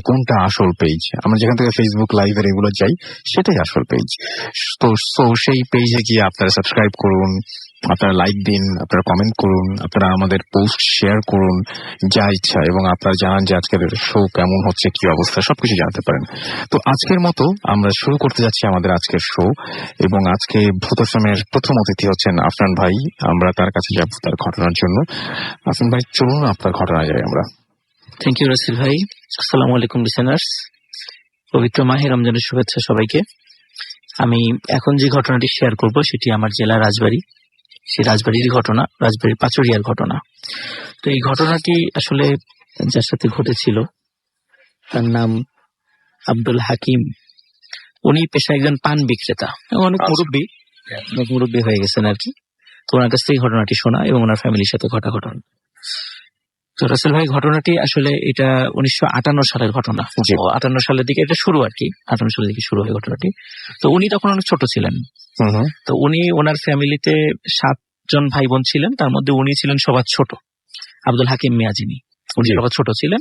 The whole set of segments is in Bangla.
কোনটা আসল পেজ। আমরা যেখান থেকে ফেসবুক লাইভের এগুলো যাই সেটাই আসল পেজ। তো সেই পেজে গিয়ে আপনারা সাবস্ক্রাইব করুন, আপনারা লাইক দিন, আপনারা কমেন্ট করুন, আপনারা আমাদের পোস্ট শেয়ার করুন, যা ইচ্ছা, এবং আপনারা জানান যে আজকের শো কেমন হচ্ছে, কি অবস্থা, সবকিছু জানতে পারেন। তো আজকের মতো আমরা শুরু করতে যাচ্ছি আমাদের আজকের শো, এবং আজকে ভূত এফএমের প্রথম অতিথি হচ্ছেন আফরান ভাই। আমরা তার কাছে যাব তার ঘটনার জন্য। আফরান ভাই, চলুন আপনার ঘটনা যাই আমরা। থ্যাংক ইউ রাসেল ভাই। আসসালামু আলাইকুম লিসেনার্স, পবিত্র মাহে রমজানের শুভেচ্ছা সবাইকে। আমি এখন যে ঘটনাটি শেয়ার করব সেটি আমার জেলা রাজবাড়ী, সেই রাজবাড়ির ঘটনা, রাজবাড়ির পাচুরিয়ার ঘটনা। তো এই ঘটনাটি আসলে যার সাথে ঘটেছিল তার নাম আব্দুল হাকিম। উনি পেশায় একজন পান বিক্রেতা, অনেক মুরব্বী হয়ে গেছেন আর কি। তো ওনার কাছ থেকে ঘটনাটি শোনা এবং ওনার ফ্যামিলির সাথে ঘটা ঘটনা। তো রাসেল ভাই, ঘটনাটি আসলে এটা 1958 সালের ঘটনা। 58 সালের দিকে এটা শুরু আর কি, 58 সালের দিকে শুরু হয় ঘটনাটি। তো উনি তখন অনেক ছোট ছিলেন। তো উনি ওনার ফ্যামিলিতে 7 জন ভাই বোন ছিলেন, তার মধ্যে উনি ছিলেন সবার ছোট, আব্দুল হাকিম মিয়া যিনি, উনি সবার ছোট ছিলেন।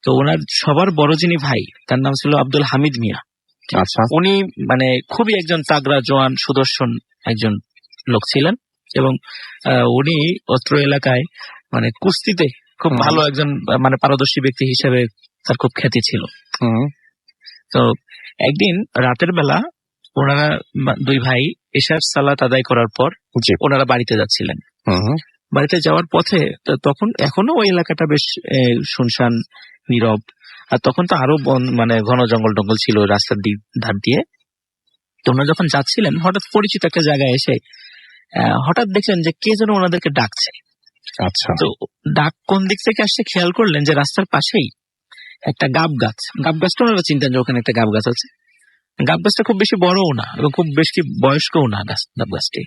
তো ওনার সবার বড় যিনি ভাই তার নাম ছিল আব্দুল হামিদ মিয়া। উনি মানে খুবই একজন তাগড়া জওয়ান সুদর্শন একজন লোক ছিলেন, এবং উনি অত্র এলাকায় মানে কুস্তিতে খুব ভালো একজন মানে পারদর্শী ব্যক্তি হিসেবে তার খুব খ্যাতি ছিল। তো একদিন রাতের বেলা ওনারা দুই ভাই এশার সালাত আদায় করার পর ওনারা বাড়িতে যাচ্ছিলেন। বাড়িতে যাওয়ার পথে তখন এখনো ওই এলাকাটা বেশ শুনশান নীরব, আর তখন তো আরো মানে ঘন জঙ্গল টঙ্গল ছিল রাস্তার ধার দিয়ে। তো ওনারা যখন যাচ্ছিলেন হঠাৎ পরিচিত একটা জায়গায় এসে হঠাৎ দেখলেন যে কে যেন ওনাদেরকে ডাকছে। আচ্ছা, তো ডাক কোন দিক থেকে আসছে খেয়াল করলেন যে রাস্তার পাশেই একটা গাব গাছ। গাব গাছটা ওনারা চিন্তেন যে ওখানে একটা গাব গাছ আছে। গাব গাছটা খুব বেশি বড়ও না এবং খুব বেশি বয়স্কও না গাব গাছটি।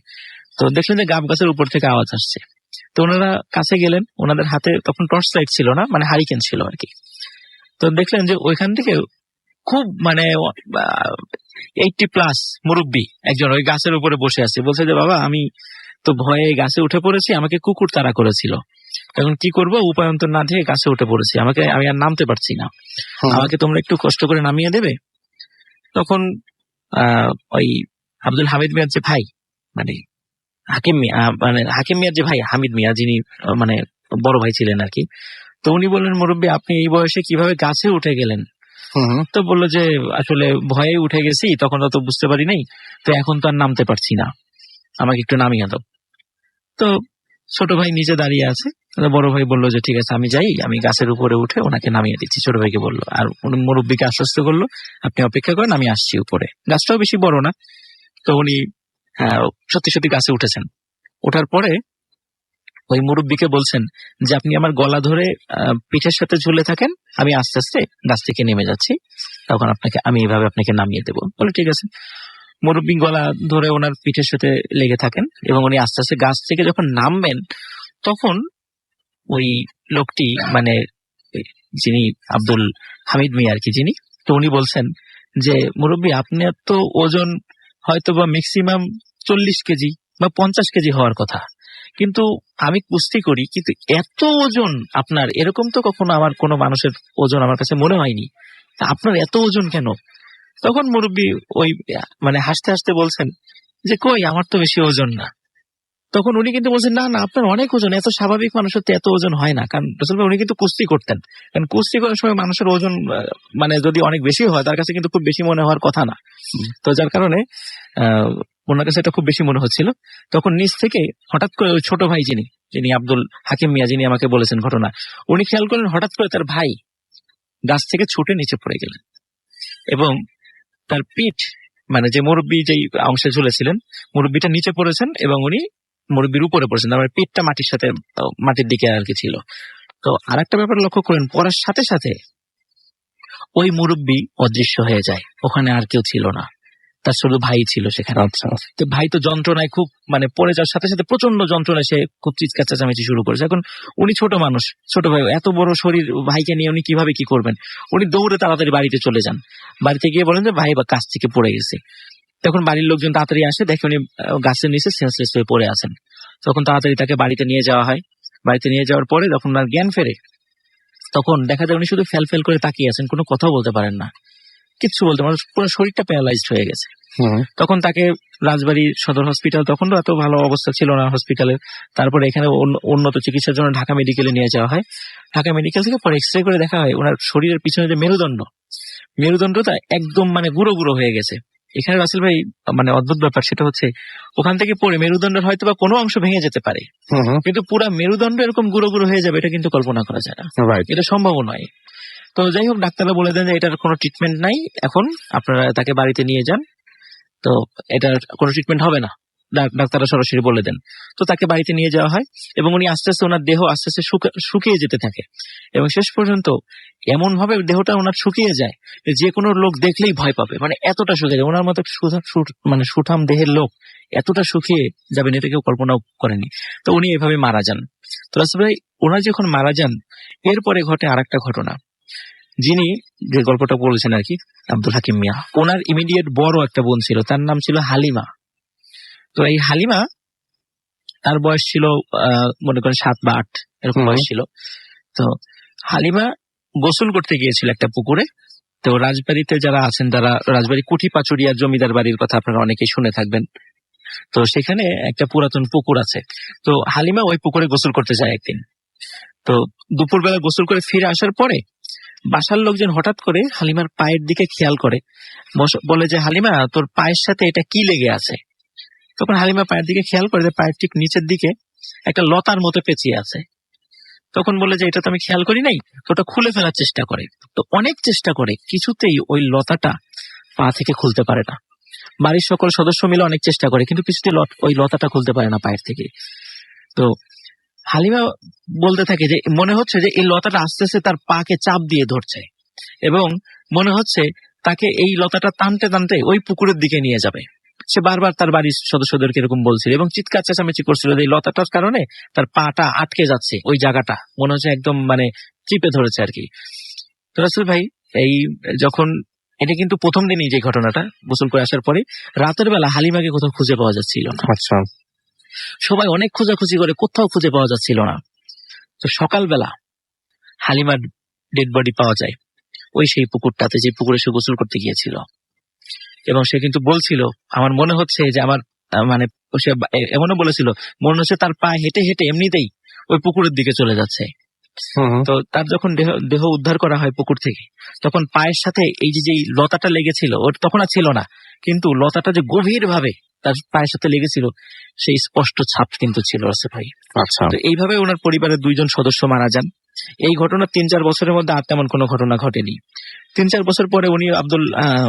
তো দেখলেন যে গাব গাছের উপর থেকে আওয়াজ আসছে। তো ওনারা কাছে গেলেন, ওনাদের হাতে তখন টর্চ লাইট ছিল না, মানে হারিকেন ছিল আর কি। তো দেখলেন যে ওইখান থেকে খুব মানে 80+ মুরব্বী একজন ওই গাছের উপরে বসে আছে। বলছে যে বাবা, আমি তো ভয়ে গাছে উঠে পড়েছি, আমাকে কুকুর তাড়া করেছিল, এখন কি করবো উপায় অন্তর না দিয়ে গাছে উঠে পড়েছি, আমি আর নামতে পারছি না, আমাকে তোমরা একটু কষ্ট করে নামিয়ে দেবে। তখন ওই আব্দুল হামিদ মিয়ার যে ভাই, মানে হাকিম মিয়ার যে ভাই হামিদ মিয়া, যিনি মানে বড় ভাই ছিলেন আর কি, তো উনি বললেন, মুরব্বী আপনি এই বয়সে কিভাবে গাছে উঠে গেলেন? তো বললো যে আসলে ভয়ে উঠে গেছি, তখন অত বুঝতে পারি নাই, তো এখন তো আর নামতে পারছি না, আমাকে একটু নামিয়ে দাও। তো ছোট ভাই নিচে দাঁড়িয়ে আছে, বড় ভাই বললো যে ঠিক আছে আমি যাই, আমি গাছের উপরে উঠে ওনাকে নামিয়ে দিচ্ছি। ছোট ভাইকে বললো, আর উনি মুরব্বীকে আশ্বস্ত করলো আপনি অপেক্ষা করেন, আমি আসছি উপরে। গাছটাও বেশি বড় না। তো উনি সত্যি সত্যি গাছে উঠেছেন। ওঠার পরে ওই মুরব্বীকে বলছেন যে আপনি আমার গলা ধরে পিঠের সাথে ঝুলে থাকেন, আমি আস্তে আস্তে গাছ থেকে নেমে যাচ্ছি, তখন আমি এইভাবে আপনাকে নামিয়ে দেবো। বলে ঠিক আছে। মুরব্বী গলা ধরে ওনার পিঠের সাথে লেগে থাকেন এবং উনি আস্তে আস্তে গাছ থেকে যখন নামবেন তখন ওই লোকটি, মানে যিনি আব্দুল হামিদ মিয়া আর কি যিনি, তো উনি বলছেন যে মুরব্বী আপনার তো ওজন হয়তো বা ম্যাক্সিমাম 40 কেজি বা 50 কেজি হওয়ার কথা, কিন্তু আমি কুস্তি করি, কিন্তু এত ওজন আপনার, এরকম তো কখনো আমার কোনো মানুষের ওজন আমার কাছে মনে হয়নি, আপনার এত ওজন কেন? তখন মুরব্বী ওই মানে হাসতে হাসতে বলছেন যে কই, আমার তো বেশি ওজন না। তখন উনি কিন্তু বলছেন না না, আপনার অনেক ওজন, এত স্বাভাবিক মানুষের তো এত ওজন হয় না। কারণ উনি কিন্তু কুস্তি করতেন, কারণ কুস্তি করার সময় মানুষের ওজন মানে যদি অনেক বেশি হয় তার কাছে কিন্তু খুব বেশি মনে হওয়ার কথা না। তো যার কারণে ওনার কাছে এটা খুব বেশি মনে হচ্ছিল। তখন নিচ থেকে হঠাৎ করে ওই ছোট ভাই যিনি আব্দুল হাকিম মিয়া, যিনি আমাকে বলেছেন ঘটনা, উনি খেয়াল করলেন হঠাৎ করে তার ভাই গাছ থেকে ছুটে নিচে পড়ে গেলেন এবং তার পিঠ, মানে যে মুরব্বী যেই অংশে ঝুলেছিলেন, মুরব্বীটা নিচে পড়েছেন এবং উনি মুরব্বীর উপরে পড়েছেন, তার পিঠটা মাটির দিকে আর কি ছিল। তো আর একটা ব্যাপার লক্ষ্য করেন, পড়ার সাথে সাথে ওই মুরব্বী অদৃশ্য হয়ে যায়, ওখানে আর কেউ ছিল না, তার শুধু ভাই ছিল সেখানে। তো ভাই তো যন্ত্রণায় খুব মানে পড়ে যাওয়ার সাথে সাথে প্রচন্ড যন্ত্রণায় সে খুব চিৎকার চেঁচামেচি শুরু করেছে। এখন উনি ছোট মানুষ, ছোট ভাই, এত বড় শরীর, ভাইকে নিয়ে উনি কিভাবে কি করবেন? উনি দৌড়ে তাড়াতাড়ি বাড়িতে চলে যান। বাড়িতে গিয়ে বলেন যে ভাই বা গাছ থেকে পড়ে গেছে। তখন বাড়ির লোকজন তাড়াতাড়ি আসে, দেখে উনি গাছের নিচে সেন্সলেস হয়ে পড়ে আছেন। তখন তাড়াতাড়ি তাকে বাড়িতে নিয়ে যাওয়া হয়। বাড়িতে নিয়ে যাওয়ার পরে যখন ওনার জ্ঞান ফেরে, তখন দেখা যায় উনি শুধু ফেল ফেল করে তাকিয়ে আছেন, কোনো কথাও বলতে পারেন না, কিচ্ছু বলতে পারেন, পুরো শরীরটা প্যারালাইজড হয়ে গেছে। তখন তাকে রাজবাড়ী সদর হসপিটাল, তখন তো এত ভালো অবস্থা ছিল না হসপিটালের, তারপরে এখানে উন্নত চিকিৎসার জন্য ঢাকা মেডিকেলে নিয়ে যাওয়া হয়। ঢাকা মেডিকেল থেকে পরে এক্সরে করে দেখা হয় ওনার শরীরের পিছনে যে মেরুদণ্ডটা একদম মানে গুঁড়ো গুঁড়ো হয়ে গেছে। এখানে রাসেল ভাই মানে অদ্ভুত ব্যাপার, সেটা হচ্ছে ওখান থেকে পড়ে মেরুদণ্ডের হয়তো বা কোনো অংশ ভেঙে যেতে পারে, কিন্তু পুরা মেরুদণ্ড এরকম গুঁড়ো গুঁড়ো হয়ে যাবে এটা কিন্তু কল্পনা করা যায় না, এটা সম্ভব নয়। তো যাই হোক, ডাক্তাররা বলে দেন যে এটার কোনো ট্রিটমেন্ট নাই, এখন আপনারা তাকে বাড়িতে নিয়ে যান, তো এটার কোনো ট্রিটমেন্ট হবে না, ডাক্তাররা সরাসরি বলে দেন। তো তাকে বাড়িতে নিয়ে যাওয়া হয় এবং উনি আস্তে আস্তে ওনার দেহ আস্তে আস্তে শুকিয়ে যেতে থাকে এবং শেষ পর্যন্ত এমন ভাবে দেহটা ওনার শুকিয়ে যায় যে কোনো লোক দেখলেই ভয় পাবে, মানে এতটা শুকিয়ে যায়। ওনার মতো মানে সুঠাম দেহের লোক এতটা শুকিয়ে যাবেন এটা কেউ কল্পনাও করেনি। তো উনি এভাবে মারা যান। তো রাসেল ভাই ওনার যখন মারা যান, এরপরে ঘটে আর একটা ঘটনা। যিনি যে গল্পটা বলেছেন আর কি, আব্দুল হাকিম মিয়া, ওনার ইমিডিয়েট বড় একটা বোন ছিল, তার নাম ছিল হালিমা। তো এই হালিমা, তার বয়স ছিল মনে করেন 7 বা 8 এরকম বয়স ছিল। তো হালিমা গোসল করতে গিয়েছিল একটা পুকুরে। তো রাজবাড়িতে যারা আছেন, তারা রাজবাড়ি কুঠি পাচুরিয়া জমিদার বাড়ির কথা আপনারা অনেকেই শুনে থাকবেন। তো সেখানে একটা পুরাতন পুকুর আছে। তো হালিমা ওই পুকুরে গোসল করতে যায় একদিন। তো দুপুরবেলা গোসল করে ফিরে আসার পরে বাসার লোকজন হঠাৎ করে হালিমার পায়ের দিকে খেয়াল করে, বলে যে হালিমা তোর পায়ের সাথে এটা কি লেগে আছে? তখন হালিমা পায়ের দিকে খেয়াল করে যে পায়ের ঠিক নিচের দিকে একটা লতার মতো পেঁচিয়ে আছে। তখন বলে যে এটা তো আমি খেয়াল করি নাই। ওটা খুলে ফেলার চেষ্টা করে, তো অনেক চেষ্টা করে, কিছুতেই ওই লতাটা পা থেকে খুলতে পারে না। বাড়ির সকল সদস্য মিলে অনেক চেষ্টা করে, কিন্তু কিছুতেই ওই লতাটা খুলতে পারে না পায়ের থেকে। তো হালিমা বলতে থাকে যে মনে হচ্ছে যে এই লতাটা আস্তে আস্তে তার পাকে চাপ দিয়ে ধরছে এবং মনে হচ্ছে তাকে এই লতাটা টানতে টানতে ওই পুকুরের দিকে নিয়ে যাবে। সে বারবার তার বাড়ির সদস্যদেরকে এরকম বলছিল এবং চিৎকার চেঁচামেচি করছিল যে এই লতাটার কারণে তার পাটা আটকে যাচ্ছে, ওই জায়গাটা মনে হচ্ছে একদম মানে চিপে ধরেছে আর কি। তো রাসেল ভাই এই যখন, এটা কিন্তু প্রথম দিনই যে ঘটনাটা, গোসল করে আসার পরে রাতের বেলা হালিমাকে কোথাও খুঁজে পাওয়া যাচ্ছিল না। আচ্ছা, সবাই অনেক খোঁজাখুঁজি করে, কোথাও খুঁজে পাওয়া যাচ্ছিল না। তো সকালবেলা হালিমার ডেড বডি পাওয়া যায় ওই সেই পুকুরটাতে, যে পুকুরে সে গোসল করতে গিয়েছিল। এবং সে কিন্তু বলছিল আমার মনে হচ্ছে যে আমার মানে সে এমনও বলেছিল মনে হচ্ছে তার পা হেঁটে হেঁটে এমনিতেই ওই পুকুরের দিকে চলে যাচ্ছে। তো তার যখন দেহ উদ্ধার করা হয় পুকুর থেকে, তখন পায়ের সাথে এই যে লতাটা লেগেছিল ওর তখন আর ছিল না, কিন্তু লতাটা যে গভীর ভাবে তার পায়ের সাথে লেগেছিল সেই স্পষ্ট ছাপ কিন্তু ছিল রাসেল ভাই। আচ্ছা, তো এইভাবে ওনার পরিবারের 2 জন সদস্য মারা যান। এই ঘটনা 3-4 বছরের মধ্যে আর তেমন কোনো ঘটনা ঘটেনি। 3-4 বছর পরে উনি আব্দুল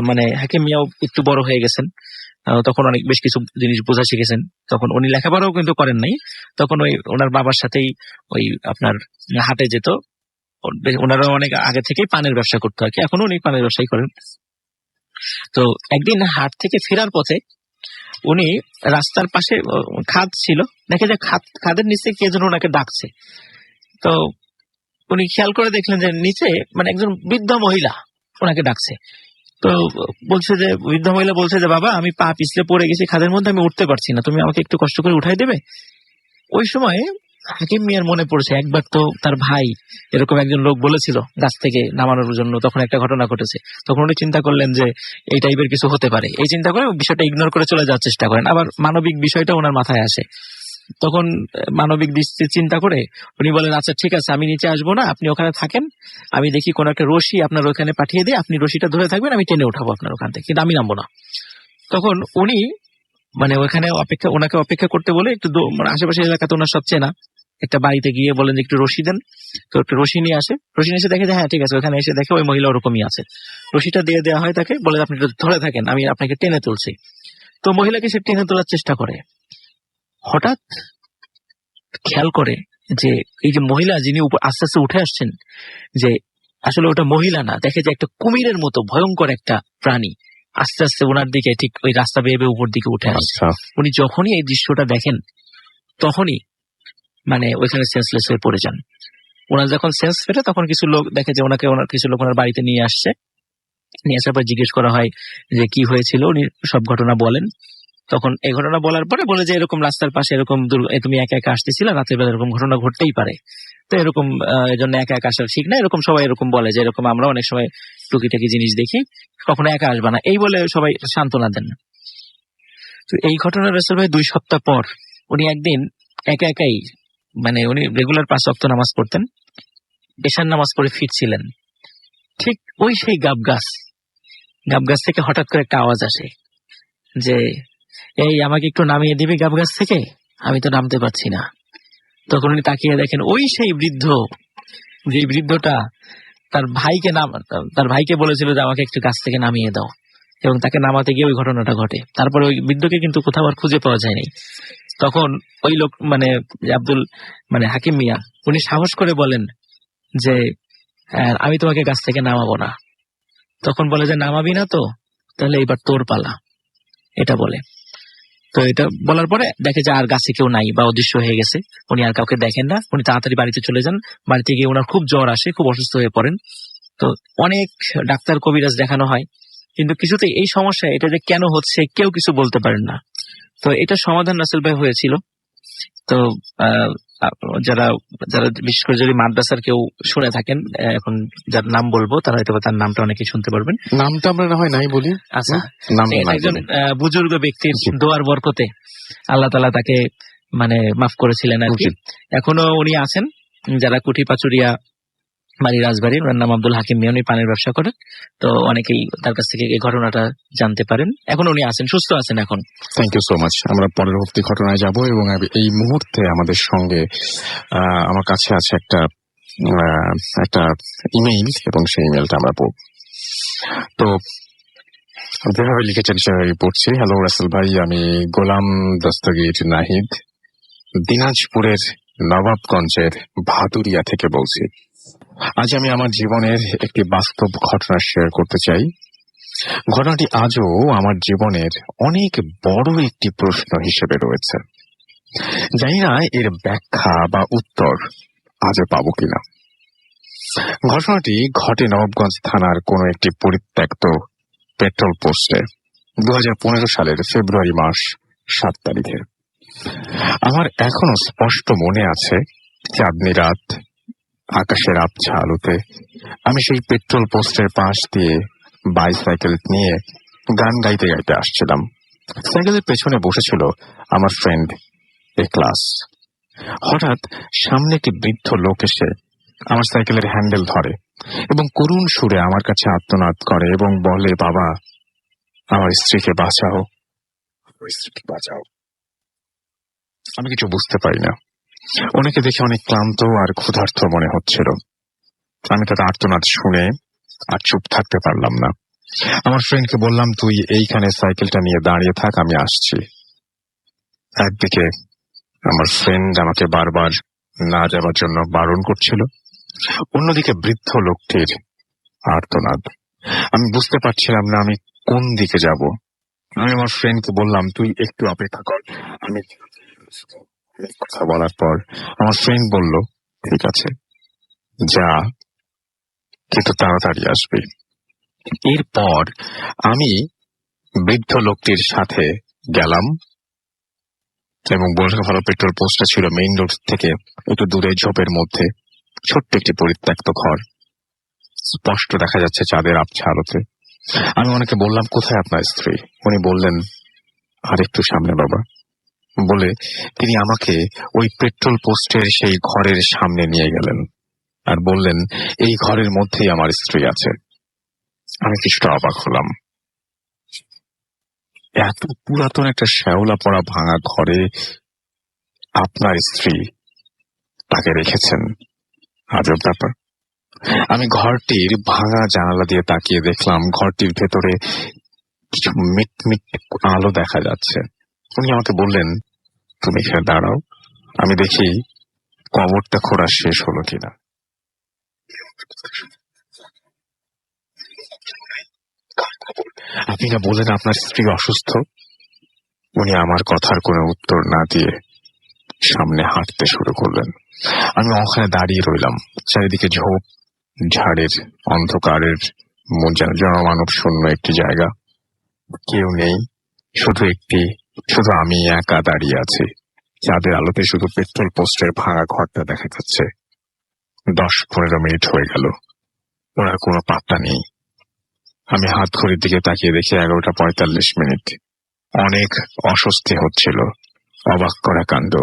মানে হাকিম মিয়াও একটু বড় হয়ে গেছেন, তখন অনেক বেশ কিছু জিনিস বোঝা শিখেছেন। তখন উনি লেখাপড়াও কিন্তু করেন নাই, তখন ওই ওনার বাবার সাথেই ওই আপনার হাটে যেত। ওনারা অনেক আগে থেকেই পানের ব্যবসা করতো আর কি, এখনো উনি পানের ব্যবসাই করেন। তো একদিন হাট থেকে ফেরার পথে উনি রাস্তার পাশে খাদ ছিল, দেখে যে খাদের নিচে কে যেন ওনাকে ডাকছে। তো উনি খেয়াল করে দেখলেন যে নিচে মানে একজন বৃদ্ধ মহিলা ওনাকে ডাকছে। তো বলছে যে বৃদ্ধ মহিলা বলছে যে বাবা আমি পা পিছলে পড়ে গেছি খাদের মধ্যে, আমি উঠতে পারছি না, তুমি আমাকে একটু কষ্ট করে উঠাই দেবে? ওই সময় হাকিম মিয়ার মনে পড়ছে একবার তো তার ভাই এরকম একজন লোক বলেছিল গাছ থেকে নামানোর জন্য, তখন একটা ঘটনা ঘটেছে। তখন উনি চিন্তা করলেন যে এই টাইপের কিছু হতে পারে, এই চিন্তা করে বিষয়টা ইগনোর করে চলে যাওয়ার চেষ্টা করেন। আবার মানবিক বিষয়টা ওনার মাথায় আসে, তখন মানবিক দৃষ্টি চিন্তা করে উনি বলেন আচ্ছা ঠিক আছে আমি নিচে আসবো না, আপনি ওখানে থাকেন, আমি দেখি কোন একটা রশি আপনার ওখানে পাঠিয়ে দিই, আপনি রশিটা ধরে থাকবেন, আমি টেনে উঠাবো আপনার ওখান থেকে, কিন্তু আমি নামবো না। তখন উনি মানে ওখানে ওনাকে অপেক্ষা করতে বলে একটু মানে আশেপাশে এলাকাতে ওনার সব চেনা একটা বাড়িতে গিয়ে বলেন যে একটু রশি দেন। তো একটু রশি নিয়ে আসে, রশি নিয়ে এসে দেখে যে হ্যাঁ ঠিক আছে, ওখানে এসে দেখে ওই মহিলা ওরকমই আছে। রশিটা দিয়ে দেওয়া হয় তাকে, বলে আপনি ধরে থাকেন, আমি আপনাকে টেনে তুলছি। তো মহিলাকে সে টেনে তোলার চেষ্টা করে, হঠাৎ খেয়াল করে যে এই যে মহিলা যিনি আস্তে আস্তে উঠে আসছেন, যে আসলে ওটা মহিলা না, দেখে যে একটা কুমিরের মতো ভয়ঙ্কর একটা প্রাণী আস্তে আস্তে ওনার দিকে ঠিক ওই রাস্তা বেয়ে উপর দিকে উঠে আসছে। উনি যখনই এই দৃশ্যটা দেখেন তখনই মানে ওইখানে সেন্সলেস হয়ে পড়ে যান। ওনার যখন সেন্স ফেরে তখন কিছু লোক দেখে যে ওনার কিছু লোক ওনার বাড়িতে নিয়ে আসছে, নিয়ে আসার পর জিজ্ঞেস করা হয় যে কি হয়েছিল, উনি সব ঘটনা বলেন। তখন এই ঘটনা বলার পরে বলে যে এরকম রাস্তার পাশে এরকম তুমি একা একা আসতেছিলে, রাতের বেলা এরকম ঘটনা ঘটতেই পারে। তো এরকম এই জন্য একা একা আসা ঠিক না, এরকম সবাই এরকম বলে যে এরকম আমরা অনেক সময় টুকিটাকি জিনিস দেখি, কখনো একা আসবা না, এই বলে সবাই সান্ত্বনা দেন। তো এই ঘটনা রাসেল ভাই 2 সপ্তাহ পর উনি একদিন একা একাই, মানে উনি রেগুলার 5 ওয়াক্ত নামাজ পড়তেন, এশার নামাজ পড়ে ফিরছিলেন, ঠিক ওই সেই গাব গাছ থেকে হঠাৎ করে একটা আওয়াজ আসে যে এই আমাকে একটু নামিয়ে দিবি গাব গাছ থেকে, আমি তো নামতে পারছি না। তখন উনি তাকিয়ে দেখেন ওই সেই বৃদ্ধ, যে বৃদ্ধটা তার ভাইকে বলেছিল যে আমাকে একটু গাছ থেকে নামিয়ে দাও, এবং তাকে নামাতে গিয়ে ওই ঘটনাটা ঘটে। তারপরে ওই বৃদ্ধকে কিন্তু কোথাও আর খুঁজে পাওয়া যায়নি। তখন ওই লোক মানে আব্দুল মানে হাকিম মিয়া উনি সাহস করে বলেন যে আমি তোমাকে গাছ থেকে নামাবো না। তখন বলে যে নামাবি না তো, তাহলে এবার তোর পালা, এটা বলে। তো এটা বলার পরে দেখে যে আর গাছে কেউ নাই বা অদৃশ্য হয়ে গেছে, উনি আর কাউকে দেখেন না, উনি তাড়াতাড়ি বাড়িতে চলে যান। বাড়িতে গিয়ে ওনার খুব জ্বর আসে, খুব অসুস্থ হয়ে পড়েন। তো অনেক ডাক্তার কবিরাজ দেখানো হয়, কিন্তু কিছুতেই এই সমস্যা এটা যে কেন হচ্ছে কেউ কিছু বলতে পারেন না। তো এটা সমাধান রাসেল ভাই হয়েছিল। তো যারা যারা বিশেষ করে যদি মাদ্রাসার কেউ শুনে থাকেন, এখন যার নাম বলবো তারা হয়তো তার নামটা অনেকে শুনতে পারবেন। নামটা আমরা না হয় নাই বলি। আচ্ছা, একজন বুজুর্গ ব্যক্তির দোয়ার বরকতে আল্লাহ তাআলা তাকে মানে মাফ করেছিলেন আর কি। এখনো উনি আছেন, যারা কুঠি পাচুরিয়া বাড়ি রাজবাড়ি, ওনার নাম আব্দুল হাকিম মিয়া, উনি পানের ব্যবসা করেন। তো অনেকেই তার কাছ থেকে এই ঘটনাটা জানতে পারেন। এখন উনি আছেন, সুস্থ আছেন এখন। Thank you so much. আমরা পরবর্তী ঘটনায় যাব, এবং এই মুহূর্তে আমাদের সঙ্গে আমার কাছে আছে একটা ইমেইল, এবং সেই ইমেলটা আমরা পড়ব। তো যেভাবে লিখেছেন সেভাবে পড়ছি। হ্যালো রাসেল ভাই, আমি গোলাম দস্তগীর নাহিদ, দিনাজপুরের নবাবগঞ্জের ভাদুরিয়া থেকে বলছি। আজ আমি আমার জীবনের একটি বাস্তব ঘটনা শেয়ার করতে চাই। ঘটনাটি আজও আমার জীবনের অনেক বড় একটি প্রশ্ন হিসেবে রয়েছে। জানি না এর ব্যাখ্যা বা উত্তর আজও পাবো কিনা। ঘটনাটি ঘটে নবাবগঞ্জ থানার কোনো একটি পরিত্যক্ত পেট্রোল পোস্টে 2015 সালের ফেব্রুয়ারি মাস 7 তারিখে। আমার এখনো স্পষ্ট মনে আছে, চাঁদনি রাত, আকাশের আবছা আলোতে আমি সেই পেট্রোল পোস্টের পাশ দিয়ে বাইসাইকেল নিয়ে গান গাইতে গাইতে আসছিলাম। সাইকেলের পেছনে বসেছিল আমার ফ্রেন্ড এক্লাস। হঠাৎ সামনে একটি বৃদ্ধ লোক এসে আমার সাইকেলের হ্যান্ডেল ধরে এবং করুণ সুরে আমার কাছে আর্তনাদ করে এবং বলে, বাবা, আমার স্ত্রীকে বাঁচাও, স্ত্রীকে বাঁচাও। আমি কিছু বুঝতে পারি না। ওনাকে দেখে অনেক ক্লান্ত আর ক্ষুধার্ত মনে হচ্ছিল। আমি তার আর্তনাদ শুনে আর চুপ থাকতে পারলাম না। আমার ফ্রেন্ডকে বললাম, তুই এইখানে সাইকেলটা নিয়ে দাঁড়িয়ে থাক, আমি আসছি। একদিকে আমার ফ্রেন্ড আমাকে বারবার না যাবার জন্য বারণ করছিল, অন্যদিকে বৃদ্ধ লোকটির আর্তনাদ। আমি বুঝতে পারছিলাম না আমি কোন দিকে যাব। আমি আমার ফ্রেন্ডকে বললাম, তুই একটু অপেক্ষা কর, আমি। কথা বলার পর আমার ফ্রেন্ড বলল, ঠিক আছে, যা, কিন্তু তাড়াতাড়ি আসবি। এরপর আমি বৃদ্ধ লোকটির সাথে গেলাম, এবং বলতে ভালো পেট্রোল পোস্টটা ছিল মেইন রোড থেকে একটু দূরে ঝোপের মধ্যে, ছোট্ট একটি পরিত্যক্ত ঘর, স্পষ্ট দেখা যাচ্ছে চাঁদের আবছা আলোতে। আমি ওনাকে বললাম, কোথায় আপনার স্ত্রী? উনি বললেন, আর একটু সামনে বাবা, বলে তিনি আমাকে ওই পেট্রোল পোস্টের সেই ঘরের সামনে নিয়ে গেলেন আর বললেন, এই ঘরের মধ্যেই আমার স্ত্রী আছে। আমি কিছুটা অবাক হলাম। এত পুরাতন একটা শ্যাওলা পড়া ভাঙা ঘরে আপনার স্ত্রী তাকে রেখেছেন, আজব ব্যাপার। আমি ঘরটির ভাঙা জানালা দিয়ে তাকিয়ে দেখলাম ঘরটির ভেতরে কিছু মিটমিট আলো দেখা যাচ্ছে। উনি আমাকে বললেন, তুমি এখানে দাঁড়াও, আমি দেখি কবরটা খোঁড়া শেষ হলো কিনা। আপনি না বললেন আপনার স্ত্রী অসুস্থ? উনি আমার কথার কোনো উত্তর না দিয়ে সামনে হাঁটতে শুরু করলেন। আমি ওখানে দাঁড়িয়ে রইলাম। চারিদিকে ঝোপ ঝাড়ের অন্ধকারের জনমানব শূন্য একটি জায়গা, কেউ নেই, শুধু আমি একা দাঁড়িয়ে আছি। চাঁদের আলোতে শুধু পেট্রোল পোস্টের ভাঙা ঘরটা দেখা যাচ্ছে। 10-15 মিনিট হয়ে গেল, ওনার কোনো পাত্তা নেই। আমি হাত ঘড়ির দিকে তাকিয়ে দেখি 11টা 45 মিনিট। অনেক অস্বস্তি হচ্ছিল, অবাক করা কাণ্ড।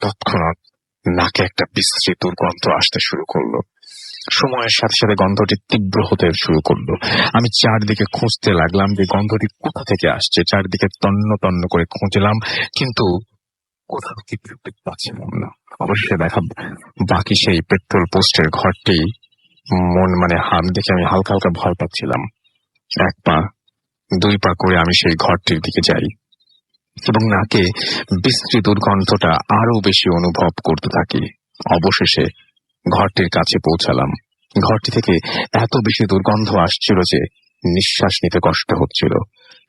তৎক্ষণাৎ নাকে একটা বিশ্রী দুর্গন্ধ আসতে শুরু করলো। সময়ের সাথে সাথে গন্ধটি তীব্র হতে শুরু করলো। আমি চারদিকে খুঁজতে লাগলাম যে গন্ধটি কোথা থেকে আসছে। চারদিকে তন্ন তন্ন করে খুঁজলাম, কিন্তু কোথাও কিছু পাচ্ছিলাম না। অবশ্যই দেখা বাকি সেই পেট্রোল পোস্টের ঘরটি হাত দেখে আমি হালকা হালকা ভয় পাচ্ছিলাম। 1 পা 2 পা করে আমি সেই ঘরটির দিকে যাই এবং নাকে বিশ্রী দুর্গন্ধটা আরো বেশি অনুভব করতে থাকি। অবশেষে ঘরটির কাছে পৌঁছালাম। ঘরটি থেকে এত বেশি দুর্গন্ধ আসছিল যে নিঃশ্বাস নিতে কষ্ট হচ্ছিল।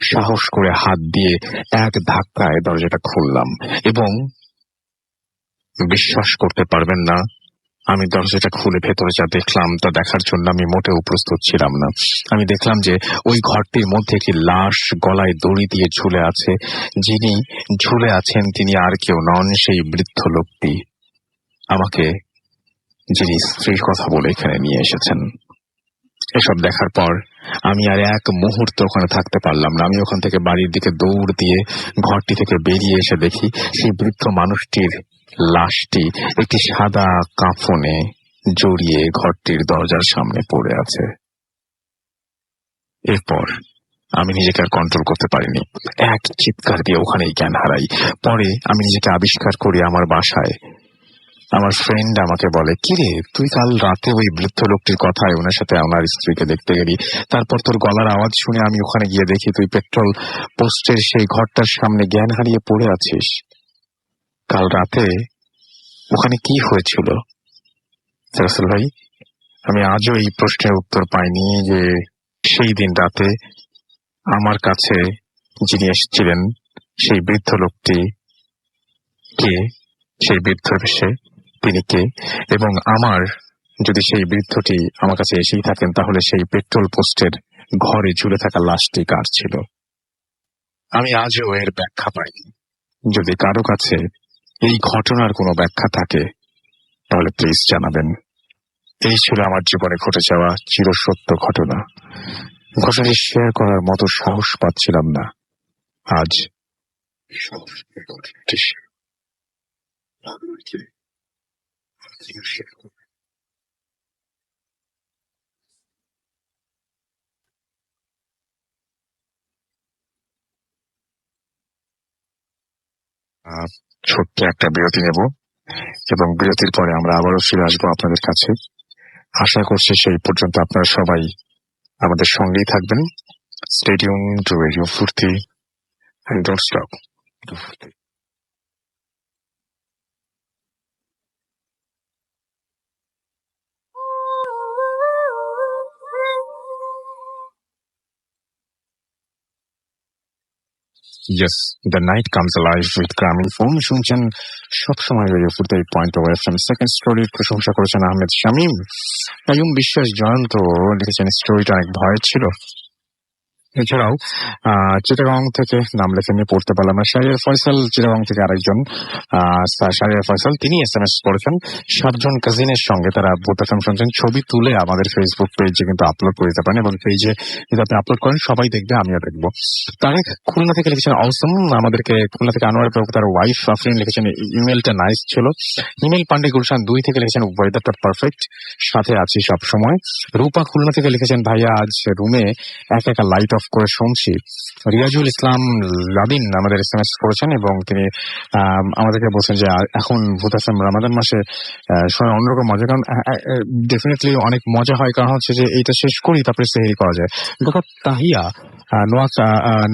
সাহস করে হাত দিয়ে এক ধাক্কায় দরজাটা খুললাম এবং বিশ্বাস করতে পারবেন না, আমি দরজাটা খুলে ভেতরে যা দেখলাম তা দেখার জন্য আমি মোটেও প্রস্তুত ছিলাম না। আমি দেখলাম যে ওই ঘরটির মধ্যে একটি লাশ গলায় দড়ি দিয়ে ঝুলে আছে। যিনি ঝুলে আছেন তিনি আর কেউ নন, সেই বৃদ্ধ লোকটি আমাকে, যিনি স্ত্রীর কথা বলে এখানে নিয়ে এসেছেন। এসব দেখার পর আমি আর এক মুহূর্ত ওখানে থাকতে পারলাম না। আমি ওখান থেকে বাড়ির দিকে দৌড় দিয়ে ঘরটি থেকে বেরিয়ে এসে দেখি সেই বৃদ্ধ মানুষটির লাশটি একটি সাদা কাফনে জড়িয়ে ঘরটির দরজার সামনে পড়ে আছে। এরপর আমি নিজেকে আর কন্ট্রোল করতে পারিনি, এক চিৎকার দিয়ে ওখানেই জ্ঞান হারাই। পরে আমি নিজেকে আবিষ্কার করি আমার বাসায়। আমার ফ্রেন্ড আমাকে বলে, কিরে তুই কাল রাতে ওই বৃদ্ধ লোকটির কথায় ওনার সাথে ওনার স্ত্রীকে দেখতে গেলি, তারপর তোর গলার আওয়াজ শুনে আমি ওখানে গিয়ে দেখি তুই পেট্রোল পোস্টের সেই ঘরটার সামনে জ্ঞান হারিয়ে পড়ে আছিস। কাল রাতে ওখানে কি হয়েছিল? রাসেল ভাই, আমি আজও এই প্রশ্নের উত্তর পাইনি যে সেই দিন রাতে আমার কাছে যিনি এসেছিলেন সেই বৃদ্ধ লোকটি কে, সেই বৃদ্ধ বেশে তিনি কে, এবং আমার যদি সেই বৃদ্ধটি আমার কাছে এসেই থাকেন তাহলে সেই পেট্রোল পোস্টের ঘরে ঝুলে থাকা লাশটি কার ছিল? আমি আজও এর ব্যাখ্যা পাইনি। যদি কারো কাছে এই ঘটনার কোনো ব্যাখ্যা থাকে তাহলে প্লিজ জানাবেন। এই ছিল আমার জীবনে ঘটে যাওয়া চিরসত্য ঘটনা। ঘটনাটি শেয়ার করার মতো সাহস পাচ্ছিলাম না। আজ সাহস করে ঘটনাটি শেয়ার করব। ছোট্ট একটা বিরতি নেব এবং বিরতির পরে আমরা আবারও ফিরে আসবো আপনাদের কাছে। আশা করছি সেই পর্যন্ত আপনারা সবাই আমাদের সঙ্গেই থাকবেন। Stay tuned to Radio Furti and don't stop. Yes, the night comes alive with গ্রামীণ ফোন। শুনছেন সবসময় রেডিও ফুর্তি 8.0 FM। সেকেন্ড স্টোরির প্রশংসা করেছেন আহমেদ শামীম। কাইয়ুম বিশ্বাস জয়ন্ত লিখেছেন স্টোরিটা অনেক ভয়ের ছিল। এছাড়াও চিটাগং থেকে নাম লেখে নিয়ে পড়তে পারলাম না, শাহরিয়ার ফয়সাল চিটাগং থেকে আরেকজন শাহরিয়ার ফয়সাল, তিনি SMS করেছেন 7 জন কাজিনের সঙ্গে তারা ভূত FM শুনছেন। ছবি তুলে আমাদের ফেসবুক পেজে কিন্তু আপলোড করে দিতে পারেন এবং পেজে যদি আপনি আপলোড করেন সবাই দেখবে, আমিও দেখবো। তারেক খুলনা থেকে লিখেছেন অসম, আমাদেরকে খুলনা থেকে আনোয়ার প্রভু তার ওয়াইফ আফরিন লিখেছেন ইমেলটা নাইস ছিল। ইমেল পান্ডে গুলশান 2 থেকে লিখেছেন ওয়েদারটা পারফেক্ট, সাথে আছি সব সময়। রূপা খুলনা থেকে লিখেছেন ভাইয়া আজ রুমে একা একা লাইট অফ করে শুনছি। রিয়াজুল ইসলাম লাবিন আমাদের SMS করেছেন এবং তিনি আমাদেরকে বলছেন যে এখন ভূত FM রমাদান মাসে শোনা অন্যরকম মজা, কারণ ডেফিনেটলি অনেক মজা হয়, কারণ হচ্ছে যে এইটা শেষ করি তারপরে সেহরি করা যায়। Doctor Tahiya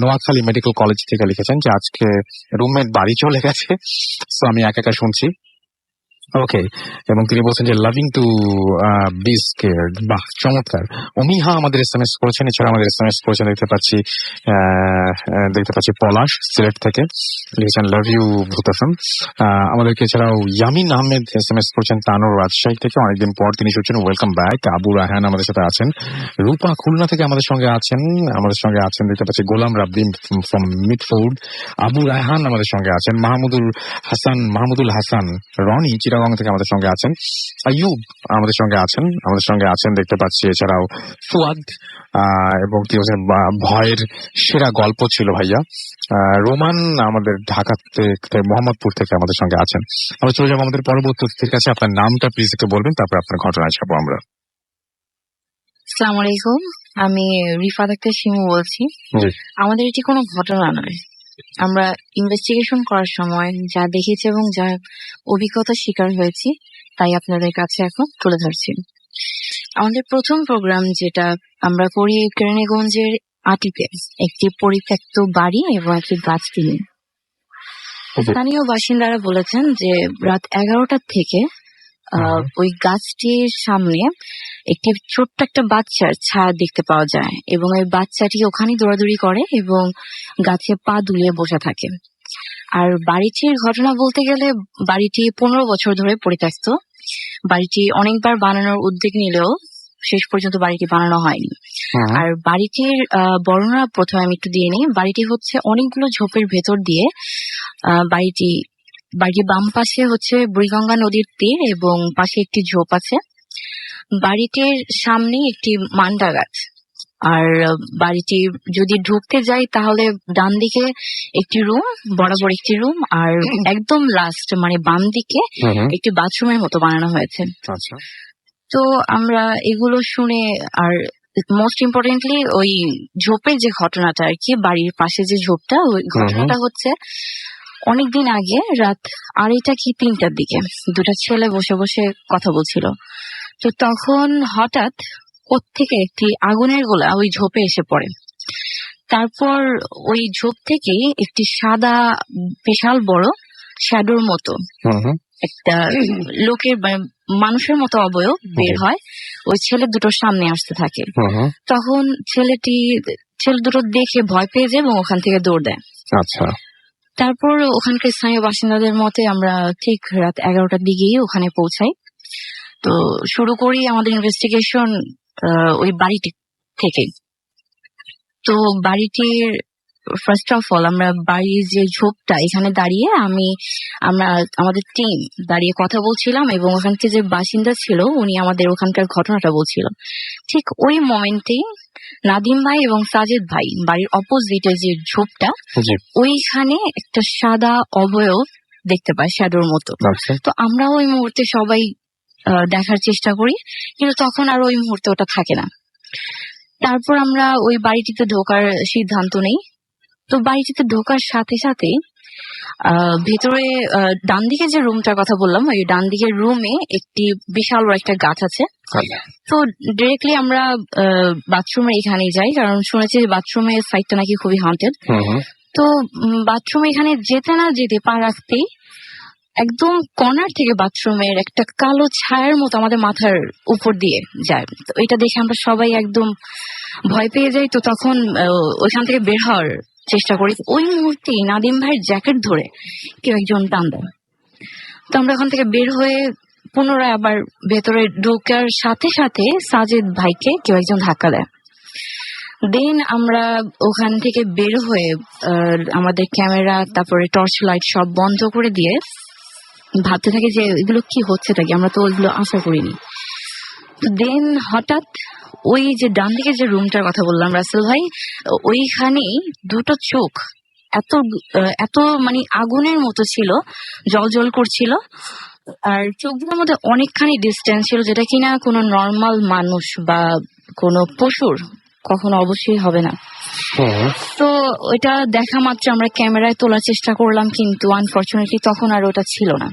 Noakhali medical college থেকে লিখেছেন যে আজকে রুমমেট বাড়ি চলে গেছে, সো আমি একা একা শুনছি। ওকে, এবং তিনি বলছেন যে লাভিং টু বি স্কেয়ার্ড, বাহ চমৎকার। অমিহা আমাদের SMS করেছেন। এছাড়া আমাদের SMS করেছেন দেখতে পাচ্ছি পলাশ সিলেট থেকে লিখেছেন লাভ ইউ ভূত FM। আমাদেরকে এছাড়াও ইয়ামিন আহমেদ SMS করেছেন তানোর রাজশাহী থেকে, অনেকদিন পর তিনি শুনছেন ওয়েলকাম ব্যাক। আবু রায়হান আমাদের সাথে আছেন। রূপা খুলনা থেকে আমাদের সঙ্গে আছেন দেখতে পাচ্ছি গোলাম রাব্দিন ফ্রম মিডফোর্ড। আবু রায়হান আমাদের সঙ্গে আছেন। মাহমুদুল হাসান রনি চিরাং চিটাগং থেকে আমাদের সঙ্গে আছেন। আইয়ুব আমাদের সঙ্গে আছেন দেখতে পাচ্ছি। এছাড়াও ফুয়াদ এবং কি হচ্ছে ভয়ের সেরা গল্প ছিল ভাইয়া। রোমান আমাদের ঢাকা থেকে মোহাম্মদপুর থেকে আমাদের সঙ্গে আছেন। আমরা চলে যাবো আমাদের পরবর্তী অতিথির কাছে। আপনার নামটা প্লিজ একটু বলবেন, তারপর আপনার ঘটনায় যাবো আমরা। আসসালামু আলাইকুম, আমি রিফাত আক্তার শিমু বলছি। জি। আমাদের এটি কোনো ঘটনা নয়, আমরা ইনভেস্টিগেশন করার সময় যা দেখেছি এবং যা অভিজ্ঞতার শিকার হয়েছি তাই আপনাদের কাছে এখন তুলে ধরছি। আমাদের প্রথম প্রোগ্রাম যেটা আমরা করি কেরানীগঞ্জের আটিতে একটি পরিত্যক্ত বাড়ি এবং একটি গাছ কিনে। স্থানীয় বাসিন্দারা বলেছেন যে রাত 11টার থেকে ওই গাছটির সামনে একটি ছোট্ট একটা বাচ্চার ছায়া দেখতে পাওয়া যায় এবং ওই বাচ্চাটি ওখানে দৌড়াদৌড়ি করে এবং গাছে পা দুলিয়ে বসে থাকে। আর বাড়িটির ঘটনা বলতে গেলে বাড়িটি 15 বছর ধরে পরিত্যক্ত। বাড়িটি অনেকবার বানানোর উদ্যোগ নিলেও শেষ পর্যন্ত বাড়িটি বানানো হয়নি। আর বাড়িটির বর্ণনা প্রথমে আমি একটু দিয়ে নিই। বাড়িটি হচ্ছে অনেকগুলো ঝোপের ভেতর দিয়ে বাড়িটির বাম পাশে হচ্ছে বুড়িগঙ্গা নদীর তীর এবং পাশে একটি ঝোপ আছে। বাড়িটির সামনে একটি মান্ডা গাছ। আর বাড়িটি যদি ঢুকতে যাই তাহলে ডান দিকে একটি রুম, বরাবর একটি রুম, আর একদম লাস্ট মানে বাম দিকে একটি বাথরুমের মতো বানানো হয়েছে। তো আমরা এগুলো শুনে, আর মোস্ট ইম্পর্টেন্টলি ওই ঝোপের যে ঘটনাটা আর কি, বাড়ির পাশে যে ঝোপটা, ওই ঘটনাটা হচ্ছে অনেকদিন আগে রাত 2:30 কি 3টার দিকে দুটা ছেলে বসে বসে কথা বলছিল। তো তখন হঠাৎ কোত্থেকে একটি আগুনের গোলা ওই ঝোপে এসে পড়ে। তারপর ওই ঝোপ থেকে একটি সাদা বিশাল বড় শ্যাডোর মতো একটা লোকের মানুষের মতো অবয়ব বের হয়, ওই ছেলে দুটোর সামনে আসতে থাকে। তখন ছেলে দুটো দেখে ভয় পেয়ে যায় এবং ওখান থেকে দৌড় দেয়। আচ্ছা। তারপর ওখানকার স্থানীয় বাসিন্দাদের মতে আমরা ঠিক রাত 11টার দিকেই ওখানে পৌঁছাই। তো শুরু করি আমাদের ইনভেস্টিগেশন ওই বাড়িটি থেকে। তো বাড়িটির ফার্স্ট অফ অল আমরা বাড়ির যে ঝোপটা এখানে দাঁড়িয়ে আমরা আমাদের টিম দাঁড়িয়ে কথা বলছিলাম এবং ওখানকে যে বাসিন্দা ছিল উনি আমাদের ওখানকার ঘটনাটা বলছিল। ঠিক ওই মোমেন্টে নাদিম ভাই এবং সাজেদ ভাই বাড়ির অপোজিটে যে ঝোপটা ওইখানে একটা সাদা অবয়ব দেখতে পায়, শ্যাডোর মতো। তো আমরা ওই মুহূর্তে সবাই দেখার চেষ্টা করি, কিন্তু তখন আর ওই মুহূর্তে ওটা থাকে না। তারপর আমরা ওই বাড়িটিতে ঢোকার সিদ্ধান্ত নেই। তো বাড়িটিতে ঢোকার সাথে সাথে ভেতরে ডান দিকে যে রুমটার কথা বললাম, ওই ডান দিকের রুমে একটি বিশাল বড় একটা গাছ আছে। তো ডিরেক্টলি আমরা বাথরুমের এখানেই যাই, কারণ শুনেছি বাথরুমের সাইডটা নাকি খুবই হন্টেড। তো বাথরুমে এখানে যেতে না যেতে পা রাখতেই একদম কর্নার থেকে বাথরুমের একটা কালো ছায়ার মতো আমাদের মাথার উপর দিয়ে যায়। তো এটা দেখে আমরা সবাই একদম ভয় পেয়ে যাই। তো তখন ওইখান থেকে বের হওয়ার চেষ্টা করি। ওই মুহূর্তে নাদিম ভাইয়ের জ্যাকেট ধরে কেউ একজন টান দেয়। তো আমরা ওখান থেকে বের হয়ে পুনরায় আবার ভেতরে ঢোকার সাথে সাথে সাজেদ ভাইকে কেউ একজন ধাক্কা দেয়। দেন আমরা ওখান থেকে বের হয়ে আমাদের ক্যামেরা তারপরে টর্চ লাইট সব বন্ধ করে দিয়ে ভাবতে থাকি যে এগুলো কি হচ্ছে, থাকি আমরা তো ওইগুলো আশা করিনি। দেন হঠাৎ ওই যে ডান দিকে যে রুমটার কথা বললাম রাসেল ভাই, ওইখানে দুটো চোখ এত মানে আগুনের মতো ছিল, জল জল করছিল। আর চোখগুলোর মধ্যে অনেকখানি ডিস্টেন্স ছিল, যেটা কিনা কোনো নর্মাল মানুষ বা কোনো পশুর কখনো অবশ্যই হবে না। তো ওইটা দেখা মাত্র আমরা ক্যামেরায় তোলার চেষ্টা করলাম, কিন্তু আনফরচুনেটলি তখন আর ওটা ছিল না।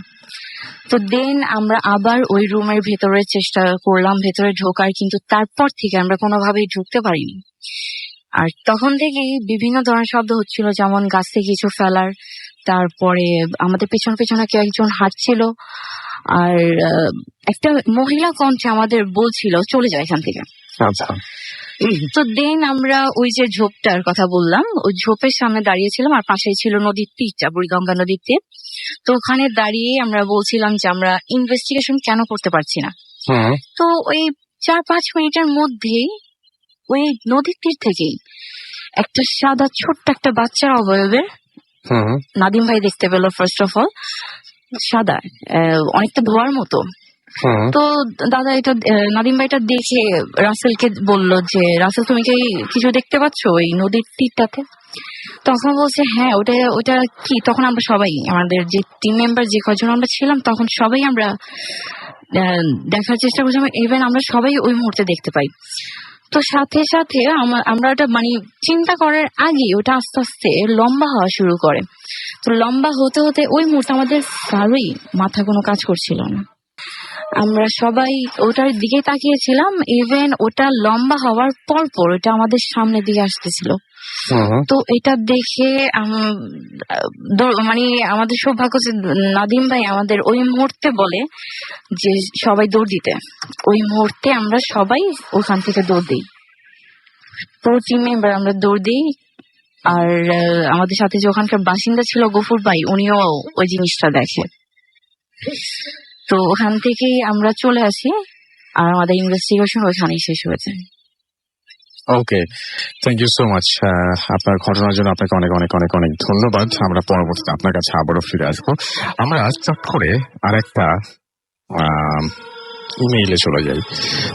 তো দেন আমরা আবার ওই রুমের ভেতরে চেষ্টা করলাম ভেতরে ঢোকার, কিন্তু তারপর থেকে আমরা কোনোভাবেই ঢুকতে পারিনি। আর তখন থেকেই বিভিন্ন ধরনের শব্দ হচ্ছিল, যেমন গাছ থেকে কিছু ফেলার, তারপরে আমাদের পেছন পেছনে কেউ একজন হাঁটছিল, আর একটা মহিলা কণ্ঠে আমাদের বলছিল চলে যায় এখান থেকে। তো দেন আমরা ওই যে ঝোপটার কথা বললাম, ওই ঝোপের সামনে দাঁড়িয়েছিলাম, আর পাশেই ছিল নদীর তীরটা, বুড়িগঙ্গা নদীর তীর। তো ওখানে দাঁড়িয়ে আমরা বলছিলাম যে আমরা ইনভেস্টিগেশন কেন করতে পারছি না। তো ওই 4-5 মিনিটের মধ্যেই ওই নদীর তীর থেকেই একটা সাদা ছোট্ট একটা বাচ্চার অবয়বের নাদিম ভাই দেখতে পেল ফার্স্ট অফ অল। সাদা, অনেকটা ধোয়ার মতো। তো দাদা এটা নাদিম ভাইটা দেখে রাসেলকে বলল যে, রাসেল তুমি কি কিছু দেখতে পাচ্ছ ওই নদীর তীরটাতে? তখন বলছে হ্যাঁ ওটা ওটা কি। তখন আমরা সবাই, আমাদের যে টিম মেম্বার যে কজন আমরা ছিলাম, তখন সবাই আমরা দেখার চেষ্টা করছিলাম। ইভেন আমরা সবাই ওই মুহূর্তে দেখতে পাই। তো সাথে সাথে আমরা ওটা মানে চিন্তা করার আগে ওটা আস্তে আস্তে লম্বা হওয়া শুরু করে। তো লম্বা হতে হতে ওই মুহূর্তে আমাদের কারোই মাথা কোনো কাজ করছিল না। আমরা সবাই ওটার দিকে তাকিয়েছিলাম। ইভেন ওটা লম্বা হওয়ার পর পর ওটা আমাদের সামনের দিকে আসতেছিল। তো এটা দেখে মানে আমাদের সৌভাগ্য যে নাদিম ভাই আমাদের ওই মুহূর্তে বলে যে সবাই দৌড় দিতে। ওই মুহূর্তে আমরা সবাই ওখান থেকে দৌড় দিই, পুরো টিম মেম্বার আমরা দৌড় দিই। আর আমাদের সাথে যে ওখানকার বাসিন্দা ছিল গফুর ভাই, উনিও ওই জিনিসটা দেখে। তো ওখান থেকেই আমরা চলে আসি আর আমাদের ইনভেস্টিগেশন ওইখানেই শেষ হয়েছে। ওকে, থ্যাংক ইউ সো মাচ। আপনার ঘটনার জন্য আপনাকে অনেক অনেক অনেক অনেক ধন্যবাদ। আমরা পরবর্তীতে আপনার কাছে আবারও ফিরে আসবো। আমরা চট করে আরেকটা ইমেইলে চলে যাই।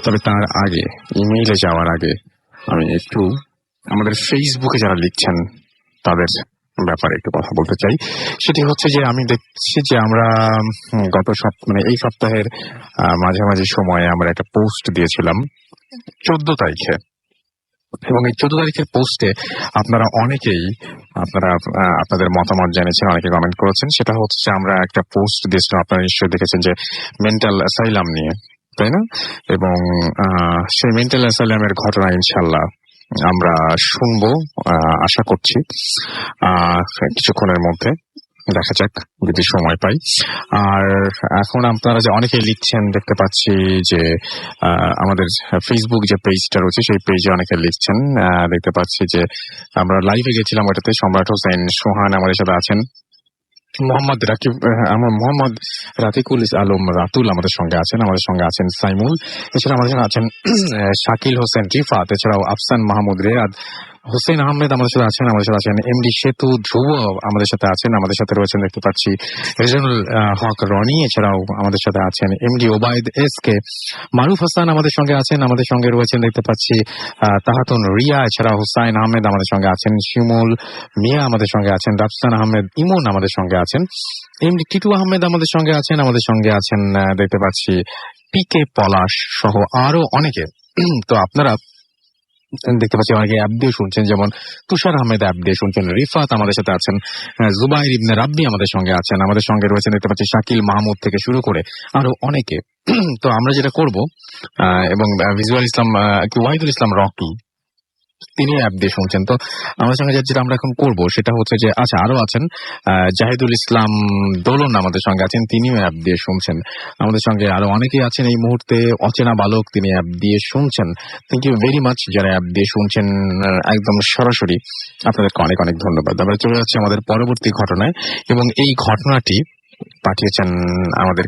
তবে তার আগে, ইমেইলে যাওয়ার আগে আমি একটু আমাদের ফেসবুকে যারা লিখছেন তাদের ব্যাপারে একটু কথা বলতে চাই। সেটি হচ্ছে যে আমি দেখছি যে আমরা গত মানে এই সপ্তাহের মাঝামাঝি সময়ে আমরা একটা পোস্ট দিয়েছিলাম 14 তারিখে, এবং এই 14 তারিখের পোস্টে আপনারা অনেকেই আপনাদের মতামত জানিয়েছেন, অনেকে কমেন্ট করেছেন। সেটা হচ্ছে আমরা একটা পোস্ট দিয়েছিলাম, আপনারা নিশ্চয়ই দেখেছেন, যে মেন্টাল অ্যাসাইলাম নিয়ে, তাই না? এবং সেই মেন্টাল অ্যাসাইলামের ঘটনা ইনশাল্লাহ আমরা শুনবো, আশা করছি কিছুক্ষণের মধ্যে। দেখা যাক যদি সময় পাই। আর এখন আপনারা যে অনেকে লিখছেন দেখতে পাচ্ছি যে আমাদের ফেসবুক যে পেজটা রয়েছে সেই পেজে অনেকে লিখছেন। দেখতে পাচ্ছি যে আমরা লাইভে গেছিলাম, ওটাতে সম্রাট হোসেন সোহান আমাদের সাথে আছেন, মোহাম্মদ রাতিকুল আলম রাতুল আমাদের সঙ্গে আছেন সাইমুল, এছাড়া আমাদের সঙ্গে আছেন শাকিল হোসেন রিফাত, এছাড়াও আফসান মাহমুদ রেয়াদ, হোসেন আহমেদ আমাদের সাথে আছেন এমডি সেতু ধ্রুব আমাদের সাথে আছেন, আমাদের সাথে রয়েছেন দেখতে পাচ্ছি রেজানুল হক রনি, এছাড়াও আমাদের সাথে আছেন এমডি ওবায়দ এস কে, মারুফ হাসান আমাদের সঙ্গে রয়েছেন দেখতে পাচ্ছি তাহাতুন রিয়া, এছাড়া হুসাইন আহমেদ আমাদের সঙ্গে আছেন, শিমুল মিয়া আমাদের সঙ্গে আছেন, রাফসান আহমেদ ইমন আমাদের সঙ্গে আছেন, এমডি টিটু আহমেদ আমাদের সঙ্গে আছেন দেখতে পাচ্ছি পিকে পলাশ সহ আরো অনেকে। তো আপনারা দেখতে পাচ্ছি অনেকে অ্যাপ দিয়ে শুনছেন, যেমন তুষার আহমেদ অ্যাপ দিয়ে শুনছেন, রিফাত আমাদের সাথে আছেন, জুবাইর ইবনে রাব্বি আমাদের সঙ্গে রয়েছেন দেখতে পাচ্ছি শাকিল মাহমুদ থেকে শুরু করে আরো অনেকে। তো আমরা যেটা করব, এবং ভিজুয়াল ইসলাম ওয়াহিদুল ইসলাম রকি তিনি অ্যাপ দিয়ে শুনছেন। তো আমাদের সঙ্গে যেটা আমরা এখন করব সেটা হচ্ছে যে আচ্ছা আরো আছেন জাহিদুল ইসলাম দোলন আমাদের সঙ্গে আছেন, তিনিও অ্যাপ দিয়ে শুনছেন। আমাদের সঙ্গে আরো অনেকেই আছেন এই মুহূর্তে, অচেনা বালক তিনি অ্যাপ দিয়ে শুনছেন। থ্যাংক ইউ ভেরি মাচ যারা অ্যাপ দিয়ে শুনছেন একদম সরাসরি, আপনাদেরকে অনেক অনেক ধন্যবাদ। আমরা চলে যাচ্ছি আমাদের পরবর্তী ঘটনায়, এবং এই ঘটনাটি পাঠিয়েছেন আমাদের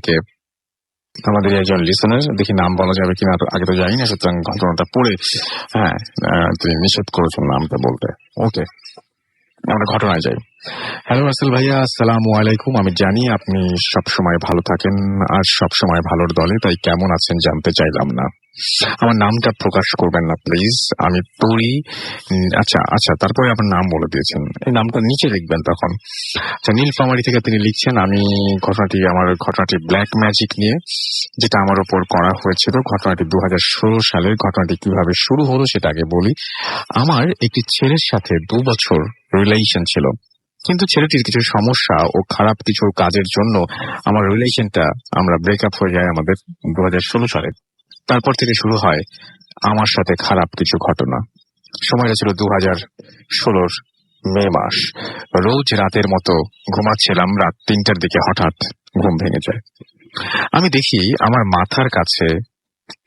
একজন লিসেনার, দেখি নাম বলা যাবে কিনা, আগে তো জানি না, সুতরাং ঘটনাটা পড়ে তিনি নিষেধ করেছেন নামটা বলতে। ওকে, আমরা ঘটনায় যাই। হ্যালো রাসেল ভাইয়া, আসসালামু আলাইকুম। আমি জানি আপনি সবসময় ভালো থাকেন আর সবসময় ভালোর দলে, তাই কেমন আছেন জানতে চাইলাম না। আমার নামটা প্রকাশ করবেন না প্লিজ, আমি পড়ি। আচ্ছা তারপরে আপনার নাম বলে দিয়েছেন, এই নামটা নিচে লিখবেন তখন। আচ্ছা, নীলফামারী থেকে তিনি লিখছেন, আমার ঘটনাটি ব্ল্যাক ম্যাজিক নিয়ে, যেটা আমার উপর করা হয়েছিল। ঘটনাটি 2016 সালের। ঘটনাটি কিভাবে শুরু হলো সেটা আগে বলি। আমার একটি ছেলের সাথে 2 বছর রিলেশন ছিল, কিন্তু ছেলেটির কিছু সমস্যা ও খারাপ কিছু কাজের জন্য আমার রিলেশনটা আমরা ব্রেকআপ হয়ে যায় আমাদের 2016 সালে। তারপর থেকে শুরু হয় আমার সাথে খারাপ কিছু ঘটনা। সময়টা ছিল 2016 মে মাস। রোজ রাতের মতো ঘুমাচ্ছিলাম, রাত 3টার দিকে হঠাৎ ঘুম ভেঙে যায়। আমি দেখি আমার মাথার কাছে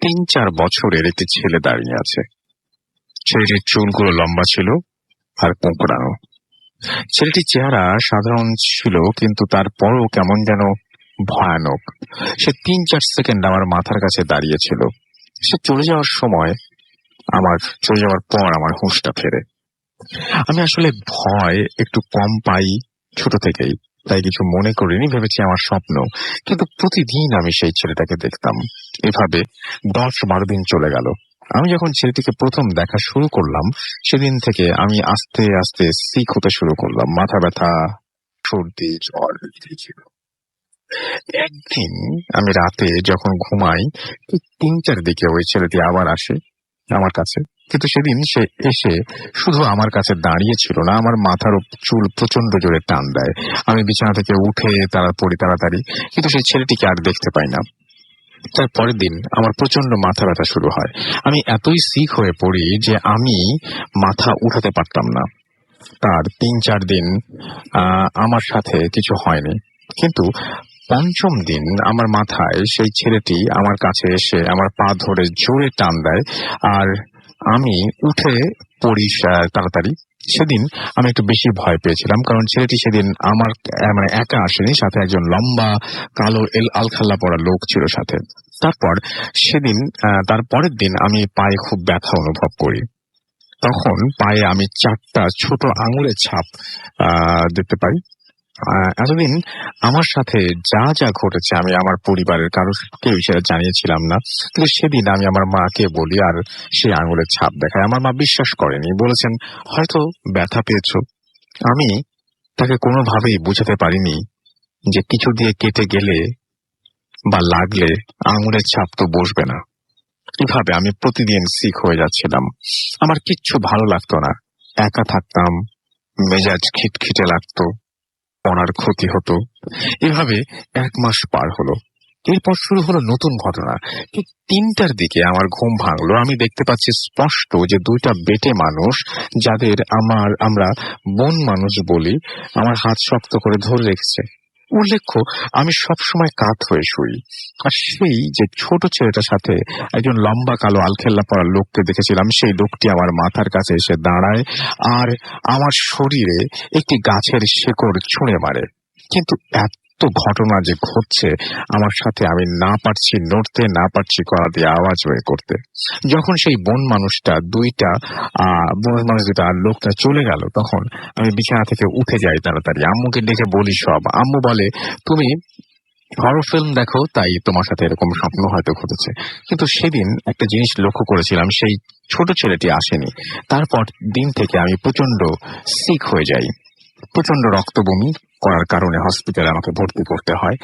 3-4 বছরের একটি ছেলে দাঁড়িয়ে আছে। ছেলেটির চুলগুলো লম্বা ছিল আর কোঁকড়ানো। ছেলেটির চেহারা সাধারণ ছিল, কিন্তু তারপরও কেমন যেন ভয়ানক। সে 3-4 সেকেন্ড আমার মাথার কাছে দাঁড়িয়েছিল। সে চলে যাওয়ার পর আমার হুঁশটা ফেরে। আমি আসলে ভয় একটু কম পাই ছোট থেকেই, তাই কিছু মনে করিনি, ভেবেছি আমার স্বপ্ন। কিন্তু প্রতিদিন আমি সেই ছেলেটাকে দেখতাম। এভাবে 10-12 দিন চলে গেল। আমি যখন ছেলেটিকে প্রথম দেখা শুরু করলাম, সেদিন থেকে আমি আস্তে আস্তে সিক হতে শুরু করলাম। মাথা ব্যথা, সর্দি, জ্বর ছিল। একদিন আমি রাতে যখন ঘুমাই, ঠিক 3-4 দিকে ওই ছেলেটি আবার আসে আমার কাছে। কিন্তু সেদিন সে এসে শুধু আমার কাছে দাঁড়িয়ে ছিল না, আমার মাথার চুল প্রচন্ড জোরে টান দেয়। আমি বিছানা থেকে উঠে পড়ি তাড়াতাড়ি, কিন্তু সেই ছেলেটিকে আর দেখতে পাই না। তার পরের দিন আমার প্রচন্ড মাথা ব্যথা শুরু হয়। আমি এতই সিক হয়ে পড়ি যে আমি মাথা উঠাতে পারতাম না। তার 3-4 দিন আমার সাথে কিছু হয়নি, কিন্তু 5ম দিন আমার মাথায় সেই ছেলেটি আমার কাছে এসে আমার পা ধরে জোরে টান দেয়, আর আমি উঠে পড়ি তাড়াতাড়ি। সেদিন আমি একটু বেশি ভয় পেয়েছিলাম, কারণ ছেলেটি সেদিন আমার মানে একা আসেনি, সাথে একজন লম্বা কালো আলখাল্লা পরা লোক ছিল সাথে। তারপর সেদিন তার পরের দিন আমি পায়ে খুব ব্যথা অনুভব করি। তখন পায়ে আমি 4টা ছোট আঙুলের ছাপ দেখতে পাই। এতদিন আমার সাথে যা যা ঘটেছে আমি আমার পরিবারের কারোকে সেটা জানিয়েছিলাম না, কিন্তু সেদিন আমি আমার মাকে বলি আর সেই আঙুলের ছাপ দেখায়। আমার মা বিশ্বাস করেনি, বলেছেন হয়তো ব্যথা পেয়েছ। আমি তাকে কোনোভাবেই বোঝাতে পারিনি যে কিছু দিয়ে কেটে গেলে বা লাগলে আঙুলের ছাপ তো বসবে না। এভাবে আমি প্রতিদিন সিক হয়ে যাচ্ছিলাম। আমার কিচ্ছু ভালো লাগতো না, একা থাকতাম, মেজাজ খিটখিটে লাগতো, পড়ার ক্ষতি হতো। এভাবে 1 মাস পার হলো। এরপর শুরু হলো নতুন ঘটনা। ঠিক 3টার দিকে আমার ঘুম ভাঙলো। আমি দেখতে পাচ্ছি স্পষ্ট যে 2টা বেটে মানুষ, যাদের আমরা বোন মানুষ বলি, আমার হাত শক্ত করে ধরে রেখেছে। উল্লেখ্য, আমি সবসময় কাত হয়ে শুই। আর সেই যে ছোট ছেলেটার সাথে একজন লম্বা কালো আলখেল্লা পরা লোককে দেখেছিলাম, সেই লোকটি আমার মাথার কাছে এসে দাঁড়ায় আর আমার শরীরে একটি গাছের শেকড় ছুঁড়ে মারে। কিন্তু এত ঘটনা যে ঘটছে আমার সাথে, আমি না পারছি নড়তে, না পারছি গলা দিয়ে আওয়াজ বের করতে। যখন সেই বোন মানুষ দুটা আর লোকটা চলে গেল, তখন আমি বিছানা থেকে উঠে যাই তাড়াতাড়ি। আম্মুকে ডেকে বলি সব। আম্মু বলে, তুমি হরর ফিল্ম দেখো, তাই তোমার সাথে এরকম স্বপ্ন হয়তো ঘটেছে। কিন্তু সেদিন একটা জিনিস লক্ষ্য করেছিলাম, সেই ছোট ছেলেটি আসেনি। তারপর দিন থেকে আমি প্রচন্ড সিক হয়ে যাই। প্রচন্ড রক্তবমি করার কারণে হসপিটালে আমাকে ভর্তি করতে হয়।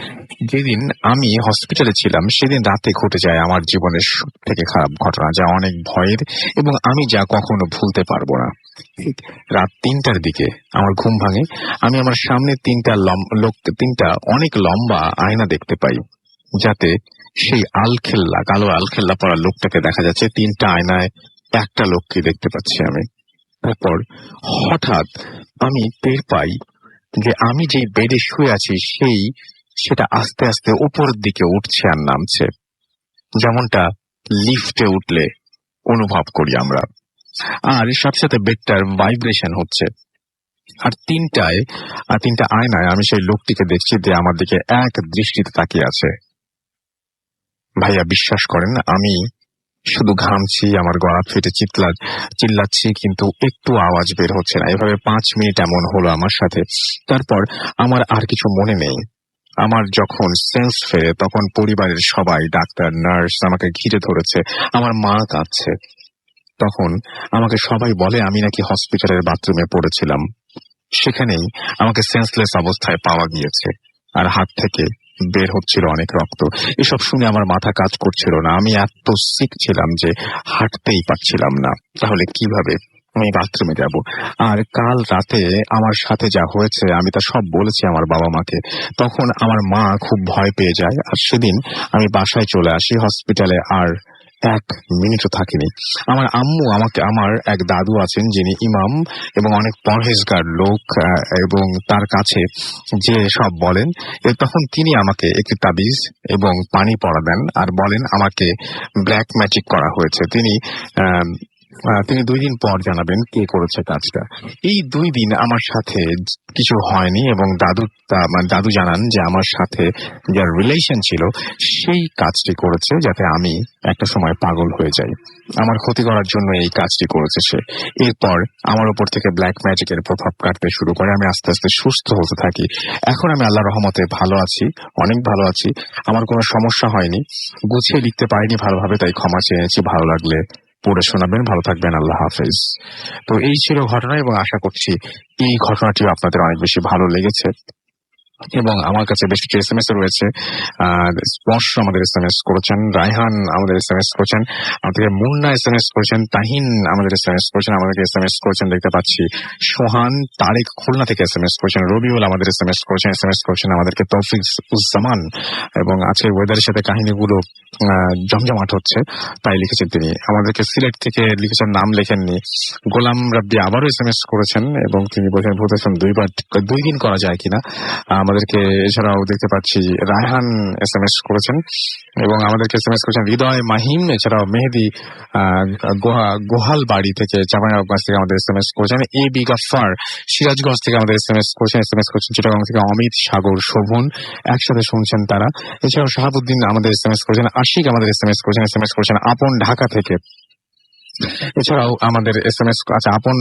যেদিন আমি হসপিটালে ছিলাম, সেদিন রাতে ঘটে যায় আমার জীবনের সব থেকে খারাপ ঘটনা, যা অনেক ভয়ের এবং আমি যা কখনো ভুলতে পারবো না। ঠিক রাত 3টার দিকে আমার ঘুম ভাঙে। আমি আমার সামনে 3টা অনেক লম্বা আয়না দেখতে পাই, যাতে সেই কালো আলখেল্লা পরা লোকটাকে দেখা যাচ্ছে। 3টা আয়নায় একটা লোককে দেখতে পাচ্ছি আমি। তারপর হঠাৎ আমি টের পাই যে আমি যে বেডে শুয়ে আছি সেটা আস্তে আস্তে উপরের দিকে উঠছে আর নামছে, যেমনটা লিফটে উঠলে অনুভব করি আমরা। আর সাথে সাথে বেডটার ভাইব্রেশন হচ্ছে। আর 3টা আয়নায় আমি সেই লোকটিকে দেখছি যে আমার দিকে এক দৃষ্টিতে তাকিয়ে আছে। ভাইয়া, বিশ্বাস করেন, আমি শুধু ঘামছি, আমার গলা ফেটে চিল্লাচ্ছি, কিন্তু একটু আওয়াজ বের হচ্ছে না। এভাবে 5 মিনিট এমন হলো আমার সাথে। তারপর আমার আর কিছু মনে নেই। আমার যখন সেন্স ফেরে, তখন পরিবারের সবাই, ডাক্তার, নার্স আমাকে ঘিরে ধরেছে। আমার মা কাঁদছে। তখন আমাকে সবাই বলে আমি নাকি হসপিটালের বাথরুমে পড়েছিলাম। সেখানেই আমাকে সেন্সলেস অবস্থায় পাওয়া গিয়েছে, আর হাত থেকে বের হচ্ছিল অনেক রক্ত। এসব শুনে আমার মাথা কাজ করছিল না। আমি এত সিক ছিলাম যে হাঁটতেই পারছিলাম না। তাহলে কিভাবে আমি বাথরুমে যাব? আর কাল রাতে আমার সাথে যা হয়েছে আমি তা সব বলেছি আমার বাবা মাকে। তখন আমার মা খুব ভয় পেয়ে যায়, আর সেদিন আমি বাসায় চলে আসি। হসপিটালে আর 1 মিনিটও থাকিনি। আমার আম্মু আমার এক দাদু আছেন, যিনি ইমাম এবং অনেক পরহেজগার লোক, এবং তার কাছে যে সব বলেন। তখন তিনি আমাকে একটি তাবিজ এবং পানি পড়া দেন আর বলেন আমাকে ব্ল্যাক ম্যাজিক করা হয়েছে। তিনি তিনি 2 দিন পর জানাবেন কে করেছে কাজটা। এই 2 দিন আমার সাথে কিছু হয়নি এবং দাদু জানান যে আমার সাথে যার রিলেশন ছিল সেই কাজটি করেছে যাতে আমি একটা সময় পাগল হয়ে যাই। আমার ক্ষতি করার জন্য এই কাজটি করেছে সে। এরপর আমার উপর থেকে ব্ল্যাক ম্যাজিকের প্রভাব কাটতে শুরু করে। আমি আস্তে আস্তে সুস্থ হতে থাকি। এখন আমি আল্লাহর রহমতে ভালো আছি, অনেক ভালো আছি। আমার কোনো সমস্যা হয়নি। গুছিয়ে লিখতে পারিনি ভালোভাবে, তাই ক্ষমা চেয়েছি। ভালো লাগলে পড়ে শোনাবেন। ভালো থাকবেন। আল্লাহ হাফেজ। তো এই ছিল ঘটনা এবং আশা করছি এই ঘটনাটিও আপনাদের অনেক বেশি ভালো লেগেছে। এবং আমার কাছে বেশ কিছু SMS রয়েছে। স্পর্শ আমাদের SMS করেছেন, রায়হান আমাদের SMS করেছেন, আমাদের মুন্না SMS করেছেন, তাহিন আমাদের SMS করেছেন, আমাদেরকে SMS করেছেন দেখতে পাচ্ছি সোহান, তারেক খুলনা থেকে SMS করেছেন, রবিউল আমাদের SMS করেছেন আমাদেরকে তৌফিক উজ্জামান। এবং আজকের ওয়েদারের সাথে কাহিনীগুলো জমজমাট হচ্ছে তাই লিখেছেন তিনি। আমাদেরকে সিলেট থেকে লিখেছেন, নাম লেখেননি। গোলাম রাব্বি আবারও SMS করেছেন এবং তিনি বলছেন ভূতেশন 2 দিন করা যায় কিনা। আমাদেরকে এছাড়াও দেখতে পাচ্ছি রায়হান SMS করেছেন এবং আমাদেরকে SMS করেছেন হৃদয় মাহিম। এছাড়াও মেহেদি গোহাল বাড়ি থেকে চাঁপাইনবাবগঞ্জ থেকে আমাদের SMS করেছেন। এ বি গাফফার সিরাজগঞ্জ থেকে আমাদের SMS করেছেন চিটাগাং থেকে অমিত, সাগর, শোভন একসাথে শুনছেন তারা। এছাড়াও শাহাবুদ্দিন আমাদের SMS করেছেন, আশিক আমাদের SMS করেছেন আপন ঢাকা থেকে। এছাড়াও আমাদের SMS আচ্ছা আপন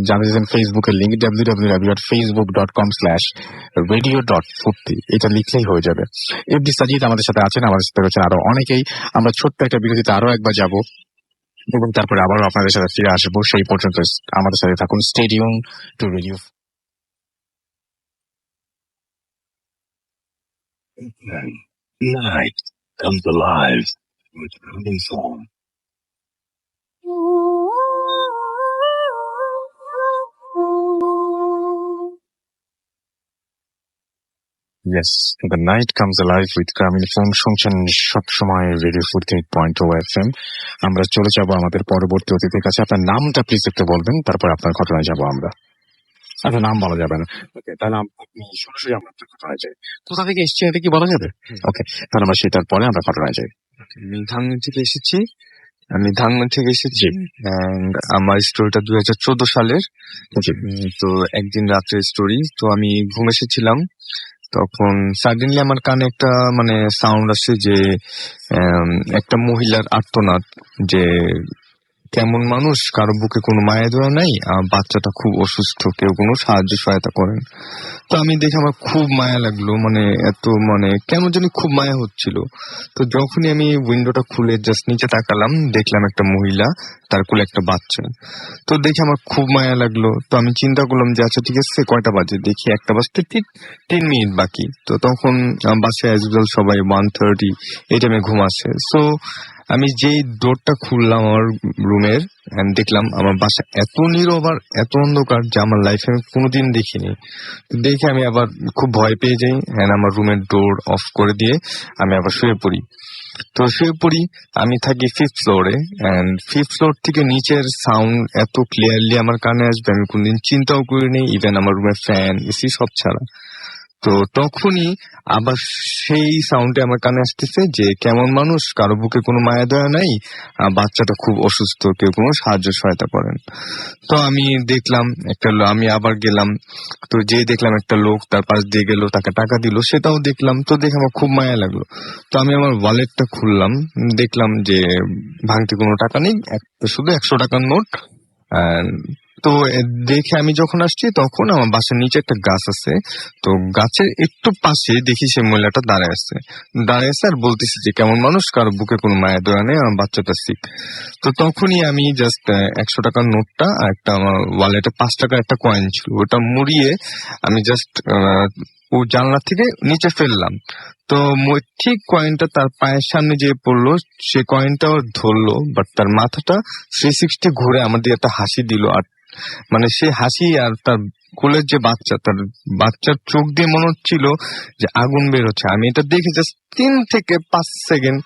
জানিয়েছেন ফেসবুকের লিঙ্ক www.facebook.com/radio.ফুর্তি, এটা লিখলেই হয়ে যাবে। এফডি সাজিদ আমাদের সাথে আছেন, আমাদের সাথে রয়েছেন আরো অনেকেই। আমরা ছোট্ট একটা বিরতিতে আরো একবার যাব এবং তারপরে আবারও আপনাদের সাথে ফিরে আসবো। সেই পর্যন্ত আমাদের সাথে থাকুন। Stay tune two radio. Night comes alive with coming song. Yes, the night comes alive with গ্রামীণ ফোন শুনছেন সবসময় রেডিও 48.2 FM। আমরা চলে যাব আমাদের পরবর্তী অতিথির কাছে। আপনার নামটা প্লিজ একটু বলবেন, তারপর আপনার ঘটনায় যাব আমরা। আপনার নাম বলা যাবে না। ওকে, তাহলে আপনি সরাসরি আমরা আপনার ঘটনায় যাই। কোথা থেকে এসেছি এটা কি বলা যাবে? ওকে, তাহলে আমরা সেটার পরে আমরা ঘটনায় যাই। আমি ধানমন্ডি থেকে এসেছি। And আমার স্টোরিটা 2014 সালের। তো একদিন রাত্রে স্টোরি। তো আমি ঘুম এসেছিলাম, তখন সাডেনলি আমার কানে একটা সাউন্ড আসে যে একটা মহিলার আর্তনাদ, যে কেমন মানুষ, কারো বুকে কোনো মায়া দয়া নাই, বাচ্চাটা খুব অসুস্থ, কেউ কোনো সাহায্য সহায়তা করেন। তো আমি দেখে আমার খুব মায়া লাগলো, এত কেন জানি খুব মায়া হচ্ছিল। তো যখনই আমি উইন্ডোটা খুলে জাস্ট নিচে তাকালাম, দেখলাম একটা মহিলা, তার কোলে একটা বাচ্চা। তো দেখে আমার খুব মায়া লাগলো। তো আমি চিন্তা করলাম যে আচ্ছা ঠিক আছে, কয়টা বাজে দেখি, 1টা বাজতে ঠিক 10 মিনিট বাকি। তো তখন বাসে অ্যাজ ইউজুয়াল সবাই 1:30 এই টাইমে ঘুম আসে। সো আমি যেই ডোরটা খুললাম আমার রুমের, দেখলাম আমার বাসা এত নীরব আর এত অন্ধকার যে আমার লাইফে আমি কোনোদিন দেখিনি। দেখে আমি আবার খুব ভয় পেয়ে যাই, আমার রুমের ডোর অফ করে দিয়ে আমি আবার শুয়ে পড়ি। তো শুয়ে পড়ি, আমি থাকি 5th ফ্লোরে, এন্ড 5th ফ্লোর থেকে নিচের সাউন্ড এত ক্লিয়ারলি আমার কানে আসবে আমি কোনদিন চিন্তাও করিনি, ইভেন আমার রুমের ফ্যান এসি সব ছাড়া। তো তখনই আবার সেই সাউন্ডে আমার কানে আসতেছে যে কেমন মানুষ, কারো বুকে কোনো মায়া দয়া নাই, বাচ্চাটা খুব অসুস্থ, কেউ কোনো সাহায্য সহায়তা করেন। তো আমি দেখলাম আমি আবার গেলাম, তো যে দেখলাম একটা লোক তার পাশ দিয়ে গেল, তাকে টাকা দিল, সেটাও দেখলাম। তো দেখে আমার খুব মায়া লাগলো। তো আমি আমার ওয়ালেটটা খুললাম, দেখলাম যে ভাঙতে কোনো টাকা নেই, শুধু 100 টাকার নোট। তো দেখে আমি যখন আসছি তখন আমার বাসার নিচে একটা গাছ আছে। তো গাছের একটু পাশে দেখি সে মহিলাটা দাঁড়ায় আছে আর বলতেছে যে কেমন মানুষ, কারো বুকে কোনো মায়া দয়া নেই, আমার বাচ্চাটা সিক। তো তখনই আমি জাস্ট 100 টাকার নোটটা আর একটা আমার ওয়ালেটে 5 টাকার একটা কয়েন ছিল, ওটা মুড়িয়ে আমি জাস্ট ও জানলা থেকে নিচে ফেললাম। তো ঠিক কয়েনটা তার পায়ের সামনে যে পড়লো, সে কয়েনটা ধরলো, বাট তার মাথাটা 360 ঘুরে আমার দিকে একটা হাসি দিল। আর সে হাসি আর তার কোলের যে বাচ্চা, তার বাচ্চার চোখ দিয়ে মনে হচ্ছিল যে আগুন বের হচ্ছে। আমি এটা দেখে জাস্ট 3 থেকে 5 সেকেন্ড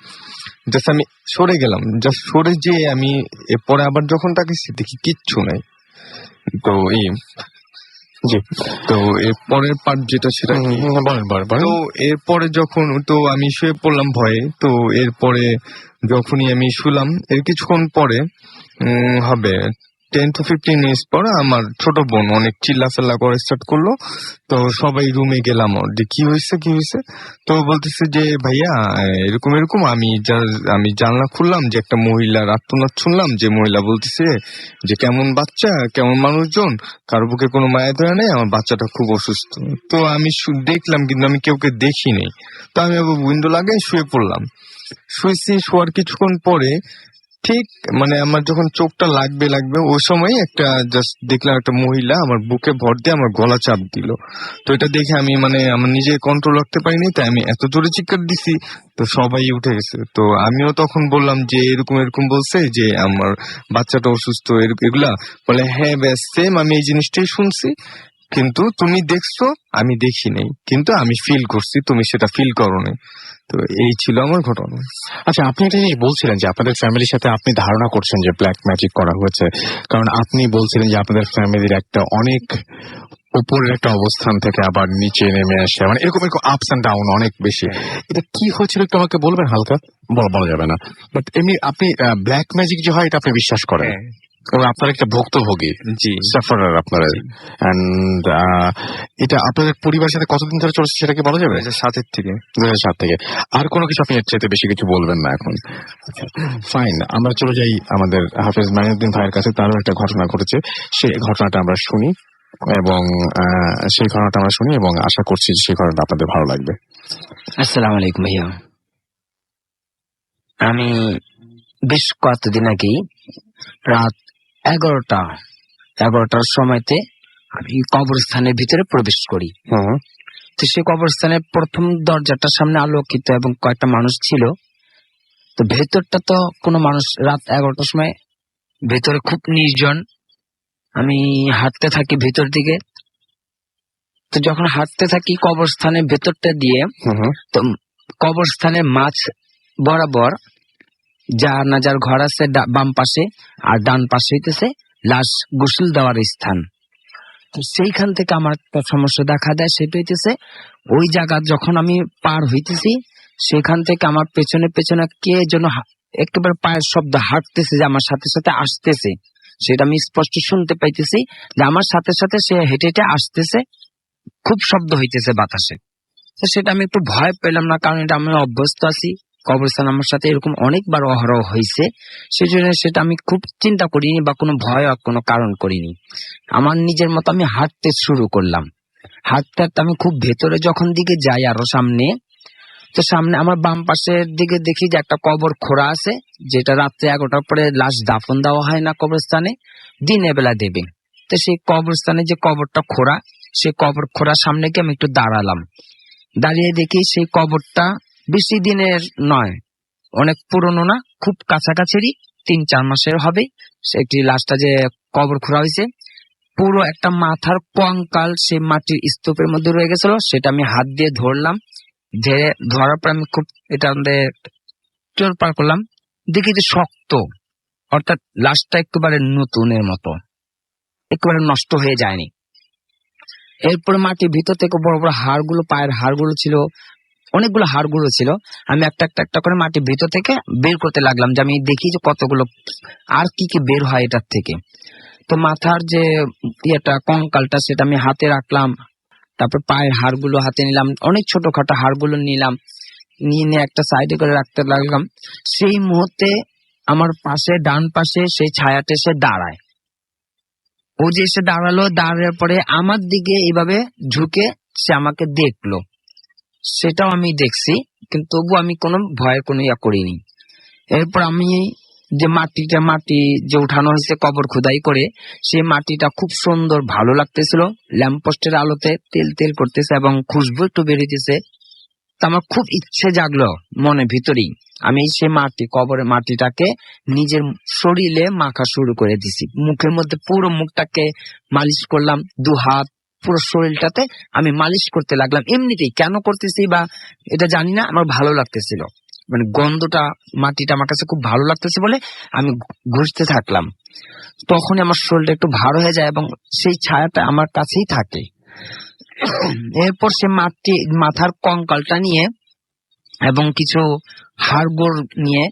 জাস্ট আমি সরে গেলাম। জাস্ট সরে যেয়ে আমি এরপরে আবার যখন তাকিয়েছি দেখি কিচ্ছু নাই। তো তো এর পরের পার্ট যেটা সেটা তো এরপরে যখন তো আমি শুয়ে পড়লাম ভয়ে। তো এরপরে যখনই আমি শুলাম, এর কিছুক্ষণ পরে হবে 10 to 15 মিনিট পর আমার ছোট বোন অনেক চিল্লাফেল্লা করে স্টার্ট করলো। তো সবাই রুমে গেলাম, ওর যে কি হয়েছে। তো বলতেছে যে ভাইয়া এরকম এরকম, আমি জানলা খুললাম যে একটা মহিলার আত্মনাদ শুনলাম, যে মহিলা বলতেছে যে কেমন বাচ্চা, কেমন মানুষজন, কারো বুকে কোনো মায়া দয়া নেই, আমার বাচ্চাটা খুব অসুস্থ। তো আমি দেখলাম, কিন্তু আমি কেউকে দেখিনি। তো আমি আবার উইন্ডো লাগাই শুয়ে পড়লাম। শোয়ার কিছুক্ষণ পরে ঠিক মানে আমার যখন চোখটা লাগবে ওই সময় একটা জাস্ট দেখলাম একটা মহিলা আমার বুকে ভর দিয়ে আমার গলা চাপ দিল। তো এটা দেখে আমি মানে আমার নিজে কন্ট্রোল রাখতে পারিনি, তাই আমি এত জোরে চিৎকার দিছি, তো সবাই উঠে গেছে। তো আমিও তখন বললাম যে এরকম এরকম বলছে যে আমার বাচ্চাটা অসুস্থ, এগুলা বলে হ্যাঁ ব্যাস সেম, আমি এই জিনিসটাই শুনছি, কিন্তু তুমি দেখছো আমি দেখি নাই, কিন্তু আমি ফিল করছি, তুমি সেটা ফিল করো নাই। তো এই ছিল আমার ঘটনা। আচ্ছা, আপনি একটা জিনিস বলছিলেন যে আপনাদের ফ্যামিলির সাথে আপনি ধারণা করছেন যে ব্ল্যাক ম্যাজিক করা হয়েছে, কারণ আপনি বলছিলেন যে আপনাদের ফ্যামিলির একটা অনেক উপরের একটা অবস্থান থেকে আবার নিচে নেমে আসে, মানে এরকম আপস এন্ড ডাউন অনেক বেশি। এটা কি হয়েছিল একটু আমাকে বলবেন হালকা? বলা যাবে না, বাট এমনি আপনি ব্ল্যাক ম্যাজিক যে হয় এটা আপনি বিশ্বাস করেন, এবং আপনার একটা ভুক্তভোগী, জি সাফারার আপনারা। এন্ড এটা আপনাদের পরিবারের সাথে কতদিন ধরে চলছে সেটা কি বলা যাবে? 2007 থেকে। 2007 থেকে। আর কোনো কিছু আপনি এর চাইতে বেশি কিছু বলবেন না এখন? ফাইন, আমরা চলে যাই আমাদের হাফেজ মাইনুদ্দিন ভাইয়ের কাছে। তারও একটা ঘটনা ঘটেছে, সেই ঘটনাটা আমরা শুনি এবং আশা করছি যে সেই ঘটনাটা আপনাদের ভালো লাগবে। আসসালামু আলাইকুম ভাইয়া। আমি বেশ কতদিন আগে রাত 11টার সময়তে আমি কবরস্থানের ভিতরে প্রবেশ করি। তো সেই কবরস্থানের প্রথম দরজাটার সামনে আলোকিত এবং কয়েকটা মানুষ ছিল। তো ভেতরটা তো কোনো মানুষ, রাত 11টার সময় ভেতরে খুব নির্জন। আমি হাঁটতে থাকি ভেতর দিকে। তো যখন হাঁটতে থাকি কবরস্থানের ভেতরটা দিয়ে, তো কবরস্থানের মাঝ বরাবর যার ঘর আছে বাম পাশে, আর ডান পাশে হইতেছে লাশ গোসল দেওয়ার স্থান। তো সেইখান থেকে আমার একটা সমস্যা দেখা দেয়, সেটা হইতেছে ওই জায়গা যখন আমি পার হইতেছি, সেখান থেকে আমার পেছনে কে যেন একেবারে পায়ের শব্দ হাঁটতেছে, যে আমার সাথে সাথে আসতেছে। সেটা আমি স্পষ্ট শুনতে পাইতেছি যে আমার সাথে সাথে সে হেঁটে হেঁটে আসতেছে, খুব শব্দ হইতেছে বাতাসে। তো সেটা আমি একটু ভয় পেলাম না, কারণ এটা আমি অভ্যস্ত আছি, কবরস্থান আমার সাথে এরকম অনেকবার অহরহ হয়েছে। সেই জন্য সেটা আমি খুব চিন্তা করিনি বা কোনো ভয় কোনো কারণ করিনি। আমার নিজের মতো আমি হাঁটতে শুরু করলাম। হাঁটতে হাঁটতে আমি খুব ভেতরে যখন দিকে যাই আরো সামনে, তো সামনে আমার বাম পাশের দিকে দেখি যে একটা কবর খোঁড়া আছে, যেটা রাত্রে 11টার পরে লাশ দাফন দেওয়া হয় না কবরস্থানে, দিনের বেলা দেবে। তো সেই কবরস্থানে যে কবরটা খোঁড়া, সেই কবর খোঁড়ার সামনে গিয়ে আমি একটু দাঁড়ালাম। দাঁড়িয়ে দেখি সেই কবরটা বেশি দিনের নয়, অনেক পুরনো না, খুব কাছাকাছিরই, 3-4 মাসের হবে। সেটি লাশটা যে কবর খোঁড়া হয়েছে, পুরো একটা মাথার কঙ্কাল সে মাটির স্তূপের মধ্যে রয়ে গেছিল। সেটা আমি হাত দিয়ে ধরলাম, ধরার পর আমি খুব এটা চোর পার করলাম, দেখি যে শক্ত, অর্থাৎ লাশটা একেবারে নতুনের মতো, একেবারে নষ্ট হয়ে যায়নি। এরপরে মাটির ভিতর থেকে বড় বড় হাড়গুলো, পায়ের হাড়গুলো ছিল, অনেকগুলো হাড়গুলো ছিল। আমি একটা করে মাটির ভিতর থেকে বের করতে লাগলাম, যে আমি দেখি যে কতগুলো আর কি কি বের হয় এটার থেকে। তো মাথার যে কঙ্কালটা, সেটা আমি হাতে রাখলাম। তারপর পায়ের হাড়গুলো হাতে নিলাম, অনেক ছোটখাটো হাড়গুলো নিলাম, নিয়ে একটা সাইডে করে রাখতে লাগলাম। সেই মুহূর্তে আমার পাশে, ডান পাশে সেই ছায়াটা এসে দাঁড়ায়। ও যে এসে দাঁড়ালো, দাঁড়ানোর পরে আমার দিকে এইভাবে ঝুঁকে সে আমাকে দেখলো। সেটাও আমি দেখছি, কিন্তু তবু আমি কোনো ভয়ের কোনো করিনি। এরপর আমি যে মাটি যে উঠানো হয়েছে কবর খোদাই করে, সেই মাটিটা খুব সুন্দর ভালো লাগতেছিল, ল্যাম্পপোস্টের আলোতে তেল তেল করতেছে এবং খুশবু একটু বেরিয়েছে। তো আমার খুব ইচ্ছে জাগলো মনে ভিতরেই, আমি সে কবরের মাটিটাকে নিজের শরীরে মাখা শুরু করে দিছি। মুখের মধ্যে পুরো মুখটাকে মালিশ করলাম, 2 হাত পুরো শরীরটাতে আমি মালিশ করতে লাগলাম। এমনিতেই কেন করতেছি বা এটা জানি না, আমার ভালো লাগতেছিল, মানে গন্ধটা, মাটিটা আমার কাছে খুব ভালো লাগতেছে বলে আমি ঘুরতে থাকলাম। তখনই আমার শরীরটা একটু ভালো হয়ে যায় এবং সেই ছায়াটা আমার কাছেই থাকে। এরপর সে মাথার কঙ্কালটা নিয়ে এবং কিছু হাড়গোড় নিয়ে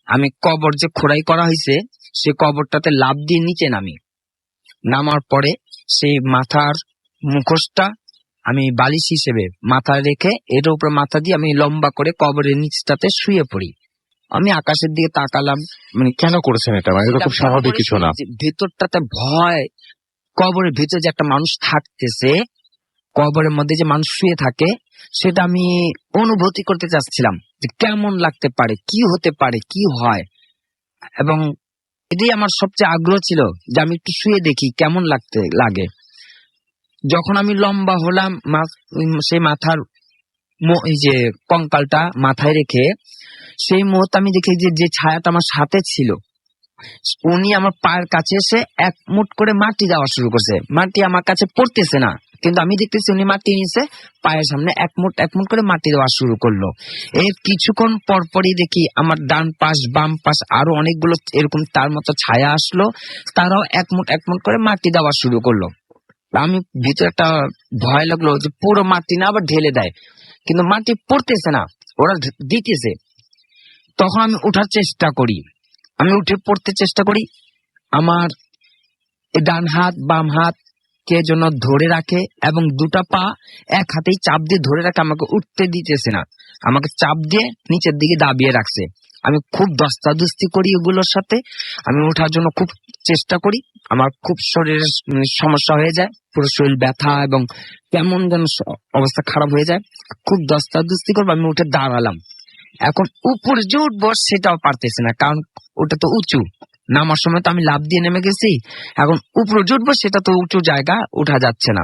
আমি কবর যে খোড়াই করা হয়েছে সে কবরটাতে লাফ দিয়ে নিচে নামার পরে সেই মাথার মুখোশটা আমি বালিশ হিসেবে মাথায় রেখে এর উপরে মাথা দিয়ে আমি লম্বা করে কবরের নিচটাতে শুয়ে পড়ি। আমি আকাশের দিকে তাকালাম। মানে কেন করেছেন এটা? মানে এটা খুব স্বাভাবিক কিছু না। ভেতরটাতে ভয়, কবরের ভেতরে যে একটা মানুষ থাকতেছে, কবরের মধ্যে যে মানুষ শুয়ে থাকে, সেটা আমি অনুভূতি করতে চাচ্ছিলাম যে কেমন লাগতে পারে, কি হতে পারে, কি হয়। এবং এটাই আমার সবচেয়ে আগ্রহ ছিল যে আমি একটু শুয়ে দেখি কেমন লাগে। যখন আমি লম্বা হলাম, সেই মাথার এই যে কঙ্কালটা মাথায় রেখে সেই মুহূর্তে আমি দেখি যে ছায়াটা আমার সাথে ছিল উনি আমার পায়ের কাছে এসে এক মুঠ করে মাটি দেওয়া শুরু করছে। মাটি আমার কাছে পড়তেছে না, কিন্তু আমি দেখতেছি উনি মাটি নিচে পায়ের সামনে এক মুঠ করে মাটি দেওয়া শুরু করলো। এর কিছুক্ষণ পরপরই দেখি আমার ডান পাশ বাম পাশ আরো অনেকগুলো এরকম তার মতো ছায়া আসলো, তারাও এক মুঠ করে মাটি দেওয়া শুরু করলো। আমি ভিতরে একটা ভয় লাগলো যে পুরো মাটি না আবার ঢেলে দেয়, কিন্তু মাটি পড়তেছে না, ওরা দিতেছে। তখন আমি উঠার চেষ্টা করি, আমি উঠে পড়তে চেষ্টা করি। আমার ডান হাত বাম হাত কে যেন ধরে রাখে এবং দুটা পা এক হাতেই চাপ দিয়ে ধরে রাখে, আমাকে উঠতে দিতেছে না, আমাকে চাপ দিয়ে নিচের দিকে দাবিয়ে রাখছে। আমি খুব দস্তাদস্তি করি এগুলোর সাথে, আমি ওঠার জন্য খুব চেষ্টা করি। আমার খুব শরীরের সমস্যা হয়ে যায়, পুরো শরীর ব্যথা এবং কেমন যেন অবস্থা খারাপ হয়ে যায়। খুব দস্তাদস্তি করবো, আমি উঠে দাঁড়ালাম। এখন উপরে যে উঠবো সেটাও পারতেছি না, কারণ ওটা তো উঁচু। নামার সময় তো আমি লাফ দিয়ে নেমে গেছি, এখন উপরে যে উঠবো সেটা তো উঁচু জায়গা, উঠা যাচ্ছে না।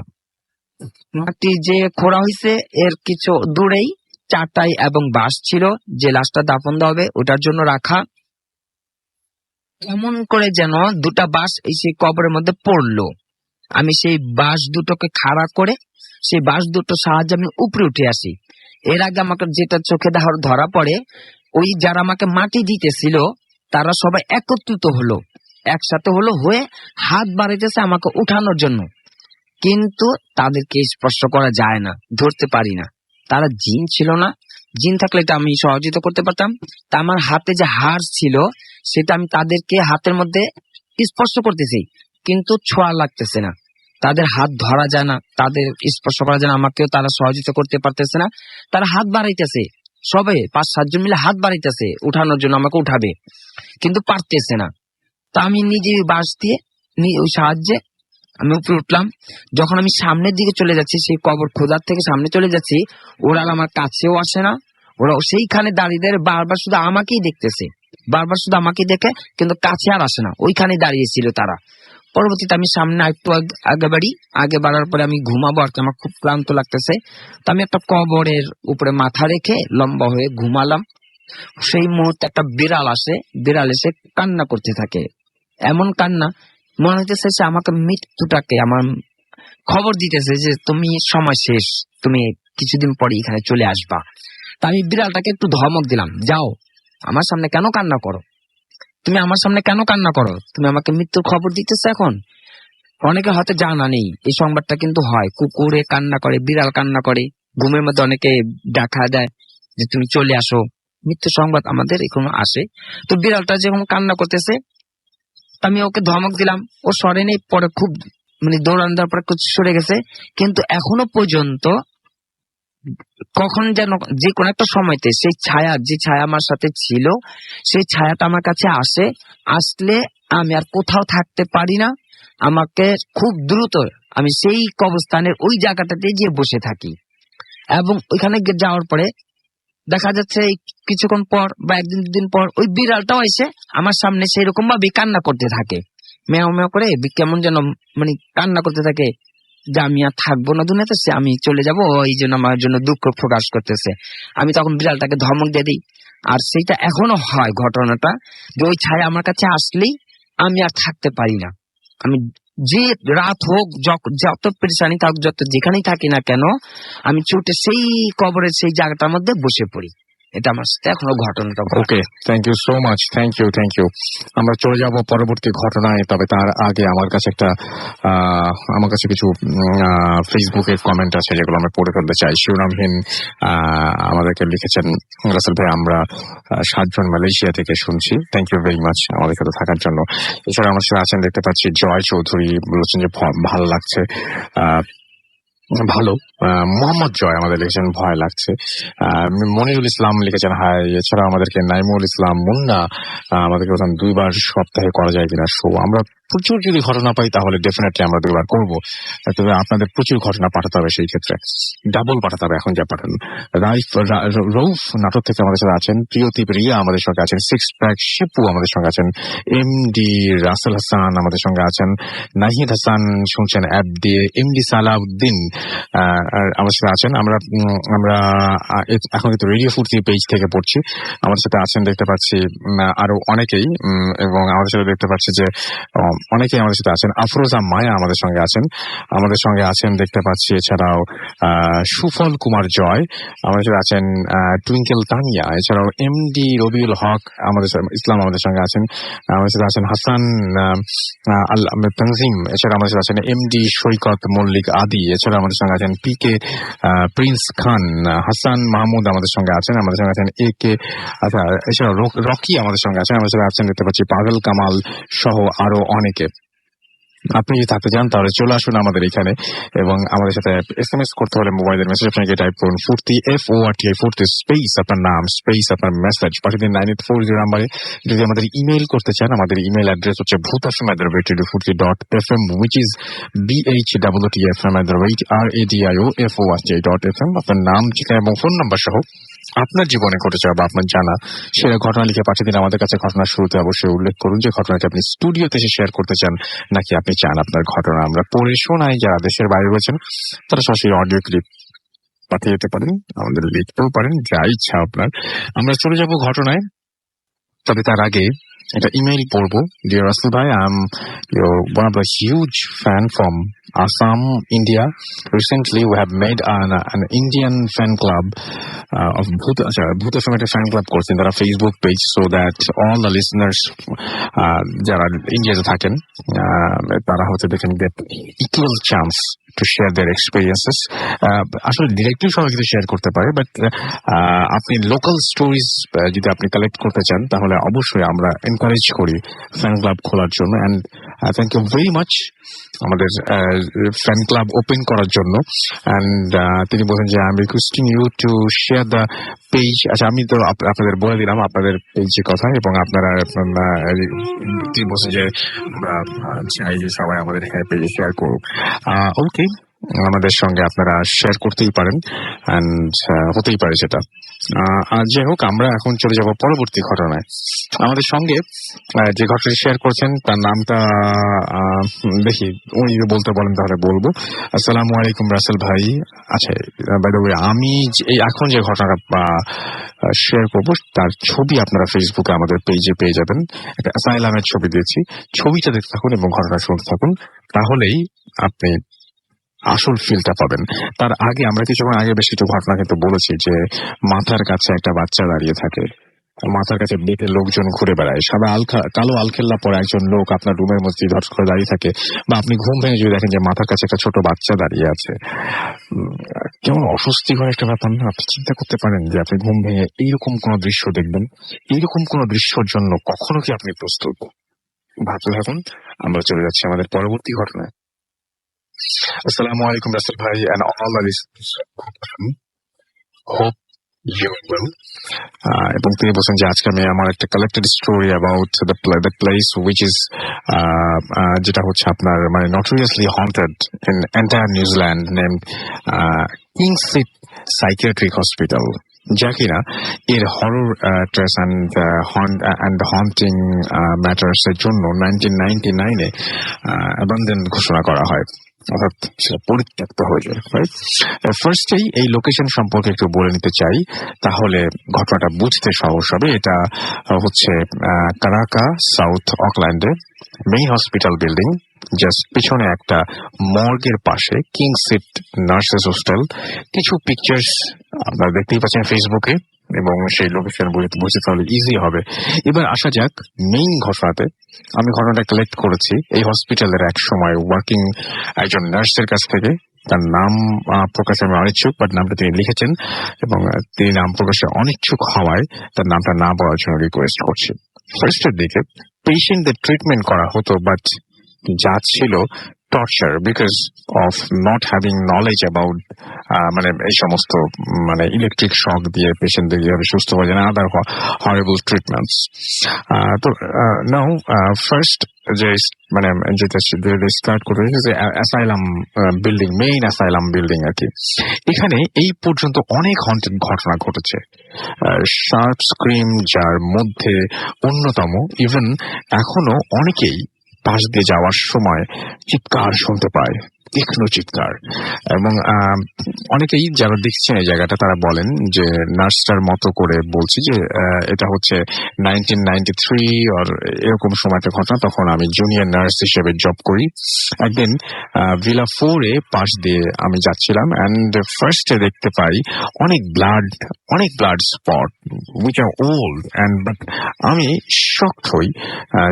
মাটি যে খোঁড়া হয়েছে এর কিছু দূরেই চাটাই এবং বাঁশ ছিল, যে লাশটা দাফন দেওয়া হবে ওটার জন্য রাখা। কেমন করে যেন দুটা বাঁশ এই সেই কবরের মধ্যে পড়লো। আমি সেই বাঁশ দুটোকে খাড়া করে সেই বাঁশ দুটো সাহায্যে আমি উপরে উঠে আসি। এর আগে আমাকে যেটা চোখে ধরা পড়ে, ওই যারা আমাকে মাটি দিতেছিল তারা সবাই একত্রিত হলো, একসাথে হয়ে হাত বাড়াইতেছে আমাকে উঠানোর জন্য, কিন্তু তাদেরকে স্পর্শ করা যায় না, ধরতে পারি না। তারা জিন ছিল না, জিন থাকলে এটা আমি সহযোগিতা করতে পারতাম। তা আমার হাতে যে হাড় ছিল সেটা আমি তাদেরকে হাতের মধ্যে স্পর্শ করতেছি, কিন্তু ছোঁয়া লাগতেছে না, তাদের হাত ধরা যায় না, তাদের স্পর্শ করা যায় না, আমাকেও তারা সহযোগিতা করতে পারতেছে না। তারা হাত বাড়াইতেছে, সবাই 5-7 জন মিলে হাত বাড়াইতেছে উঠানোর জন্য, আমাকে উঠাবে, কিন্তু পারতেছে না। তা আমি নিজে বাঁশ দিয়ে ওই সাহায্যে আমি উপরে উঠলাম। যখন আমি সামনের দিকে চলে যাচ্ছি, সেই কবর খোঁজার থেকে সামনে চলে যাচ্ছি, ওরা আমার কাছেও আসে না, ওরা সেইখানে দাঁড়িয়ে বারবার শুধু আমাকেই দেখতেছে, বারবার শুধু আমাকে দেখে, কিন্তু কাছে আর আসে না, ওইখানে দাঁড়িয়েছিল তারা। পরবর্তীতে আমি সামনে একটু আগে বাড়ার পরে আমি ঘুমাবো আর কি, আমার খুব ক্লান্ত লাগতেছে। তো আমি একটা কবরের উপরে মাথা রেখে লম্বা হয়ে ঘুমালাম। সেই মুহূর্তে একটা বিড়াল এসে কান্না করতে থাকে, এমন কান্না মনে হইতেছে সে আমাকে মৃত্যুটাকে আমার খবর দিতেছে যে তুমি সময় শেষ, তুমি কিছুদিন পরে এখানে চলে আসবা। তা আমি বিড়ালটাকে একটু ধমক দিলাম, যাও, আমার সামনে কেন কান্না করো, তুমি আমার সামনে কেন কান্না করো, তুমি আমাকে মৃত্যুর খবর দিতেছো। এখন অনেকে হয়তো জানা নেই এই সংবাদটা কিন্তু হয়, কুকুরে কান্না করে, বিড়াল কান্না করে, ঘুমের মধ্যে অনেকে দেখা দেয় যে তুমি চলে আসো, মৃত্যু সংবাদ আমাদের এখনো আসে। তো বিড়ালটা যখন কান্না করতেছে আমি ওকে ধমক দিলাম, ও সরে নেই, পরে খুব দৌড়ান দেওয়ার পরে সরে গেছে। কিন্তু এখনো পর্যন্ত কখন যেন যে কোনো একটা সময়তে সেই যে ছায়া আমার সাথে ছিল, সেই ছায়াটা আমার কাছে আসলে আমি আর কোথাও থাকতে পারি না, আমাকে খুব দ্রুত আমি সেই কবরস্থানের ওই জায়গাটাতে গিয়ে বসে থাকি। এবং ওইখানে যাওয়ার পরে দেখা যাচ্ছে কিছুক্ষণ পর বা 1-2 দিন পর ওই বিড়ালটাও এসে আমার সামনে সেই রকম ভাবে কান্না করতে থাকে, মেও মেও করে কেমন যেন কান্না করতে থাকে যে আমি আর থাকবো না দুনিয়াতে, আমি চলে যাবো, এই জন্য আমার জন্য দুঃখ প্রকাশ করতেছে। আমি তখন বিড়ালটাকে ধমক দিয়ে দিই। আর সেইটা এখনো হয় ঘটনাটা, যে ওই ছায়া আমার কাছে আসলেই আমি আর থাকতে পারি না, আমি যে রাত হোক, যত পেরেশানি থাকুক, যেখানেই থাকি না কেন, আমি ছুটে সেই কবরের সেই জায়গাটার মধ্যে বসে পড়ি এটা আমার সাথে এখনো ঘটনাটা ঘটে। Okay, thank you so much, thank you. আমরা চলে যাব পরবর্তী ঘটনায়, তবে তার আগে আমার কাছে কিছু ফেসবুকে কমেন্ট আছে যেগুলো আমরা পড়ে ফেলতে চাই। শিরোনামহীন আমাদেরকে লিখেছেন, রাসেল ভাই আমরা 7 জন মালয়েশিয়া থেকে শুনছি, থ্যাংক ইউ ভেরি মাচ আমাদের সাথে থাকার জন্য। এছাড়া আমার সাথে আছেন দেখতে পাচ্ছি জয় চৌধুরী, বলেছেন যে ভালো লাগছে। ভালো। মোহাম্মদ জয় আমাদের লিখেছেন ভয় লাগছে। মনিরুল ইসলাম লিখেছেন হাই। এছাড়া আমাদেরকে নাইমুল ইসলাম মুন্না আমাদেরকে বলছেন 2 বার সপ্তাহে করা যায় কিনা শো। আমরা প্রচুর যদি ঘটনা পাই তাহলে ডেফিনেটলি আমরা 2 বার করবো, তবে আপনাদের প্রচুর ঘটনা পাঠাতে হবে, সেই ক্ষেত্রে ডাবল পাঠাতে হবে এখন যা পাঠান। রৌফ নাটক থেকে আমাদের সাথে আছেন, প্রিয়দীপ রিয়া আমাদের সঙ্গে আছেন, 6 প্যাক শিপু আমাদের সঙ্গে আছেন, এমডি রাসেল হাসান আমাদের সঙ্গে আছেন, নাহিদ হাসান শুনছেন অ্যাপ দিয়ে, এমডি সালাউদ্দিন আমাদের সাথে আছেন। আমরা এখন কিন্তু রেডিও ফুর্তি পেজ থেকে পড়ছি, আমাদের সাথে আছেন দেখতে পাচ্ছি আরো অনেকেই, এবং আমাদের সাথে দেখতে পাচ্ছি যে অনেকেই আমাদের সাথে আছেন। আফরোজা মায়া আমাদের সঙ্গে আছেন দেখতে পাচ্ছি। এছাড়াও সুফল কুমার জয় আমাদের সাথে আছেন, টুইঙ্কেল তানিয়া, এছাড়াও এমডি রবিউল হক ইসলাম আমাদের সঙ্গে আছেন, আমাদের সাথে আছেন হাসান আল তানজিম, এছাড়া আমাদের সাথে আছেন এমডি সৈকত মল্লিক আদি, এছাড়া আমাদের সঙ্গে আছেন পিকে প্রিন্স খান, হাসান মাহমুদ আমাদের সঙ্গে আছেন একে, আচ্ছা এছাড়া রকি আমাদের সঙ্গে আছেন, আমাদের সাথে আছেন দেখতে পাচ্ছি পাগল কামাল সহ আরো অনেকে। আপনি যদি থাকতে চান তাহলে চলে আসুন আমাদের এখানে, এবং আমাদের সাথে SMS করতে হলে মোবাইলের মেসেজ আপনাকে টাইপ করুন ফুর্তি FORTI ফুর্তি স্পেস আপনার নাম স্পেস আপনার মেসেজ পাঠিয়ে দিন 9840 নাম্বারে। যদি আমাদের ইমেল করতে চান, আমাদের ইমেল অ্যাড্রেস হচ্ছে bhutfm@radio40.fm, which is BHWTFM@radio4j.fm। আপনার নাম, ঠিকানা এবং ফোন নাম্বার সহ আপনার জীবনে ঘটেছে বা আপনার জানা সেটা ঘটনা লিখে পাঠিয়ে দিন আমাদের কাছে। ঘটনার শুরুতে অবশ্যই উল্লেখ করুন যে ঘটনাটি আপনি স্টুডিওতে এসে শেয়ার করতে চান, নাকি আপনি চান আপনার ঘটনা আমরা পড়ে শোনাই। যারা দেশের বাইরে রয়েছেন তারা সরাসরি অডিও ক্লিপ পাঠিয়ে যেতে পারেন, আমাদের লিখতেও পারেন, যা ইচ্ছা আপনার। আমরা চলে যাব ঘটনায়, তবে তার আগে একটা ইমেইল পড়বো। ডিয়ার রাসেল ভাই, I'm one of the huge fan from Assam, India. Recently we have made an Indian fan club of Bhut FM একটা fan club করছেন তারা Facebook page, so that all the listeners যারা ইন্ডিয়াতে থাকেন তারা হচ্ছে they can get equal chance to share their experiences. আসলে ডিরেক্টলি সবাই কিন্তু শেয়ার করতে পারে, বাট আপনি লোকাল স্টোরিজ যদি আপনি কালেক্ট করতে চান তাহলে অবশ্যই আমরা এনকারেজ করি ফ্যান ক্লাব খোলার জন্য। And thank you very much আমাদের ফ্যান ক্লাব ওপেন করার জন্য। অ্যান্ড তিনি বলেন যে I am requesting you to share the page. আচ্ছা, আমি তো আপনাদের বলে দিলাম আপনাদের পেজের কথা, এবং আপনারা তিনি বলছেন যে চাই যে সবাই আমাদের এখানে পেজে শেয়ার করুক। ওকে, আমাদের সঙ্গে আপনারা শেয়ার করতেই পারেন, অ্যান্ড হতেই পারে সেটা। আর যাই হোক, আমরা এখন চলে যাব পরবর্তী ঘটনায়। আমাদের সঙ্গে যে ঘটনাটি শেয়ার করছেন তার নামটা দেখি উনি যদি বলতে বলেন তাহলে বলবো। আসসালামু আলাইকুম রাসেল ভাই। আচ্ছা, বাই দ্য ওয়ে, আমি এখন যে ঘটনাটা শেয়ার করবো তার ছবি আপনারা ফেসবুকে আমাদের পেজে পেয়ে যাবেন। একটা অ্যাসাইলামের ছবি দিয়েছি, ছবিটা দেখতে থাকুন এবং ঘটনা শুনতে থাকুন, তাহলেই আপনি আসল ফিলটা পাবেন। তার আগে আমরা কিছুক্ষণ আগে বেশ কিছু ঘটনা কিন্তু বলেছি যে মাথার কাছে একটা বাচ্চা দাঁড়িয়ে থাকে, মাথার কাছে বেটে লোকজন ঘুরে বেড়ায়, সাদা কালো আলখেল্লা পরে একজন লোক আপনার রুমের মধ্যে ধর করে দাঁড়িয়ে থাকে, বা আপনি ঘুম ভেঙে যদি দেখেন যে মাথার কাছে একটা ছোট বাচ্চা দাঁড়িয়ে আছে, কেমন অস্বস্তিকর একটা ব্যাপার না? আপনি চিন্তা করতে পারেন যে আপনি ঘুম ভেঙে এইরকম কোন দৃশ্য দেখবেন? এইরকম কোন দৃশ্যর জন্য কখনো কি আপনি প্রস্তুত? ভাবতে থাকুন, আমরা চলে যাচ্ছি আমাদের পরবর্তী ঘটনায়। Assalamu alaikum Rasul bhai and all the listeners. Hope you will. এবং তিনি বলছেন যে আজকে আমি আমার একটা collected story about the place which is যেটা হচ্ছে আপনার মানে notoriously haunted in entire New Zealand, named Kingseat psychiatric hospital, যা কিনা এর horror trace and haunting matters এর জন্য 1999-এ অ্যাবান্ডন ঘোষণা করা হয়, অর্থাৎ সেটা পরিত্যক্ত হয়ে যায়। ফার্স্টেই এই লোকেশন সম্পর্কে একটু বলে নিতে চাই, তাহলে ঘটনাটা বুঝতে সহজ হবে। এটা হচ্ছে কারাকা, সাউথ অকল্যান্ডে মেইন হসপিটাল বিল্ডিং, জাস্ট পিছনে একটা মর্গের পাশে কিংসিট নার্সেস হোস্টেল। কিছু পিকচার্স আপনারা দেখতেই পাচ্ছেন ফেসবুকে, এবং সেই লোকেশন বুঝতে তাহলে ইজি হবে। এবার আসা যাক মেইন ঘটনাতে। আমি ঘটনাটা কালেক্ট করেছি এই হসপিটালের এক সময় ওয়ার্কিং একজন নার্সের কাছ থেকে। তার নাম প্রকাশে আমি অনিচ্ছুক, বাট নামটা তিনি লিখেছেন এবং তিনি নাম প্রকাশে অনিচ্ছুক হওয়ায় তার নামটা না বলার জন্য রিকোয়েস্ট করছি। ফার্স্টের দিকে পেশেন্টদের ট্রিটমেন্ট করা হতো, বাট যা ছিল torture because of not having knowledge about মানে এই সমস্ত মানে ইলেকট্রিক শক দিয়ে পেশেন্টদের কিভাবে সুস্থ হয়ে যায়, আদার হরেবল ট্রিটমেন্টস। তো নাও ফার্স্ট যে মানে যেটা স্টার্ট করে যে asylum building, main asylum building আর কি। এখানে এই পর্যন্ত অনেক হন্টেড ঘটনা ঘটেছে। শার্প স্ক্রিম যার মধ্যে অন্যতম, ইভেন এখনো অনেকেই পাশ দিয়ে যাওয়ার সময় চিৎকার শুনতে পায়, তীক্ষ্ণ চিৎকার। এবং অনেকেই যারা দেখছেন এই জায়গাটা তারা বলেন যে নার্সটার মতো করে বলছি যে এটা হচ্ছে 1993 আর এরকম সময়টা ঘটনা, তখন আমি জুনিয়র নার্স হিসেবে জব করি। একদিন ভিলা 4-এ পাশ দিয়ে আমি যাচ্ছিলাম অ্যান্ড ফার্স্টে দেখতে পাই অনেক blood spot which are old and but আমি শকড হই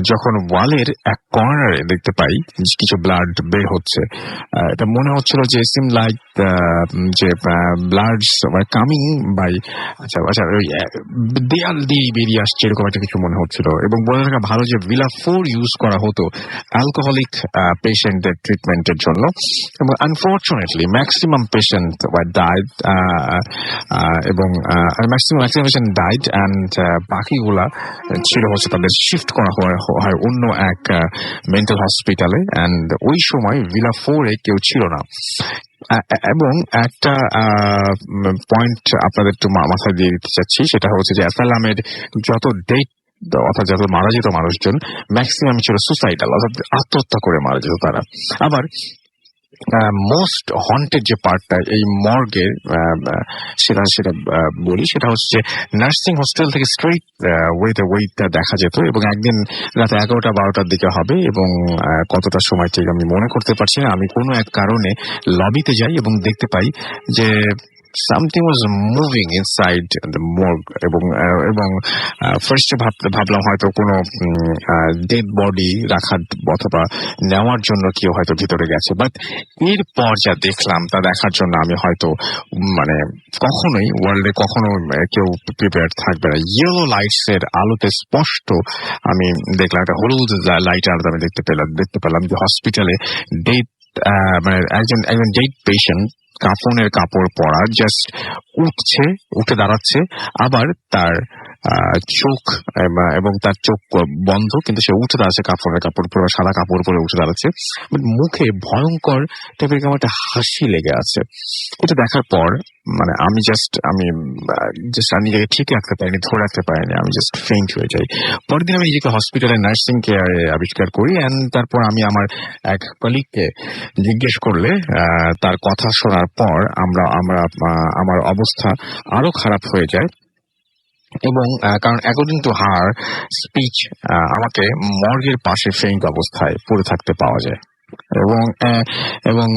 যখন ওয়ালের এক কর্নারে দেখতে পাই কিছু ব্লাড বের হচ্ছে। এটা মনে হচ্ছিল যে সিম লাইক যে ব্লাডস কামিং বাই আচ্ছা ওই দেয়াল দিয়ে বেরিয়ে আসছে এরকম একটা কিছু মনে হচ্ছিল। এবং বলে রাখা ভালো যে ভিলা 4 ইউজ করা হতো অ্যালকোহলিক পেশেন্টদের ট্রিটমেন্টের জন্য এবং আনফর্চুনেটলি ম্যাক্সিমাম পেশেন্ট ডাইড এবং ম্যাক্সিমাম পেশেন্ট ডাইড অ্যান্ড বাকিগুলা ছিল হচ্ছে তাদের শিফট করা হয় অন্য এক মেন্টাল হসপিটালে। অ্যান্ড ওই সময় ভিলা 4-এ কেউ ছিল না। এবং একটা পয়েন্ট আপনাদের একটু মাথায় দিয়ে দিতে চাচ্ছি, সেটা হচ্ছে যে অ্যাসাইলামের যত ডেট অর্থাৎ যত মারা যেত মানুষজন ম্যাক্সিমাম ছিল সুসাইডাল, অর্থাৎ আত্মহত্যা করে মারা যেত তারা। আবার মোস্ট হন্টেড যে পার্টটা এই মর্গের সেটা বলি, সেটা হচ্ছে যে নার্সিং হোস্টেল থেকে স্ট্রেট ওয়েটা দেখা যেত। এবং একদিন রাত 11টা-12টার দিকে হবে এবং কতটা সময় ঠিক আমি মনে করতে পারছি না, আমি কোনো এক কারণে লবিতে যাই এবং দেখতে পাই যে something was moving inside the morgue এবং ফার্স্টে ভাবলাম হয়তো কোনো ডেড বডি রাখার অথবা নেওয়ার জন্য কেউ হয়তো ভিতরে গেছে। বাট এরপর যা দেখলাম তা দেখার জন্য আমি হয়তো মানে কখনোই ওয়ার্ল্ডে কখনো কেউ প্রিপেয়ার থাকবে না। ইয়েলো লাইটস এর আলোতে স্পষ্ট আমি দেখলাম, একটা হলুদ লাইটের আলোতে আমি দেখতে পেলাম যে হসপিটালে ডেড মানে একজন ডেড পেশেন্ট কাফনের কাপড় পরা জাস্ট উঠে দাঁড়াচ্ছে, আবার তার চোখ এবং তার চোখ বন্ধ, কিন্তু সে উঠে দাঁড়াচ্ছে কাফনের কাপড় পরে, সাদা কাপড় পরে উঠে দাঁড়াচ্ছে। মুখে ভয়ঙ্কর টাইপের কেমন একটা হাসি লেগে আছে। এটা দেখার পর মানে আমি জাস্ট নিজেকে ঠিক রাখতে পারিনি, ধরে রাখতে পারিনি, আমি জাস্ট ফেইন্ট হয়ে যাই। পরের দিন আমি নিজেকে হসপিটালে নার্সিং কেয়ারে আবিষ্কার করি অ্যান্ড তারপর আমি আমার এক কলিগকে জিজ্ঞেস করলে তার কথা শোনার পর আমার অবস্থা আরো খারাপ হয়ে যায়। এবং কারণ অ্যাকর্ডিং টু হার স্পিচ আমাকে মর্গের পাশে ফেইন্ট অবস্থায় পড়ে থাকতে পাওয়া যায়। এবং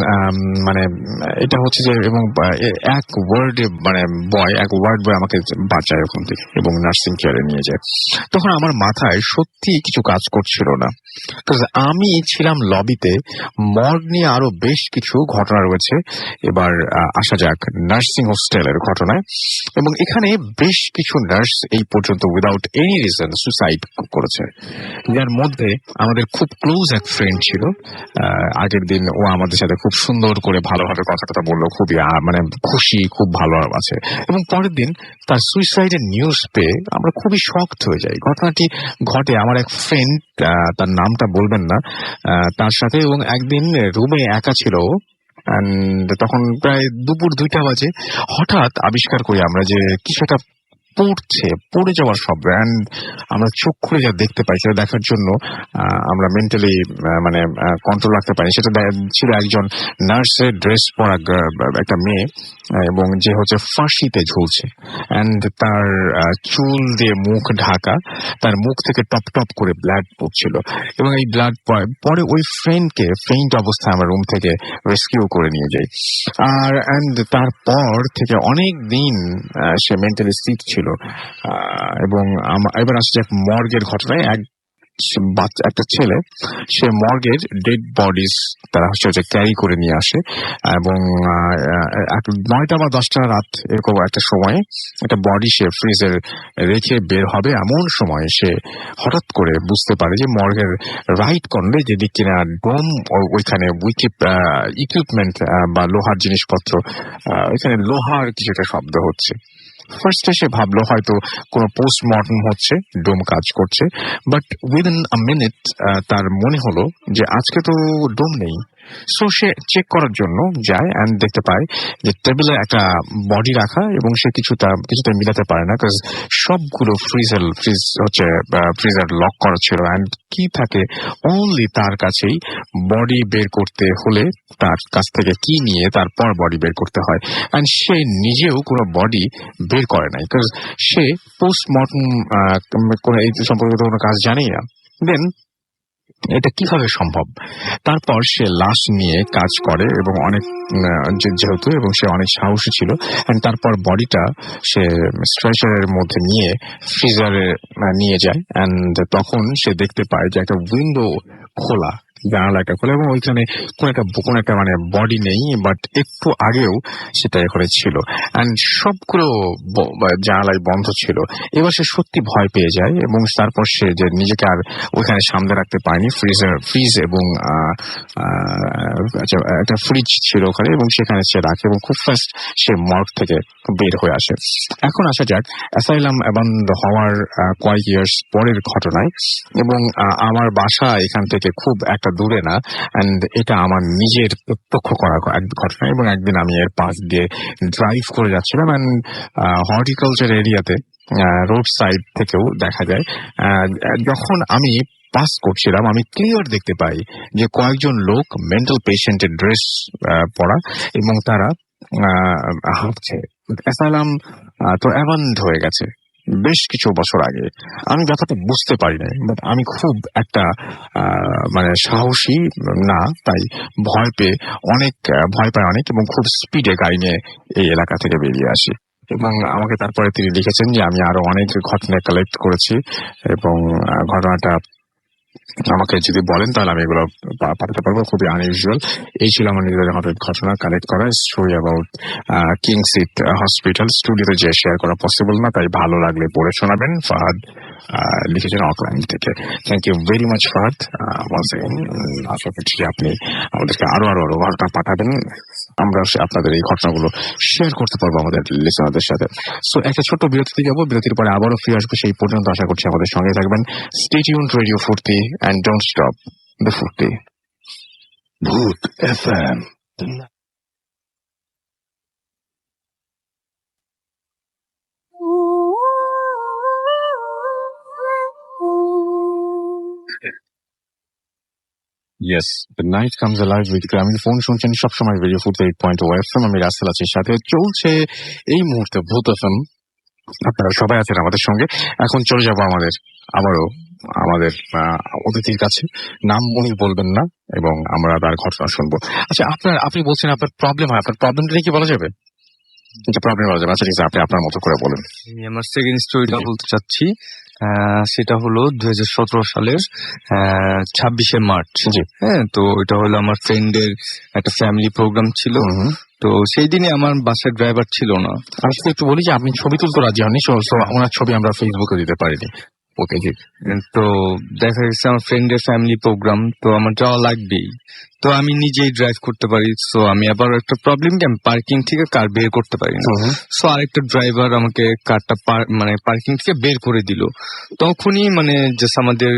মানে এটা হচ্ছে যে এবং এক ওয়ার্ড বয় আমাকে বাঁচায় ওখান থেকে এবং নার্সিং কেয়ারে নিয়ে যায়। তখন আমার মাথায় সত্যি কিছু কাজ করছিল না, আমি ছিলাম লবিতে। মর্গ নিয়ে আরো বেশ কিছু ঘটনা রয়েছে। এবার আসা যাক নার্সিং হোস্টেলের ঘটনায়। এবং এখানে বেশ কিছু নার্স এই পর্যন্ত উইদাউট এনি রিজন সুসাইড করেছে, যার মধ্যে আমাদের খুব ক্লোজ এক ফ্রেন্ড ছিল। আগের দিন ও আমাদের সাথে খুব সুন্দর করে ভালোভাবে কথা বললো, খুবই মানে খুশি, খুব ভালো আছে। এবং পরের দিন তার সুইসাইডের নিউজ পেয়ে আমরা খুবই শকড হয়ে যাই। ঘটনাটি ঘটে আমার এক ফ্রেন্ড, তার নামটা বলবেন না, তার সাথে। এবং একদিন রুমে একা ছিল তখন প্রায় দুপুর 2টা বাজে। হঠাৎ আবিষ্কার করি আমরা যে কিছু একটা পড়ে যাওয়ার শব্দ। অ্যান্ড আমরা চোখ খুলে যা দেখতে পাই সেটা দেখার জন্য আমরা মেন্টালি মানে কন্ট্রোল রাখতে পারি। সেটা ছিল একজন নার্সের ড্রেস পরা একটা মেয়ে এবং যে হচ্ছে ফাঁসিতে ঝুলছে অ্যান্ড তার চুল দিয়ে মুখ ঢাকা, তার মুখ থেকে টপ টপ করে ব্লাড পড়ছিল। এবং এই ব্লাড পরে ওই ফ্রেন্ডকে ফেইন্ট অবস্থায় আমরা রুম থেকে রেস্কিউ করে নিয়ে যাই। আর তারপর থেকে অনেক দিন সে মেন্টালি সিক ছিল। ছিল। এবং এবার আসছে এক মর্গের ঘটনায়। একটা ছেলে, সে মর্গের ডেড বডিজ তারা হচ্ছে ক্যারি করে নিয়ে আসে, এবং 9টা বা 10টা রাত এরকম একটা সময়ে একটা বডি সে ফ্রিজে রেখে বের হবে, এমন সময় সে হঠাৎ করে বুঝতে পারে যে মর্গের রাইট কর্নারে যেদিক কিনা ডোম, ওইখানে ইকুইপমেন্ট বা লোহার জিনিসপত্র, ওইখানে লোহার কিছু একটা শব্দ হচ্ছে। ফার্স্টে সে ভাবলো হয়তো কোনো পোস্টমর্টম হচ্ছে, ডোম কাজ করছে, বাট উইদিন আ মিনিট তার মনে হলো যে আজকে তো ডোম নেই। সো সে চেক করার জন্য যায় অ্যান্ড দেখতে পায় যে টেবিলে একটা বডি রাখা, এবং সে কিছুতে মিলাতে পারে না, কারণ সবগুলো ফ্রিজার লক করা ছিল, অ্যান্ড কি থাকে অনলি তার কাছেই বডি বের করতে হলে তার কাছ থেকে কি নিয়ে তারপর বডি বের করতে হয়। অ্যান্ড সে নিজেও কোনো বডি বের করে নাই, কারণ সে পোস্টমর্টম এই সম্পর্কিত কোনো কাজ জানেই না। দেন এটা কিভাবে সম্ভব? তারপর সে লাশ নিয়ে কাজ করে, এবং অনেক যেহেতু এবং সে অনেক সাহসী ছিল, তারপর বডিটা সে স্ট্রেচারের মধ্যে নিয়ে ফ্রিজারে নিয়ে যায়, অ্যান্ড তখন সে দেখতে পায় যে একটা উইন্ডো খোলা, জানালা একটা খোলা, এবং ওইখানে কোন একটা মানে বডি নেই, বাট একটু আগেও সেটা এখানে ছিল, অ্যান্ড সবগুলো জানালাই বন্ধ ছিল। এবার সে সত্যি ভয় পেয়ে যায়, এবং তারপর সে যে নিজেকে আর ওইখানে সামনে রাখতে পারেনি, ফ্রিজ এবং একটা ফ্রিজ ছিল ওখানে, এবং সেখানে সে রাখে, এবং খুব ফাস্ট সে মর্গ থেকে বের হয়ে আসে। এখন আসা যাক অ্যাসাইলাম বন্ধ হওয়ার কয়েক ইয়ার্স পরের ঘটনায়, এবং আমার বাসা এখান থেকে খুব একটা দূরে না, অ্যান্ড এটা আমার নিজের প্রত্যক্ষ করা এক ঘটনা। এবং একদিন আমি এর পাশ দিয়ে ড্রাইভ করে যাচ্ছিলাম, অ্যান্ড হর্টিকালচার এরিয়াতে রোড সাইড থেকেও দেখা যায়, যখন আমি পাস করছিলাম আমি ক্লিয়ার দেখতে পাই যে কয়েকজন লোক মেন্টাল পেশেন্টের ড্রেস পরা, এবং তারা হাঁটছে। অ্যাসাইলাম তো অ্যাবান্ড হয়ে গেছে বেশ কিছু বছর আগে। আমি ব্যাপারটা বুঝতে পারি নাই, বাট আমি খুব একটা মানে সাহসী না, তাই ভয় পাই অনেক, এবং খুব স্পিডে গাড়ি নিয়ে এই এলাকা থেকে বেরিয়ে আসি। এবং আমাকে তারপরে তিনি লিখেছেন যে আমি আরো অনেক ঘটনা কালেক্ট করেছি, এবং ঘটনাটা আমাকে যদি বলেন তাহলে আমি এগুলো পাঠাতে পারবো। খুবই আনইউজুয়াল। এই ছিল আমার নিজের ঘটনা কালেক্ট করা, story about king seat hospital. স্টুডিওতে যে শেয়ার করা পসিবল না, তাই ভালো লাগলে পড়ে শোনাবেন। ফাহাদ লিখেছেন অকল্যান্ড থেকে। Thank you very much Fahad. আশা করছি আপনি আমাদেরকে আরো ঘটনা পাঠাবেন, আমরা আপনাদের এই ঘটনাগুলো শেয়ার করতে পারবো আমাদের লিসনারদের সাথে। সো একটা ছোট্ট বিরতিতে যাবো, বিরতির পরে আবারও ফিরে আসবো। সেই পর্যন্ত আশা করছি আমাদের সঙ্গে থাকবেন। স্টে টিউনড রেডিও ফুর্তি, and don't stop the Furti. Bhoot FM. Yes, the night comes alive with গ্রামীণ ফোন শুনছেন সবসময় রেডিও ফুর্তি 8.0 FM। আমি রাসেল আছি সাথে। চলছে এই মুহূর্তে ভূত এফএম, আপনারা সবাই আছেন আমাদের সঙ্গে। এখন চলে যাবো আমাদের অতিথির কাছে। নাম উনি বলবেন না, এবং আমরা তার ঘটনা শুনবো। আচ্ছা, আপনি বলছেন আপনার প্রবলেম হয়, আপনার প্রবলেমটা কি বলা যাবে? প্রবলেম বলা যাবে। আচ্ছা ঠিক আছে, আপনি আপনার মতো করে বলেন। আমি আমার সেকেন্ড স্টোরিটা বলতে চাচ্ছি। সেটা হলো 2017 সালের 26শে মার্চ। হ্যাঁ, তো এটা হলো আমার ফ্রেন্ডের একটা ফ্যামিলি প্রোগ্রাম ছিল। তো সেই দিনে আমার বাসায় ড্রাইভার ছিল না। আমি শুধু একটু বলি যে আপনি ছবি তুলতে রাজি হননি, ওনার ছবি আমরা ফেসবুকে দিতে পারিনি। ওকে জি। তো দেখা গেছে আমার ফ্রেন্ডের ফ্যামিলি প্রোগ্রাম, তো আমার যাওয়া লাগবেই। তো আমি নিজেই ড্রাইভ করতে পারি। সো আমি আবার একটা প্রবলেম কি, আমি পার্কিং থেকে কার বের করতে পারি না। সো আরেকটা ড্রাইভার আমাকে কারটা পার্কিং থেকে বের করে দিল। তখনই জাস্ট আমাদের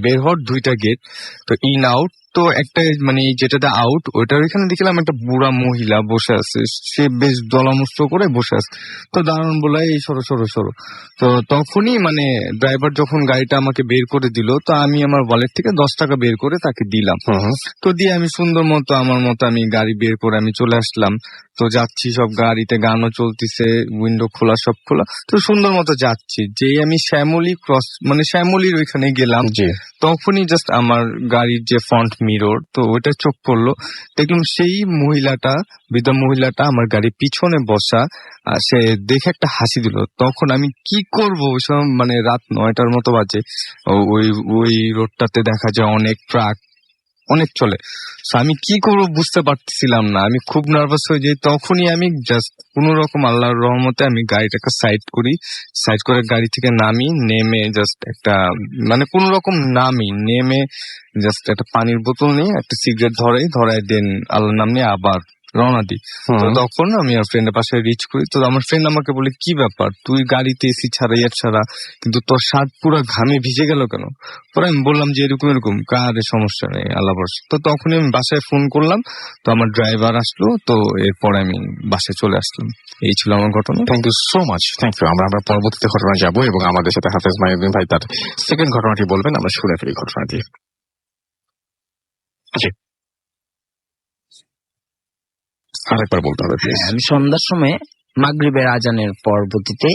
বের হওয়ার 2টা গেট, তো ইন আউট। তো একটা যেটাতে আউট, ওইটার এখানে দেখলাম একটা বুড়া মহিলা বসে আছে। সে বেশ দলামস্ত করে বসে আছে। তো দারুণ বলে এই সরো সরো সরো। তো তখনই ড্রাইভার যখন গাড়িটা আমাকে বের করে দিল, তো আমি আমার ওয়ালেট থেকে 10 টাকা বের করে তাকে দিলাম। তো দিয়ে আমি সুন্দর মতো আমি গাড়ি বের করে আমি চলে আসলাম। তো যাচ্ছি, সব গাড়িতে গানও চলতেছে, উইন্ডো খোলা, সব খোলা। তো সুন্দর মতো যাচ্ছি, যেই আমি শ্যামলী ক্রস শ্যামলীর ওইখানে গেলাম, তখনই জাস্ট আমার গাড়ির যে ফ্রন্ট মিরর, তো ওইটা চোখ পড়লো, দেখলাম সেই মহিলাটা, বৃদ্ধা মহিলাটা আমার গাড়ির পিছনে বসা। সে দেখে একটা হাসি দিল। তখন আমি কি করব, ওই সময় মানে রাত 9টার মতো বাজে। ওই ওই রোডটাতে দেখা যায় অনেক ট্রাক অনেক চলে। So আমি কি করবো বুঝতে পারতেছিলাম না, আমি খুব নার্ভাস হয়ে যাই। তখনই আমি জাস্ট কোন রকম আল্লাহর রহমতে আমি গাড়িটাকে সাইড করি, সাইড করে গাড়ি থেকে নামি, নেমে জাস্ট একটা মানে কোন রকম নেমে জাস্ট একটা পানির বোতল নিয়ে একটা সিগারেট ধরাই দেন আল্লাহর নাম নিয়ে আবার রওনা দিই। তো তখন আমি আমার ফ্রেন্ডের পাশে রিচ করি, তো আমার ফ্রেন্ড আমাকে বলে, কি ব্যাপার, তুই গাড়িতে এসি ছাড়া ছাড়া কিন্তু তোর শার্ট পুরো ঘামে ভিজে গেল কেন? পরে আমি বললাম যে এরকম কারে সমস্যা নেই, আল্লাহ ভরসা। তো তখনই আমি বাসায় ফোন করলাম, তো আমার ড্রাইভার আসলো, তো এরপর আমি বাসায় চলে আসলাম। এই ছিল আমার ঘটনা। Thank you so much, thank you. আমরা পরবর্তীতে ঘটনা যাব এবং আমাদের সাথে হাফেজ মাহিউদ্দিন ভাই তার সেকেন্ড ঘটনাটি বলবেন। আমরা শুনে ফেলি ঘটনাটি। আরেকবার বলতে হবে প্লিজ। আমি সন্ধ্যার সময় মাগরিবের আজানের পরবর্তীতে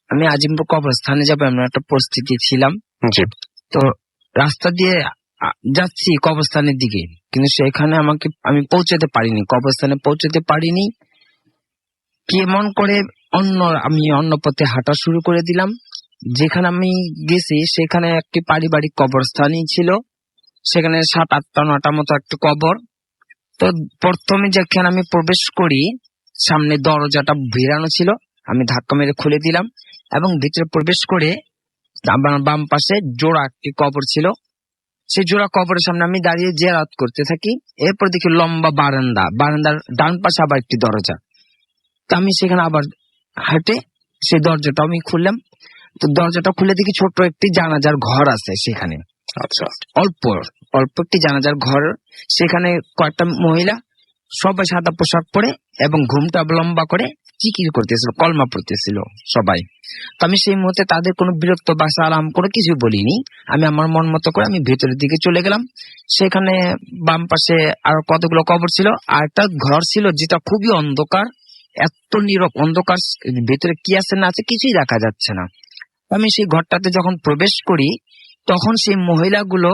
আমি আজিমপুর কবরস্থানে যাবো এমন একটা পরিস্থিতি ছিলাম। জি। তো রাস্তা দিয়ে যাচ্ছি কবরস্থানের দিকে, কিন্তু সেখানে আমি পৌঁছাতে পারিনি, কবরস্থানে পৌঁছাতে পারিনি। কেমন করে আমি অন্য পথে হাঁটা শুরু করে দিলাম। যেখানে আমি গেছি সেখানে একটি পারিবারিক কবরস্থানই ছিল, সেখানে 7, 8, 9টা মতো একটা কবর। তো প্রথমে যেখানে আমি প্রবেশ করি, সামনে দরজাটা ভিড়ানো ছিল, আমি ধাক্কা মেরে খুলে দিলাম এবং ভিতরে প্রবেশ করে আমার বাম পাশে জোড়া একটি কবর ছিল। সেই জোড়া কবরের সামনে আমি দাঁড়িয়ে জিয়ারত করতে থাকি। এরপর দেখি লম্বা বারান্দার ডান পাশে আবার একটি দরজা। তো আমি সেখানে আবার হেঁটে সেই দরজাটা আমি খুললাম। তো দরজাটা খুলে দেখি ছোট্ট একটি জানাজার ঘর আছে সেখানে। আচ্ছা। অল্প একটি জানাজার ঘর, সেখানে কয়েকটা মহিলা সবাই সাদা পোশাক পরে এবং ঘুমটা লম্বা করে জিকির করতেছিল, কলমা পড়তেছিল সবাই। তো আমি সেই মুহূর্তে তাদের কোনো বিরক্ত বা সালাম করে কিছু বলিনি, আমি আমার মন মতো করে আমি ভেতরের দিকে চলে গেলাম। সেখানে বাম পাশে আরো কতগুলো কবর ছিল, আর একটা ঘর ছিল যেটা খুবই অন্ধকার, এত নীরব অন্ধকার, ভেতরে কি আছে না আছে কিছুই দেখা যাচ্ছে না। আমি সেই ঘরটাতে যখন প্রবেশ করি, তখন সেই মহিলাগুলো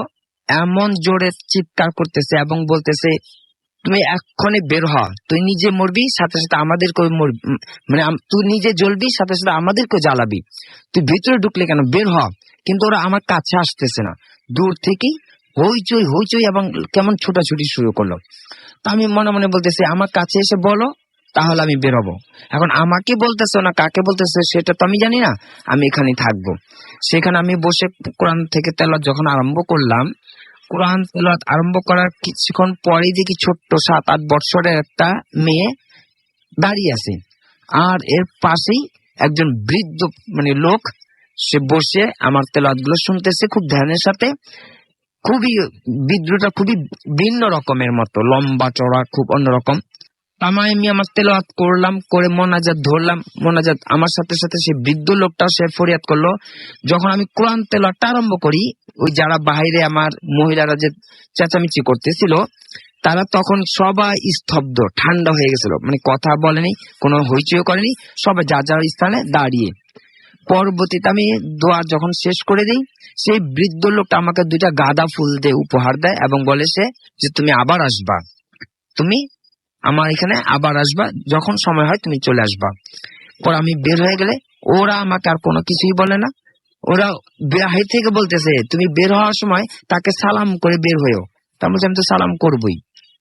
এমন জোরে চিৎকার করতেছে এবং বলতেছে, তুমি এক্ষুনি বের হ, তুই নিজে মরবি, সাথে সাথে আমাদেরকে মানে তুই নিজে জ্বলবি, সাথে সাথে আমাদেরকে জ্বালাবি, তুই ভিতরে ঢুকলে কেন, বের হ। কিন্তু ওরা আমার কাছে আসতেছে না, দূর থেকেই হইচই এবং কেমন ছোটাছুটি শুরু করলো। তো আমি মনে মনে বলতেছি, আমার কাছে এসে বলো, তাহলে আমি বেরোবো। এখন আমাকে বলতেছে না কাকে বলতেছে সেটা তো আমি জানি না, আমি এখানে থাকবো। সেখানে আমি বসে কোরআন থেকে তেলাওয়াত যখন আরম্ভ করলাম, কোরআন তেলাওয়াত আরম্ভ করার কিছুক্ষণ পরেই দেখি ছোট্ট 7-8 বছরের একটা মেয়ে দাঁড়িয়ে আছে, আর এর পাশেই একজন বৃদ্ধ মানে লোক, সে বসে আমার তেলাওয়াত গুলো শুনতেছে খুব ধ্যানের সাথে। খুবই বিদ্রোহটা খুবই ভিন্ন রকমের মতো, লম্বা চড়া, খুব অন্যরকম। আমি আমার তেলাওয়াত করলাম, করে মোনাজাত ধরলাম, মোনাজাত আমার সাথে সাথে সেই বৃদ্ধ লোকটাও সে ফরিয়াদ করলো। যখন আমি কোরআন তেলাওয়াতটা আরম্ভ করি, ওই যারা বাইরে আমার মহিলারা যে চেঁচামেচি করতেছিল, তারা তখন সবাই স্তব্ধ, ঠান্ডা হয়ে গেছিল, মানে কথা বলেনি, কোনো হইচই করেনি, সবাই যা যার স্থানে দাঁড়িয়ে। পরবর্তীতে আমি দোয়া যখন শেষ করে দিই, সেই বৃদ্ধ লোকটা আমাকে 2টা গাঁদা ফুল দিয়ে উপহার দেয় এবং বলে সে যে, তুমি আবার আসবা, তুমি আমার এখানে আবার আসবা, যখন সময় হয় তুমি চলে আসবা। পর আমি বের হয়ে গেলে ওরা আমাকে আর কোনো কিছুই বলে না, ওরা বাহির থেকে বলতেছে, তুমি বের হওয়ার সময় তাকে সালাম করে বের হয়েও। তার মধ্যে আমি তো সালাম করবোই।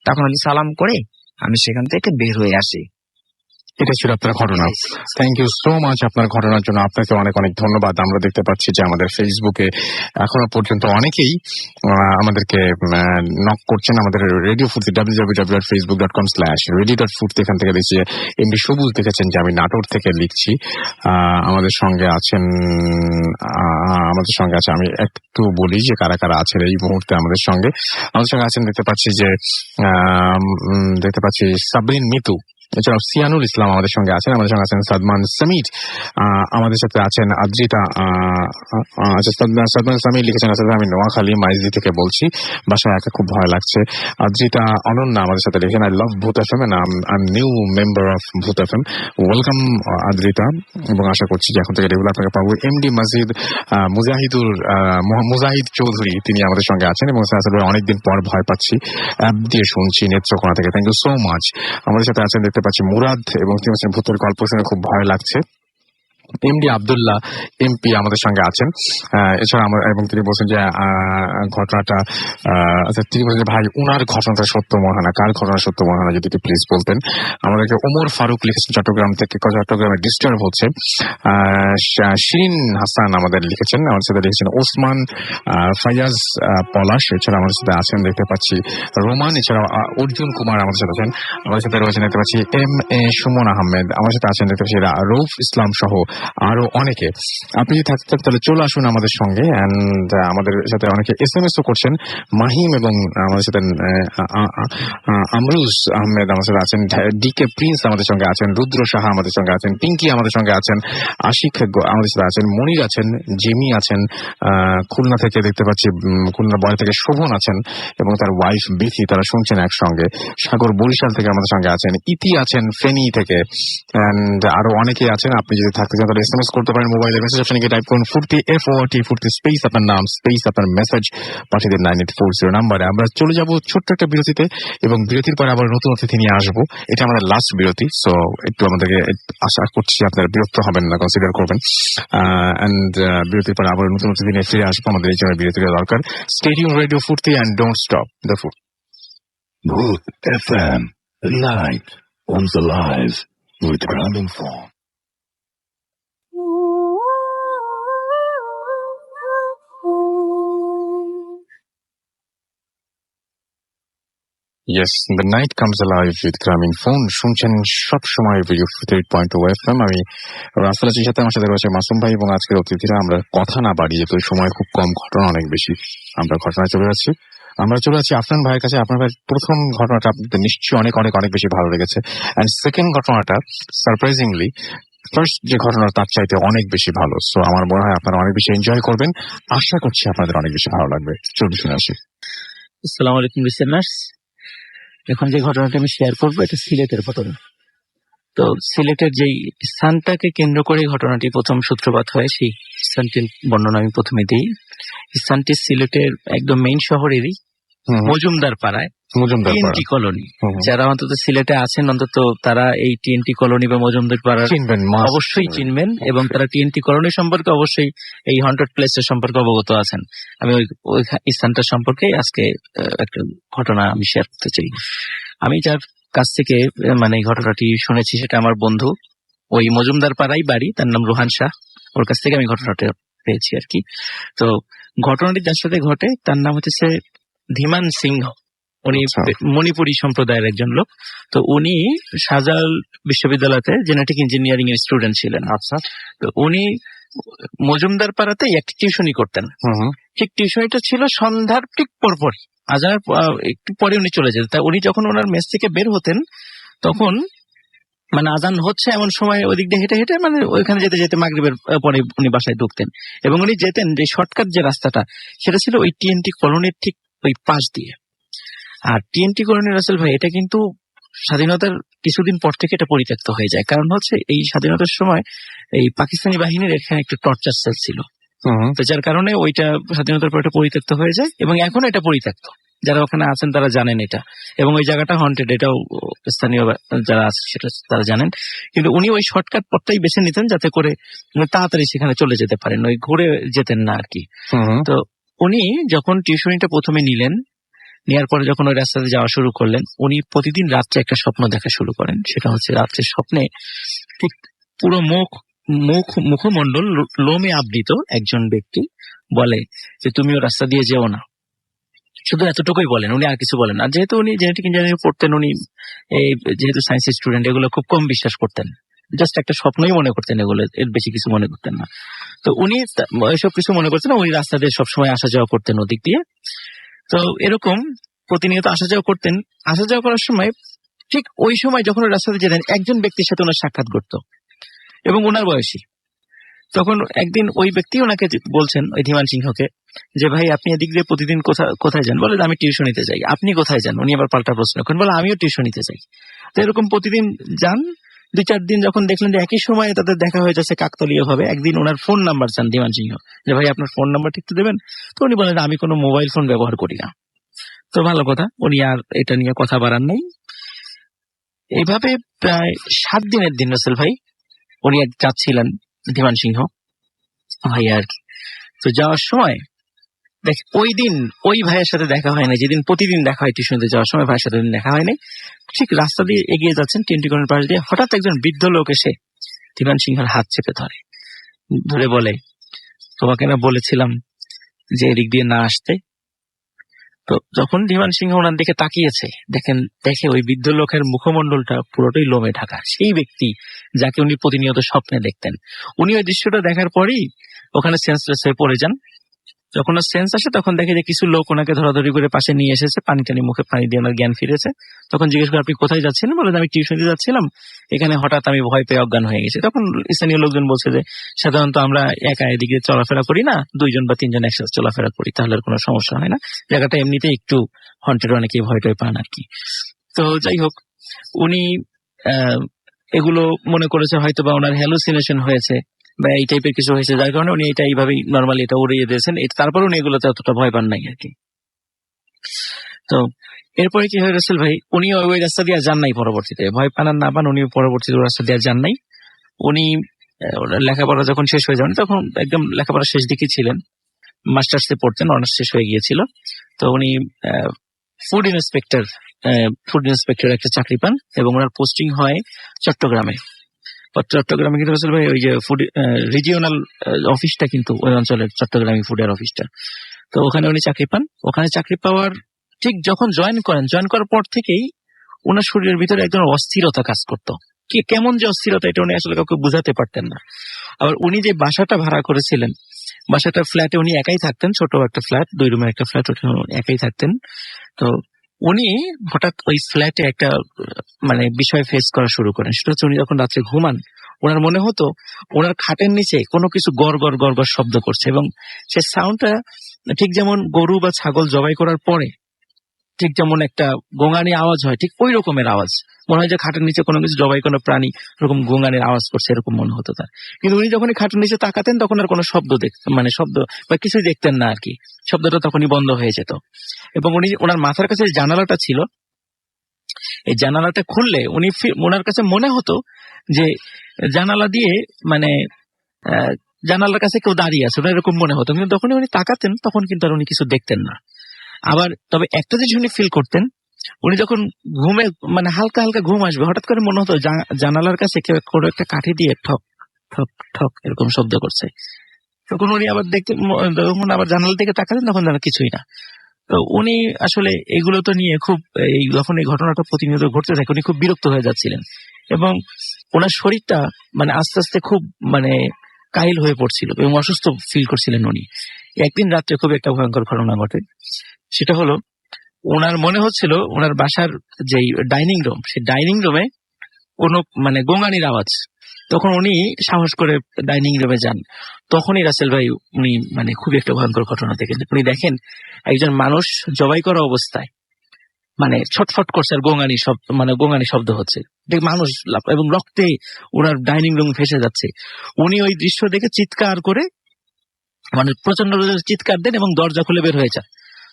তখন আমি সালাম করে আমি সেখান থেকে বের হয়ে আসি। এটা ছিল আপনার ঘটনা। থ্যাংক ইউ সো মাচ আপনার ঘটনার জন্য, আপনাকে অনেক অনেক ধন্যবাদ। আমরা দেখতে পাচ্ছি যে আমাদের ফেসবুকে এখনো পর্যন্ত অনেকেই আমাদেরকে নক করছেন। আমাদের রেডিও ফুর্তি www.facebook.com/radio.ফুর্তি, এখান থেকে দেখছি এমডি সবুজ দেখেছেন যে আমি নাটোর থেকে লিখছি। আমাদের সঙ্গে আছে, আমি একটু বলি যে কারা কারা আছেন এই মুহূর্তে আমাদের সঙ্গে আছেন। দেখতে পাচ্ছি সাবরিন মিতু, এছাড়াও সিয়ানুল ইসলাম আমাদের সঙ্গে আছেন, আমাদের সঙ্গে আছেন সাদমান সামিদ, আমাদের সাথে আছেন আদ্রিতা। আচ্ছা, সাদমান সামিদ লিখেছেন, আসলে আমি নোয়াখালী মাইজদি থেকে বলছি, বাসায় একা খুব ভয় লাগছে। আদ্রিতা অনন্যা আমাদের সাথে লিখেছেন, I love Bhoot FM and I am new member of Bhoot FM. Welcome Adrita, এবং আশা করছি যে এখন থেকে রেগুলার আপনাকে পাবো। এমডি মসজিদ মুজাহিদ চৌধুরী তিনি আমাদের সঙ্গে আছেন, এবং আসলে অনেকদিন পর ভয় পাচ্ছি, অ্যাপ দিয়ে শুনছি নেত্রকোনা থেকে, থ্যাংক ইউ সো মাচ। আমাদের সাথে আছেন, দেখতে পাচ্ছি মুরাদ, এবং তিনি বলছেন ভূতের গল্প শুনে খুব ভয় লাগছে। এমডি আব্দুল্লাহ এমপি আমাদের সঙ্গে আছেন। এছাড়া এবং তিনি বলছেন যে ঘটনাটা, আচ্ছা তিনি বলছেন ভাই উনার ঘটনাটা সত্য মনে হয় না, কার ঘটনা সত্য মনে হয় না, যদি প্লিজ বলতেন। আমাদেরকে ওমর ফারুক লিখেছেন চট্টগ্রাম থেকে, চট্টগ্রামে ডিস্টার্ব হচ্ছে। শিরিন হাসান আমাদের লিখেছেন, আমাদের সাথে লিখেছেন ওসমান ফাইয়াজ পলাশ, এছাড়া আমাদের সাথে আছেন দেখতে পাচ্ছি রোমান, এছাড়া অর্জুন কুমার আমাদের সাথে আছেন, আমাদের সাথে রয়েছেন দেখতে পাচ্ছি এম এ সুমন আহমেদ, আমাদের সাথে আছেন দেখতে পাচ্ছি রৌফ ইসলাম সহ আরো অনেকে। আপনি যদি থাকতে তাহলে চলে আসুন আমাদের সঙ্গে। অ্যান্ড আমাদের সাথে অনেকে SMS ও করছেন, মাহিম, এবং আমাদের সাথে আমরুজ আহমেদ আমাদের সাথে আছেন, ডিকে প্রিন্স আমাদের সঙ্গে আছেন, রুদ্র সাহা আমাদের সঙ্গে আছেন, পিঙ্কি আমাদের সঙ্গে আছেন, আশিক আমাদের সাথে আছেন, মনির আছেন, জিমি আছেন, খুলনা থেকে দেখতে পাচ্ছি, খুলনা বয় থেকে শোভন আছেন এবং তার ওয়াইফ বিথি, তারা শুনছেন একসঙ্গে। সাগর বরিশাল থেকে আমাদের সঙ্গে আছেন, ইতি আছেন ফেনী থেকে, অ্যান্ড আরো অনেকে আছেন। আপনি যদি থাকতে চান তাহলে SMS করতে পারেন, মোবাইলের মেসেজ অপশনে গিয়ে টাইপ করুন ফুর্তি FORT ফুর্তি স্পেস আপনার নাম স্পেস আপনার মেসেজ পাঠিয়ে দিন 9840 নাম্বারে। আমরা চলে যাব ছোট্ট একটা বিরতিতে, এবং বিরতির পরে আবার নতুন অতিথি নিয়ে আসবো। এটা আমাদের লাস্ট বিরতি, সো একটু আমাদেরকে আশা করছি আপনারা বিরক্ত হবেন না, কনসিডার করবেন। অ্যান্ড বিরতির পরে আবার নতুন অতিথি নিয়ে ফিরে আসবো, আমাদের এই জন্য বিরতিটা দরকার। স্টে টিউন রেডিও ফুর্তি and don't stop the food. Booth FM. The night comes alive with grounding form. Yes, the night comes alive with গ্রামীণ ফোন। শুনছেন সব সময় রেডিও 8.2 FM। আমি রাসেল আজির সাথে, আমার সাথে রয়েছে মাসুম ভাই এবং আজকের অতিথিরা। আমরা কথা না বাড়িয়ে, যেহেতু সময় খুব কম, ঘটনা অনেক বেশি, আমরা ঘটনায় চলে যাচ্ছি। আমরা চলে যাচ্ছি আফরান ভাইয়ের কাছে। আপনার ভাইয়ের প্রথম ঘটনাটা আপনাদের নিশ্চয়ই অনেক অনেক অনেক বেশি ভালো লেগেছে, অ্যান্ড সেকেন্ড ঘটনাটা সারপ্রাইজিংলি ফার্স্ট যে ঘটনা তার চাইতে অনেক বেশি ভালো। সো আমার মনে হয় আপনারা অনেক বেশি এনজয় করবেন, আশা করছি আপনাদের অনেক বেশি ভালো লাগবে। চলুন শুনে আসি। আসসালামু আলাইকুম লিসেনার্স, এখন যে ঘটনাটা আমি শেয়ার করবো এটা সিলেটের ঘটনা। তো সিলেটের যেই স্থানটাকে কেন্দ্র করে ঘটনাটি প্রথম সূত্রপাত হয়, সেই স্থানটির বর্ণনা আমি প্রথমে দিই। স্থানটি সিলেটের একদম মেইন শহরেরই মজুমদার পাড়ায় TNT কলোনি। যারা অন্তত সিলেটে আছেন, অন্তত তারা এই TNT কলোনি বা মজুমদার পাড়া অবশ্যই চিনবেন, এবং তারা TNT কলোনি সম্পর্কে অবশ্যই এই হন্টেড প্লেসের সম্পর্কে অবগত আছেন। আমি ওই স্থানটা সম্পর্কে আজকে একটা ঘটনা আমি শেয়ার করতে চাই। আমি যার কাছ থেকে মানে এই ঘটনাটি শুনেছি সেটা আমার বন্ধু, ওই মজুমদার পাড়াই বাড়ি, তার নাম রোহান শাহ। ওর কাছ থেকে আমি ঘটনাটা পেয়েছি আর কি। তো ঘটনাটি যার সাথে ঘটে তার নাম হচ্ছে ধীমান সিংহ। উনি মণিপুরী সম্প্রদায়ের একজন লোক। তো উনি শাহজালাল বিশ্ববিদ্যালয়তে জেনেটিক ইঞ্জিনিয়ারিং এর স্টুডেন্ট ছিলেন। আচ্ছা, তো উনি মজুমদার পাড়াতে একটি টিউশনি করতেন। ঠিক টিউশনিটা ছিল সন্ধ্যার ঠিক পরপর, আজানের একটু পরে উনি চলে যেতেন। তা উনি যখন ওনার মেস থেকে বের হতেন, তখন মানে আজান হচ্ছে এমন সময় ওই দিক দিয়ে হেঁটে হেঁটে মানে ওইখানে যেতে যেতে মাগরিবের পরে উনি বাসায় ঢুকতেন। এবং উনি যেতেন যে শর্টকাট যে রাস্তাটা, সেটা ছিল ওই TNT কলোনির ঠিক ওই পাশ দিয়ে। আর TNT কলোনির রাসেল ভাই, এটা কিন্তু স্বাধীনতার কিছুদিন পর থেকে এটা পরিত্যক্ত হয়ে যায়। কারণ হচ্ছে এই স্বাধীনতার সময় এই পাকিস্তানি বাহিনীর এখানে একটা টর্চার সেল ছিল, তো যার কারণে ওইটা স্বাধীনতার পর এটা পরিত্যক্ত হয়ে যায়, এবং এখন এটা পরিত্যক্ত। যারা ওখানে আছেন তারা জানেন এটা, এবং ওই জায়গাটা হন্টেড, এটাও স্থানীয় যারা আছে সেটা তারা জানেন। কিন্তু উনি ওই শর্টকাট পথটাই বেছে নিতেন, যাতে করে তাড়াতাড়ি সেখানে চলে যেতে পারেন, ওই ঘুরে যেতেন না আর কি। তো উনি যখন টিউশনিটা প্রথমে নিলেন, নেওয়ার পরে যখন ওই রাস্তাতে যাওয়া শুরু করলেন, উনি প্রতিদিন রাত্রে একটা স্বপ্ন দেখা শুরু করেন। সেটা হচ্ছে রাত্রে স্বপ্নে ঠিক পুরো মুখমণ্ডল লোমে আবৃত একজন ব্যক্তি বলে যে তুমিও রাস্তা দিয়ে যেও না। শুধু এতটুকুই বলেন, উনি আর কিছু বলেন না। যেহেতু উনি জেনেটিক ইঞ্জিনিয়ারিং পড়তেন, উনি যেহেতু সায়েন্সের স্টুডেন্ট, এগুলো খুব কম বিশ্বাস করতেন, জাস্ট একটা স্বপ্নই মনে করতেন, এগুলো এর বেশি কিছু মনে করতেন না। তো উনি এসব কিছু মনে করতেন না। উনি রাস্তা দিয়ে সবসময় আসা যাওয়া করতেন ওদিক দিয়ে। তো এরকম প্রতিনিয়ত আসা যাওয়া করতেন। আসা যাওয়া করার সময় ঠিক ওই সময় যখন ওই রাস্তাতে যেতেন একজন ব্যক্তির সাথে ওনার সাক্ষাৎ করতো এবং ওনার বয়সী। তখন একদিন ওই ব্যক্তি ওনাকে বলছেন, ওই ধীমান সিংহকে, যে ভাই আপনি এদিক দিয়ে প্রতিদিন কোথায় যান? বলে আমি টিউশনিতে যাই। আপনি কোথায় যান? উনি আবার পাল্টা প্রশ্ন করেন, বলে আমিও টিউশনিতে যাই। তো এরকম প্রতিদিন যান। 2-4 দিন যখন দেখলেন যে একই সময়ে তাদের দেখা হয়ে যাচ্ছে কাকতালীয় ভাবে, একদিন ওনার ফোন নাম্বার চান ধীমান সিংহ, যে ভাই আপনার ফোন নাম্বারটা একটু দেবেন। তো উনি বলেন আমি কোনো মোবাইল ফোন ব্যবহার করি না। তো ভালো কথা, উনি আর এটা নিয়ে কথা বাড়ান নাই। এইভাবে প্রায় 7 দিনের দিন রাসেল ভাই উনি যাচ্ছিলেন ধীমান সিংহ ভাই আর কি। তো যাওয়ার সময় দেখ ওই দিন ওই ভাইয়ের সাথে দেখা হয় না, যেদিন প্রতিদিন দেখা হয় টিউশনিতে যাওয়ার সময় ভাইয়ের সাথে দেখা হয়নি। ঠিক রাস্তা দিয়ে এগিয়ে যাচ্ছেন টিন্টিকনের পাশ দিয়ে, হঠাৎ একজন বৃদ্ধ লোক এসে ধীমান সিংহের হাত চেপে ধরে বলে, তোমাকে না বলেছিলাম যে এদিক দিয়ে না আসতে। তো যখন ধীমান সিংহ ওনার দিকে তাকিয়েছে, দেখে ওই বৃদ্ধ লোকের মুখমণ্ডলটা পুরোটাই লোমে ঢাকা, সেই ব্যক্তি যাকে উনি প্রতিনিয়ত স্বপ্নে দেখতেন। উনি ওই দৃশ্যটা দেখার পরেই ওখানে সেন্সলেস হয়ে পড়ে যান। যখন ওর সেন্স আসে তখন দেখে যে কিছু লোক ওনাকে ধরাধরি করে পাশে নিয়ে এসেছে, পানি টানি মুখে পানি দিয়ে ওনার জ্ঞান ফিরেছে। তখন জিজ্ঞেস করে আপনি কোথায় যাচ্ছিলেন? বলে আমি টিউশনে যাচ্ছিলাম, এখানে হঠাৎ আমি ভয় পেয়ে অজ্ঞান হয়ে গেছি। তখন স্থানীয় লোকজন বলছে যে সাধারণত আমরা একা এদিকে চলাফেরা করি না, 2 বা 3 জন একসাথে চলাফেরা করি, তাহলে আর কোনো সমস্যা হয় না। জায়গাটা এমনিতে একটু হন্টেড, অনেকে ভয় টয় পান আর কি। তো যাই হোক, উনি এগুলো মনে করেছে হয়তো বা ওনার হ্যালুসিনেশন হয়েছে বা এই টাইপের কিছু হয়েছে, যার কারণে উনি এটা এইভাবেই নর্মালি এটা উড়িয়ে দিয়েছেন। তারপর উনি এগুলোতে অতটা ভয় পান নাই আর কি। তো এরপরে কি হয় রাসেল ভাই, উনি ওই রাস্তা দিয়ে যান নাই পরবর্তীতে, ভয় পান আর না পান উনি পরবর্তীতে ওই রাস্তা দিয়ে যান নাই। উনি লেখাপড়া যখন শেষ হয়ে যান, তখন একদম লেখাপড়া শেষ দিকে ছিলেন, মাস্টার্সে পড়তেন, অনার্স শেষ হয়ে গিয়েছিল। তো উনি ফুড ইন্সপেক্টর একটা চাকরি পান এবং ওনার পোস্টিং হয় চট্টগ্রামে। চট্টগ্রামে কিন্তু রাসেল ভাই ওই যে ফুড রিজিওনাল অফিসটা কিন্তু ওই অঞ্চলের চট্টগ্রামী ফুডের অফিসটা। তো ওখানে উনি চাকরি পান। ওখানে চাকরি পাওয়ার ঠিক যখন জয়েন করার পর থেকেই ওনার শরীরের ভিতরে একদম অস্থিরতা কাজ করতো। কেমন যে অস্থিরতা, এটা উনি আসলে কাউকে বুঝাতে পারতেন না। আবার উনি যে বাসাটা ভাড়া করেছিলেন, বাসাটার ফ্ল্যাটে উনি একাই থাকতেন, ছোট একটা ফ্ল্যাট, 2 রুমের একটা ফ্ল্যাট, ওখানে একাই থাকতেন। তো উনি হঠাৎ ওই ফ্ল্যাটে একটা বিষয় ফেস করা শুরু করেন। সেটা হচ্ছে উনি যখন রাত্রে ঘুমান, ওনার মনে হতো ওনার খাটের নিচে কোনো কিছু গড় গড় গড় গড় শব্দ করছে, এবং সে সাউন্ডটা ঠিক যেমন গরু বা ছাগল জবাই করার পরে ঠিক যেমন একটা গোঙানি আওয়াজ হয়, ঠিক ওই রকমের আওয়াজ মনে হয় যে খাটের নিচে কোনো কিছু জবাই কোনো প্রাণী এরকম গোঙানির আওয়াজ করছে, এরকম মনে হতো তার। কিন্তু উনি যখন খাটের নিচে তাকাতেন তখন আর কোনো শব্দ শব্দ বা কিছুই দেখতেন না আর কি, শব্দটা তখনই বন্ধ হয়ে যেত। এবং উনি ওনার মাথার কাছে যে জানালাটা ছিল, এই জানালাটা খুললে ওনার কাছে মনে হতো যে জানালা দিয়ে জানালার কাছে কেউ দাঁড়িয়ে আছে, ওনার এরকম মনে হতো। কিন্তু যখনই উনি তাকাতেন তখন কিন্তু আর উনি কিছু দেখতেন না। আবার তবে একটা জিনিস উনি ফিল করতেন, উনি যখন ঘুমে হালকা হালকা ঘুম আসবে, হঠাৎ করে মনে হতো জানালার কাছে কেউ কোনো একটা কাঠি দিয়ে ঠক ঠক ঠক এরকম শব্দ করছে। তখন উনি আবার যখন আবার জানালা থেকে তাকাতেন তখন যেন কিছুই না। তো উনি আসলে এগুলো তো নিয়ে খুব যখন এই ঘটনাটা প্রতিনিয়ত ঘটতে থাকে উনি খুব বিরক্ত হয়ে যাচ্ছিলেন, এবং ওনার শরীরটা আস্তে আস্তে খুব কাহিল হয়ে পড়ছিল এবং অসুস্থ ফিল করছিলেন উনি। একদিন রাত্রে খুব একটা ভয়ঙ্কর ঘটনা ঘটে। সেটা হলো, ওনার মনে হচ্ছিল ওনার বাসার যে ডাইনিং রুম, সেই ডাইনিং রুমে কোনো গোঙানির আওয়াজ। তখন উনি সাহস করে ডাইনিং রুমে যান। তখনই রাসেল ভাই উনি খুবই একটা ভয়ঙ্কর ঘটনা দেখেন। উনি দেখেন একজন মানুষ জবাই করা অবস্থায় ছটফট করছে আর গোঙানি শব্দ হচ্ছে, মানুষ এবং রক্তে ওনার ডাইনিং রুম ভেসে যাচ্ছে। উনি ওই দৃশ্য দেখে চিৎকার করে প্রচন্ড চিৎকার দেন এবং দরজা খুলে বের হয়ে যান।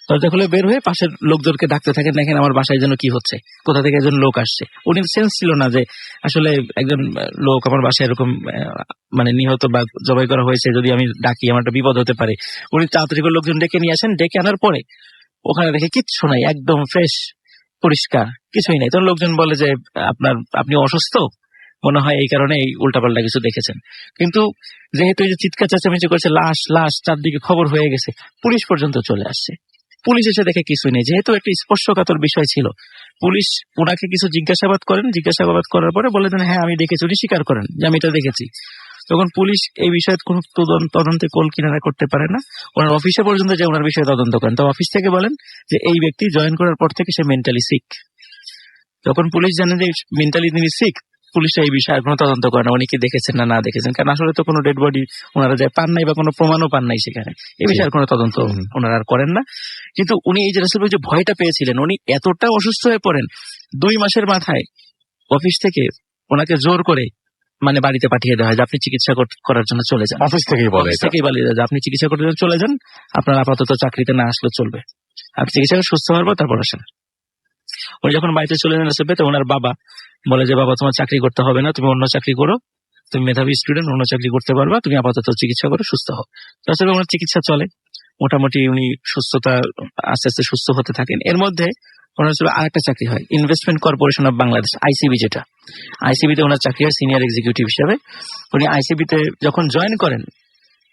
দরজা খুলে বের হয়ে পাশের লোকজনকে ডাকতে থাকেন, দেখেন আমার বাসায় যেন কি হচ্ছে, কোথা থেকে একজন লোক আসছে। উনি সেন্স ছিল না যে আসলে একজন লোক আমার বাসায় এরকম নিহত বা জবাই করা হয়েছে, যদি আমি ডাকি আমার একটা বিপদ হতে পারে। উনি তাড়াতাড়ি করে লোকজন ডেকে নিয়ে আসেন। ডেকে আনার পরে ওখানে দেখে কিচ্ছু নাই, একদম ফ্রেশ পরিষ্কার, কিছুই নাই। তখন লোকজন বলে যে আপনি অসুস্থ মনে হয়, এই কারণে এই উল্টাপাল্টা কিছু দেখেছেন। কিন্তু যেহেতু এই যে চিৎকার চেঁচামেচি করছে, লাশ লাশ চারদিকে খবর হয়ে গেছে, পুলিশ পর্যন্ত চলে আসছে। পুলিশ এসে দেখে কিছুই নেই। যেহেতু একটা স্পর্শকাতর বিষয় ছিল, পুলিশ ওনাকে কিছু জিজ্ঞাসাবাদ করার পরে বলে দেন হ্যাঁ আমি দেখেছি। উনি স্বীকার করেন যে আমি এটা দেখেছি। তখন পুলিশ এই বিষয়ে কোনো তদন্তে কোল কিনারা করতে পারে না, ওনার অফিসে পর্যন্ত যে ওনার বিষয়ে তদন্ত করেন। তো অফিস থেকে বলেন যে এই ব্যক্তি জয়েন করার পর থেকে সে মেন্টালি সিক। যখন পুলিশ জানে যে মেন্টালি তিনি সিক, পুলিশরা এই বিষয়ে আর কোনো তদন্ত করে না উনি কি দেখেছেন না দেখেছেন, কারণ আসলে তো কোনো ডেড বডি ওনারা যায় পান নাই বা কোনো প্রমাণও পান নাই সেখানে, এই বিষয়ে আর কোনো তদন্ত ওনারা আর করেন না। কিন্তু উনি এই যে রাসেল ভাই যে ভয়টা পেয়েছিলেন, উনি এতটা অসুস্থ হয়ে পড়েন 2 মাসের মাথায় অফিস থেকে ওনাকে জোর করে মানে বাড়িতে পাঠিয়ে দেওয়া হয় যে আপনি চিকিৎসা করার জন্য চলে যান। অফিস থেকেই বলে অফিস থেকেই বলে যে আপনি চিকিৎসা করতে চলে যান, আপনার আপাতত চাকরিতে না আসলে চলবে, আপনি চিকিৎসা করে সুস্থ হওয়ার পর তারপর আসেন। উনি যখন বাড়িতে চলে যান রাসেল ভাই, তো ওনার বাবা বলে যে বাবা তোমার চাকরি করতে হবে না, তুমি অন্য চাকরি করো, তুমি মেধাবী স্টুডেন্ট, অন্য চাকরি করতে পারবা, তুমি আপাতত চিকিৎসা করে সুস্থ হও। রাসেল ভাই ওনার চিকিৎসা চলে, মোটামুটি উনি সুস্থতা আস্তে আস্তে সুস্থ হতে থাকেন। এর মধ্যে ওনার আরেকটা চাকরি হয় investment corporation of Bangladesh, ICB, যেটা আইসিবিতে ওনার চাকরি হয় সিনিয়র এক্সিকিউটিভ হিসেবে। উনি আইসিবিতে যখন জয়েন করেন,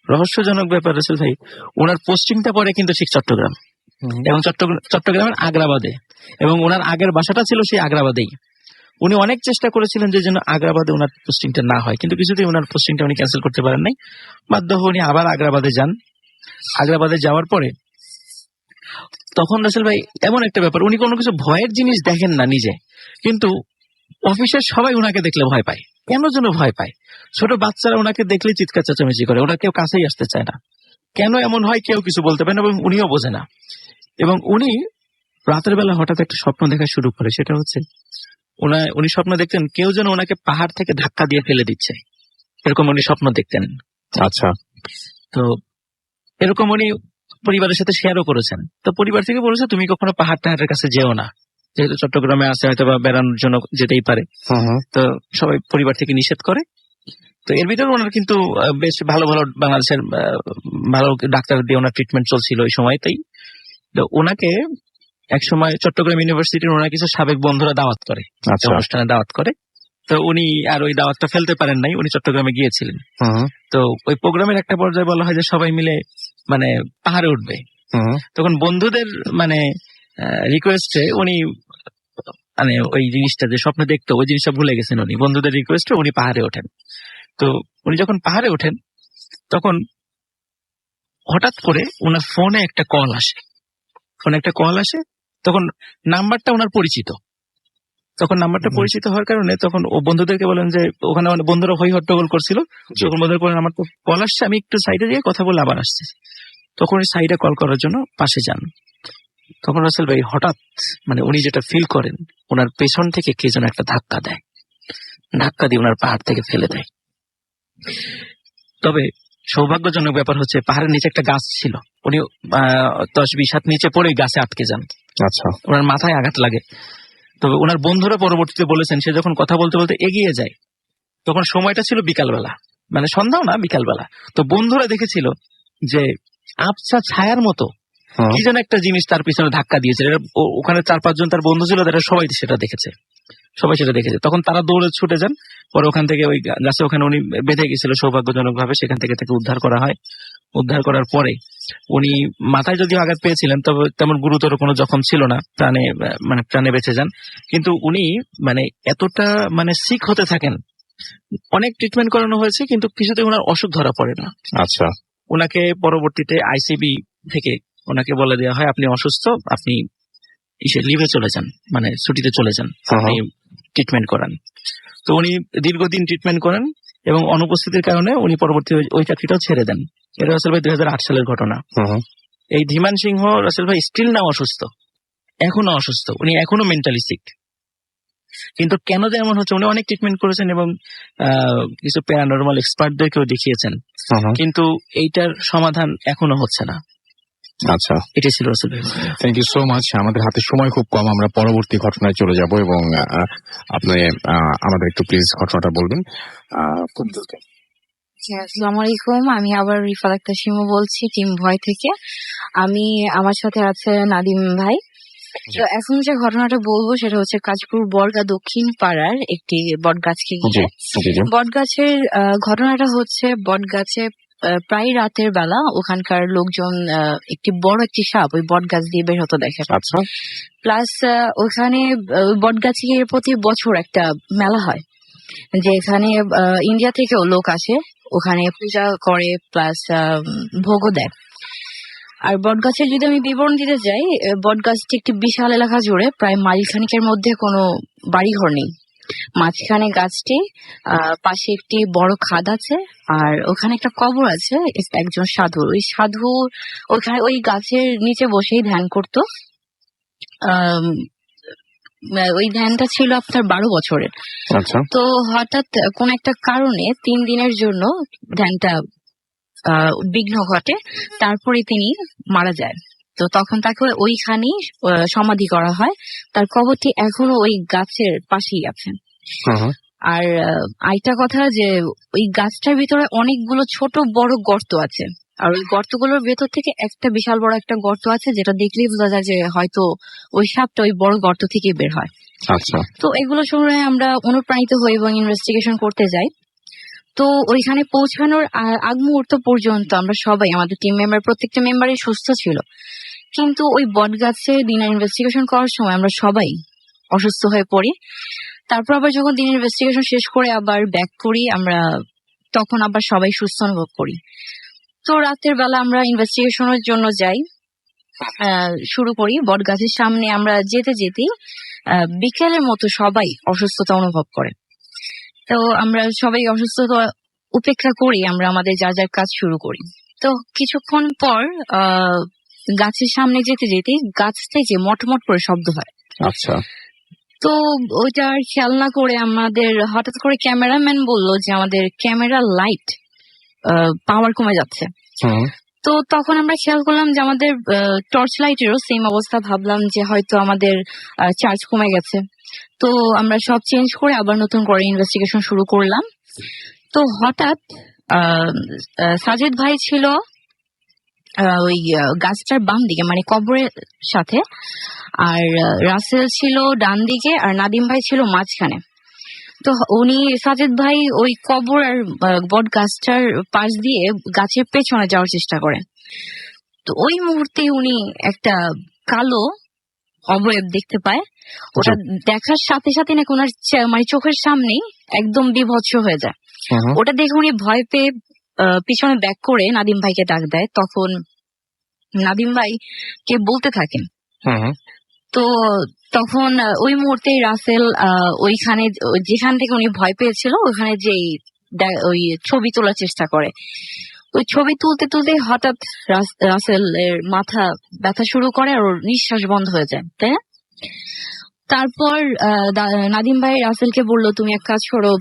রহস্যজনক ব্যাপার রাসেল ভাই, ওনার পোস্টিংটা পরে কিন্তু ঠিক চট্টগ্রাম, এবং চট্টগ্রামের আগ্রাবাদে, এবং ওনার আগের বাসাটা ছিল সেই আগ্রাবাদেই। উনি অনেক চেষ্টা করেছিলেন যে যেন আগ্রাবাদে ওনার পোস্টিংটা না হয়, কিন্তু কিছুতেই ওনার পোস্টিংটা উনি ক্যান্সেল করতে পারেন নাই। বাধ্য হয়ে উনি আবার আগ্রাবাদে যান। আগ্রাবাদে যাওয়ার পরে তখন রাসেল ভাই এমন একটা ব্যাপার, উনি কোনো কিছু ভয়ের জিনিস দেখেন না নিজে, কিন্তু অফিসের সবাই ওনাকে দেখলে ভয় পায়। কেন যেন ভয় পায়, ছোট বাচ্চারা ওনাকে দেখলে চিৎকার চেঁচামেচি করে, ওরা কেউ কাছেই আসতে চায় না। কেন এমন হয় কেউ কিছু বলতে পারে না, এবং উনিও বোঝে না। এবং উনি রাতের বেলা হঠাৎ একটা স্বপ্ন দেখা শুরু করে, সেটা হচ্ছে উনি স্বপ্ন দেখতেন কেউ যেন ওনাকে পাহাড় থেকে ধাক্কা দিয়ে ফেলে দিচ্ছে, এরকম উনি স্বপ্ন দেখতেন। আচ্ছা, তো এরকম উনি পরিবারের সাথে শেয়ারও করেছেন। তো পরিবার থেকে বলেছে তুমি কখনো পাহাড়ের কাছে যেও না, যেহেতু চট্টগ্রামে আছে হয়তো বা বেড়ানোর জন্য যেতেই পারে। তো সবাই পরিবার থেকে নিষেধ করে। তো এর ভিতরে ওনার কিন্তু বেশ ভালো ভালো বাংলাদেশের ভালো ডাক্তার দিয়ে ওনার ট্রিটমেন্ট চলছিল ওই সময়তেই। তো ওনাকে এক সময় চট্টগ্রাম ইউনিভার্সিটির ওনার কিছু সাবেক বন্ধুরা দাওয়াত করে, অনুষ্ঠানে দাওয়াত করে। তো উনি আর ওই দাওয়াতটা ফেলতে পারেন নাই, উনি চট্টগ্রামে গিয়েছিলেন। তো ওই প্রোগ্রামের একটা পর্যায়ে বলা হয় যে সবাই মিলে মানে পাহাড়ে উঠবে। তখন বন্ধুদের মানে রিকোয়েস্টে উনি মানে ওই জিনিসটা যে স্বপ্ন দেখতো ওই জিনিসটা ভুলে গেছেন উনি, বন্ধুদের রিকোয়েস্টে উনি পাহাড়ে ওঠেন। তো উনি যখন পাহাড়ে ওঠেন তখন হঠাৎ করে ওনার ফোনে একটা কল আসে, তখন নাম্বারটা ওনার পরিচিত। তখন নাম্বারটা পরিচিত হওয়ার কারণে তখন ও বন্ধুদেরকে বলেন যে ওখানে বন্ধুরা হই হট্টগোল করছিল, তখন বন্ধুরা বলেন আমার তো কল আসছে, আমি একটু সাইডে দিয়ে কথা বলে আবার আসছি। তখন ওই সাইডে কল করার জন্য পাশে যান। তখন রাসেল ভাই হঠাৎ মানে উনি যেটা ফিল করেন, ওনার পেছন থেকে কে যেন একটা ধাক্কা দিয়ে ওনার পাহাড় থেকে ফেলে দেয়। তবে সৌভাগ্যজনক ব্যাপার হচ্ছে পাহাড়ের নিচে একটা গাছ ছিল, উনি 10-20 হাত নিচে পড়ে গাছে আটকে যান। আচ্ছা, ওনার মাথায় আঘাত লাগে। তবে ওনার বন্ধুরা পরবর্তীতে বলেছেন সে যখন কথা বলতে বলতে এগিয়ে যায়, তখন সময়টা ছিল বিকালবেলা, মানে সন্ধ্যাও না বিকালবেলা। তো বন্ধুরা দেখেছিল যে আবছা ছায়ার মতো কি যেন একটা জিনিস তার পিছনে ধাক্কা দিয়েছে। ওখানে 4-5 জন তার বন্ধু ছিল, তারা সবাই সেটা দেখেছে। তখন তারা দৌড়ে ছুটে যান। পরে ওখান থেকে ওই গাছে ওখানে উনি বেঁধে গেছিল সৌভাগ্যজনক ভাবে, সেখান থেকে তাকে উদ্ধার করা হয়। উদ্ধার করার পরে উনি মাথায় যদিও আঘাত পেয়েছিলেন, তবে তেমন গুরুতর কোনো জখম ছিল না, প্রাণে বেঁচে যান। কিন্তু উনি মানে এতটা মানে সিক হতে থাকেন, অনেক ট্রিটমেন্ট করানো হয়েছে কিন্তু কিছুতেই ওনার অসুখ ধরা পড়ে না। আচ্ছা, ওনাকে পরবর্তীতে আইসিবি থেকে ওনাকে বলে দেওয়া হয় আপনি অসুস্থ, আপনি লিভে চলে যান, মানে ছুটিতে চলে যান, আপনি ট্রিটমেন্ট করান। তো উনি দীর্ঘদিন ট্রিটমেন্ট করেন এবং অনুপস্থিতির কারণে উনি পরবর্তী ওই চাকরিটাও ছেড়ে দেন। এটা রাসেল ভাই 2008 সালের ঘটনা। এই ধীমান সিংহ রাসেল ভাই স্টিল না এখনো অসুস্থ, উনি এখনো মেন্টালি সিক। কিন্তু কেন যে এমন হচ্ছে, উনি অনেক ট্রিটমেন্ট করেছেন এবং কিছু প্যারানরমাল এক্সপার্টদেরকেও দেখিয়েছেন, কিন্তু এইটার সমাধান এখনো হচ্ছে না। আচ্ছা, এটাই ছিল রাসেল ভাই। Thank you so much. আমাদের হাতে সময় খুব কম, আমরা পরবর্তী ঘটনায় চলে যাব এবং আপনি আমাদের একটু প্লিজ ঘটনাটা বলবেন। আসসালামু আলাইকুম, আমি আবার রিফাত আক্তার শিমু বলছি টিম ভয় থেকে। আমার সাথে আছে নাদিম ভাই। তো এখন যে ঘটনাটা বলবো সেটা হচ্ছে কাজপুর বর্গা দক্ষিণ পাড়ার একটি বটগাছকে ঘিরে। বটগাছের ঘটনাটা হচ্ছে বটগাছে প্রায় রাতের বেলা ওখানকার লোকজন একটি বড় একটি সাপ ওই বটগাছ দিয়ে বের হতে দেখে। আচ্ছা, প্লাস ওখানে বটগাছে প্রতি বছর একটা মেলা হয়, যে এখানে ইন্ডিয়া থেকেও লোক আসে, ওখানে পূজা করে প্লাস ভোগও দেয়। আর বটগাছের যদি আমি বিবরণ দিতে যাই, বটগাছটি একটি বিশাল এলাকা জুড়ে প্রায় মাইল খানিকের মধ্যে কোনো বাড়িঘর নেই। মাঝখানে গাছটি, পাশে একটি বড় খাদ আছে, আর ওখানে একটা কবর আছে একজন সাধু। ওই সাধু ওখানে ওই গাছের নিচে বসেই ধ্যান করতো। ওই ধ্যানটা ছিল আপনার 12 বছরের। আচ্ছা, তো হঠাৎ কোন একটা কারণে 3 দিনের জন্য ধ্যানটা বিঘ্ন ঘটে, তারপরে তিনি মারা যায়। তো তখন তাকে ওইখানেই সমাধি করা হয়। তার কবরটি এখনো ওই গাছের পাশেই আছে। আর আরেকটা কথা যে ওই গাছটার ভিতরে অনেকগুলো ছোট বড় গর্ত আছে, আর ওই গর্তগুলোর ভেতর থেকে একটা বিশাল বড় একটা গর্ত আছে, যেটা দেখলেই বোঝা যায় যে হয়তো ওই সাপটা ওই বড় গর্ত থেকে বের হয়। আচ্ছা, তো এগুলো শুনে আমরা অনুপ্রাণিত হই এবং ইনভেস্টিগেশন করতে যাই। তো ওইখানে পৌঁছানোর আগ মুহূর্ত পর্যন্ত আমরা সবাই, আমাদের টিম মেম্বার প্রত্যেকটা মেম্বারই সুস্থ ছিল, কিন্তু ওই বট গাছে দিনের ইনভেস্টিগেশন করার সময় আমরা সবাই অসুস্থ হয়ে পড়ি। তারপর আবার যখন দিনের ইনভেস্টিগেশন শেষ করে আবার ব্যাক করি আমরা, তখন আবার সবাই সুস্থ অনুভব করি। তো রাতের বেলা আমরা ইনভেস্টিগেশনের জন্য যাই, শুরু করি। বট গাছের সামনে আমরা যেতে যেতেই বিকেলের মতো সবাই অসুস্থতা অনুভব করে। তো আমরা সবাই অসুস্থতা উপেক্ষা করি, আমরা আমাদের যা যার কাজ শুরু করি। তো কিছুক্ষণ পর গাছের সামনে যেতে যেতে গাছ থেকে মটমট করে শব্দ হয়। আচ্ছা, তো ওইটা আর খেয়াল না করে আমাদের হঠাৎ করে ক্যামেরাম্যান বলল যে আমাদের ক্যামেরা লাইট পাওয়ার কমে যাচ্ছে। তো তখন আমরা খেয়াল করলাম যে আমাদের টর্চ লাইটেরও সেম অবস্থা। ভাবলাম যে হয়তো আমাদের চার্জ কমে গেছে। তো আমরা সব চেঞ্জ করে আবার নতুন করে ইনভেস্টিগেশন শুরু করলাম। তো হঠাৎ সাজিদ ভাই ছিল ওই গাছটার বাম দিকে, মানে কবরের সাথে, আর রাসেল ছিল ডান দিকে, আর নাদিম ভাই ছিল মাঝখানে। তো উনি সাজিদ ভাই ওই কবর আর বট গাছটার পাশ দিয়ে গাছের পেছনে যাওয়ার চেষ্টা করেন। তো ওই মুহূর্তে উনি একটা কালো অবয়ব দেখতে পায়। ওটা দেখার সাথে সাথে নাকি ওনার মানে চোখের সামনেই একদম বিভৎস হয়ে যায়। ওটা দেখে উনি ভয় পেয়ে পিছনে ব্যাক করে নাদিম ভাইকে ডাক দেয়। তখন নাদিম ভাই কে বলতে থাকেন। তো তখন ওই মুহূর্তে রাসেল ওইখানে যেখান থেকে উনি ভয় পেয়েছিল ওখানে যে ওই ছবি তোলার চেষ্টা করে। ওই ছবি তুলতে তুলতে হঠাৎ রাসেলের মাথা ব্যথা শুরু করে আর ওর নিঃশ্বাস বন্ধ হয়ে যায়, তাই না? তারপর নাদিম ভাই রাসেলকে বললো, তুমি এক কাজ করো,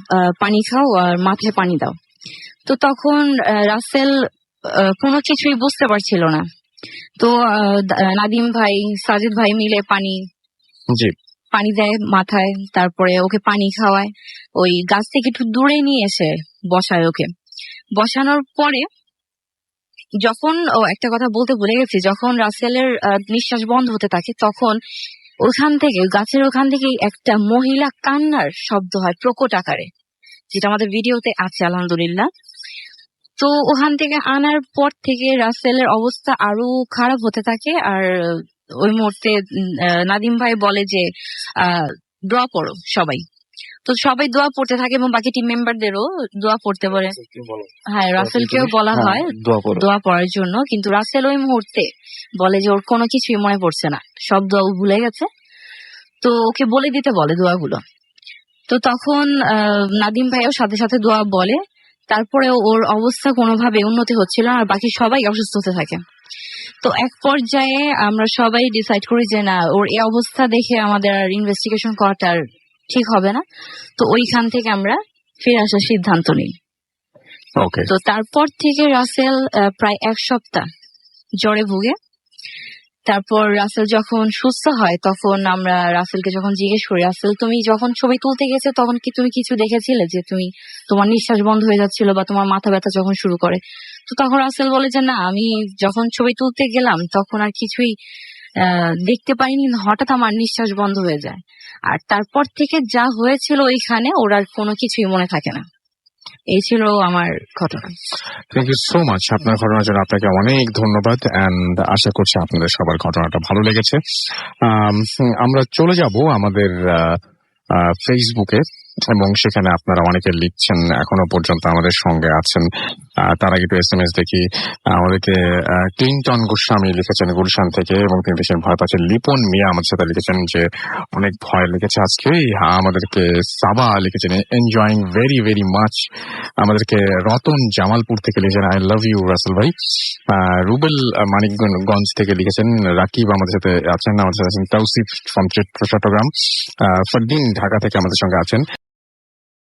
পানি খাও আর মাথায় পানি দাও। তো তখন রাসেল কোনো কিছুই বুঝতে পারছিল না। তো নাদিম ভাই সাজিদ ভাই মিলে পানি দেয় মাথায়, তারপরে ওকে পানি খাওয়ায়, ওই গাছ থেকে একটু দূরে নিয়ে এসে বসায় ওকে। বসানোর পরে যখন একটা কথা বলতে ভুলে গেছি, যখন রাসেলের নিঃশ্বাস বন্ধ হতে থাকে তখন ওখান থেকে গাছের ওখান থেকে একটা মহিলা কান্নার শব্দ হয় প্রকট আকারে, যেটা আমাদের ভিডিওতে আছে আলহামদুলিল্লাহ। তো ওখান থেকে আনার পর থেকে রাসেলের অবস্থা আরো খারাপ হতে থাকে। আর ওই মুহূর্তে নাদিম ভাই বলে যে দোয়া পড়ো সবাই। তো সবাই দোয়া পড়তে থাকে এবং বাকি টিম মেম্বারদেরও দোয়া পড়তে বলে। হ্যাঁ, রাসেলকেও বলা হয় দোয়া পড়ার জন্য, কিন্তু রাসেল ওই মুহূর্তে বলে যে ওর কোনো কিছুই মনে পড়ছে না, সব দোয়া ভুলে গেছে। তো ওকে বলে দিতে বলে দোয়াগুলো। তো তখন নাদিম ভাইও সাথে সাথে দোয়া বলে। তারপরে ওর অবস্থা কোনোভাবে উন্নতি হচ্ছিল আর বাকি সবাই অসুস্থ হতে থাকে। তো এক পর্যায়ে আমরা সবাই ডিসাইড করি যে না, ওর এই অবস্থা দেখে আমাদের আর ইনভেস্টিগেশন করাটা ঠিক হবে না। তো ওইখান থেকে আমরা ফিরে আসার সিদ্ধান্ত নিই। তো তারপর থেকে রাসেল প্রায় 1 সপ্তাহ জ্বরে ভুগে। তারপর রাসেল যখন সুস্থ হয় তখন আমরা রাসেলকে যখন জিজ্ঞেস করি, রাসেল তুমি যখন ছবি তুলতে গেছে তখন কি তুমি কিছু দেখেছিলে, যে তুমি তোমার নিঃশ্বাস বন্ধ হয়ে যাচ্ছিল বা তোমার মাথা ব্যথা যখন শুরু করে? তো তখন রাসেল বলে যে না, আমি যখন ছবি তুলতে গেলাম তখন আর কিছুই দেখতে পাইনি, হঠাৎ আমার নিঃশ্বাস বন্ধ হয়ে যায়। আর তারপর থেকে যা হয়েছিল ওইখানে ওর আর কোনো কিছুই মনে থাকে না। এই ছিল আমার ঘটনা। থ্যাংক ইউ সো মাচ আপনার ঘটনার জন্য। আপনাকে অনেক ধন্যবাদ এন্ড আশা করছি আপনাদের সবার ঘটনাটা ভালো লেগেছে। আমরা চলে যাব আমাদের ফেসবুকে। এবং সেখানে আপনারা অনেকে লিখছেন, এখনো পর্যন্ত আমাদের সঙ্গে আছেন। তার আগে একটু SMS দেখি। আমাদেরকে ক্লিনটন গোস্বামী লিখেছেন গুলশান থেকে, এবং তিনি লিখেছেন ভয় পাচ্ছেন। লিপন মিয়া আমাদের সাথে লিখেছেন যে অনেক ভয় লেগেছে আজকে। আমাদেরকে সাবা লিখেছেন এনজয়িং ভেরি ভেরি মাচ। আমাদেরকে রতন জামালপুর থেকে লিখেছেন আই লাভ ইউ রাসেল ভাই। রুবেল মানিকগঞ্জ থেকে লিখেছেন রাকিব আমাদের সাথে আছেন। আমাদের সাথে আছেন তৌসিফ ফ্রম চট্টগ্রাম। ফরদিন ঢাকা থেকে আমাদের সঙ্গে আছেন।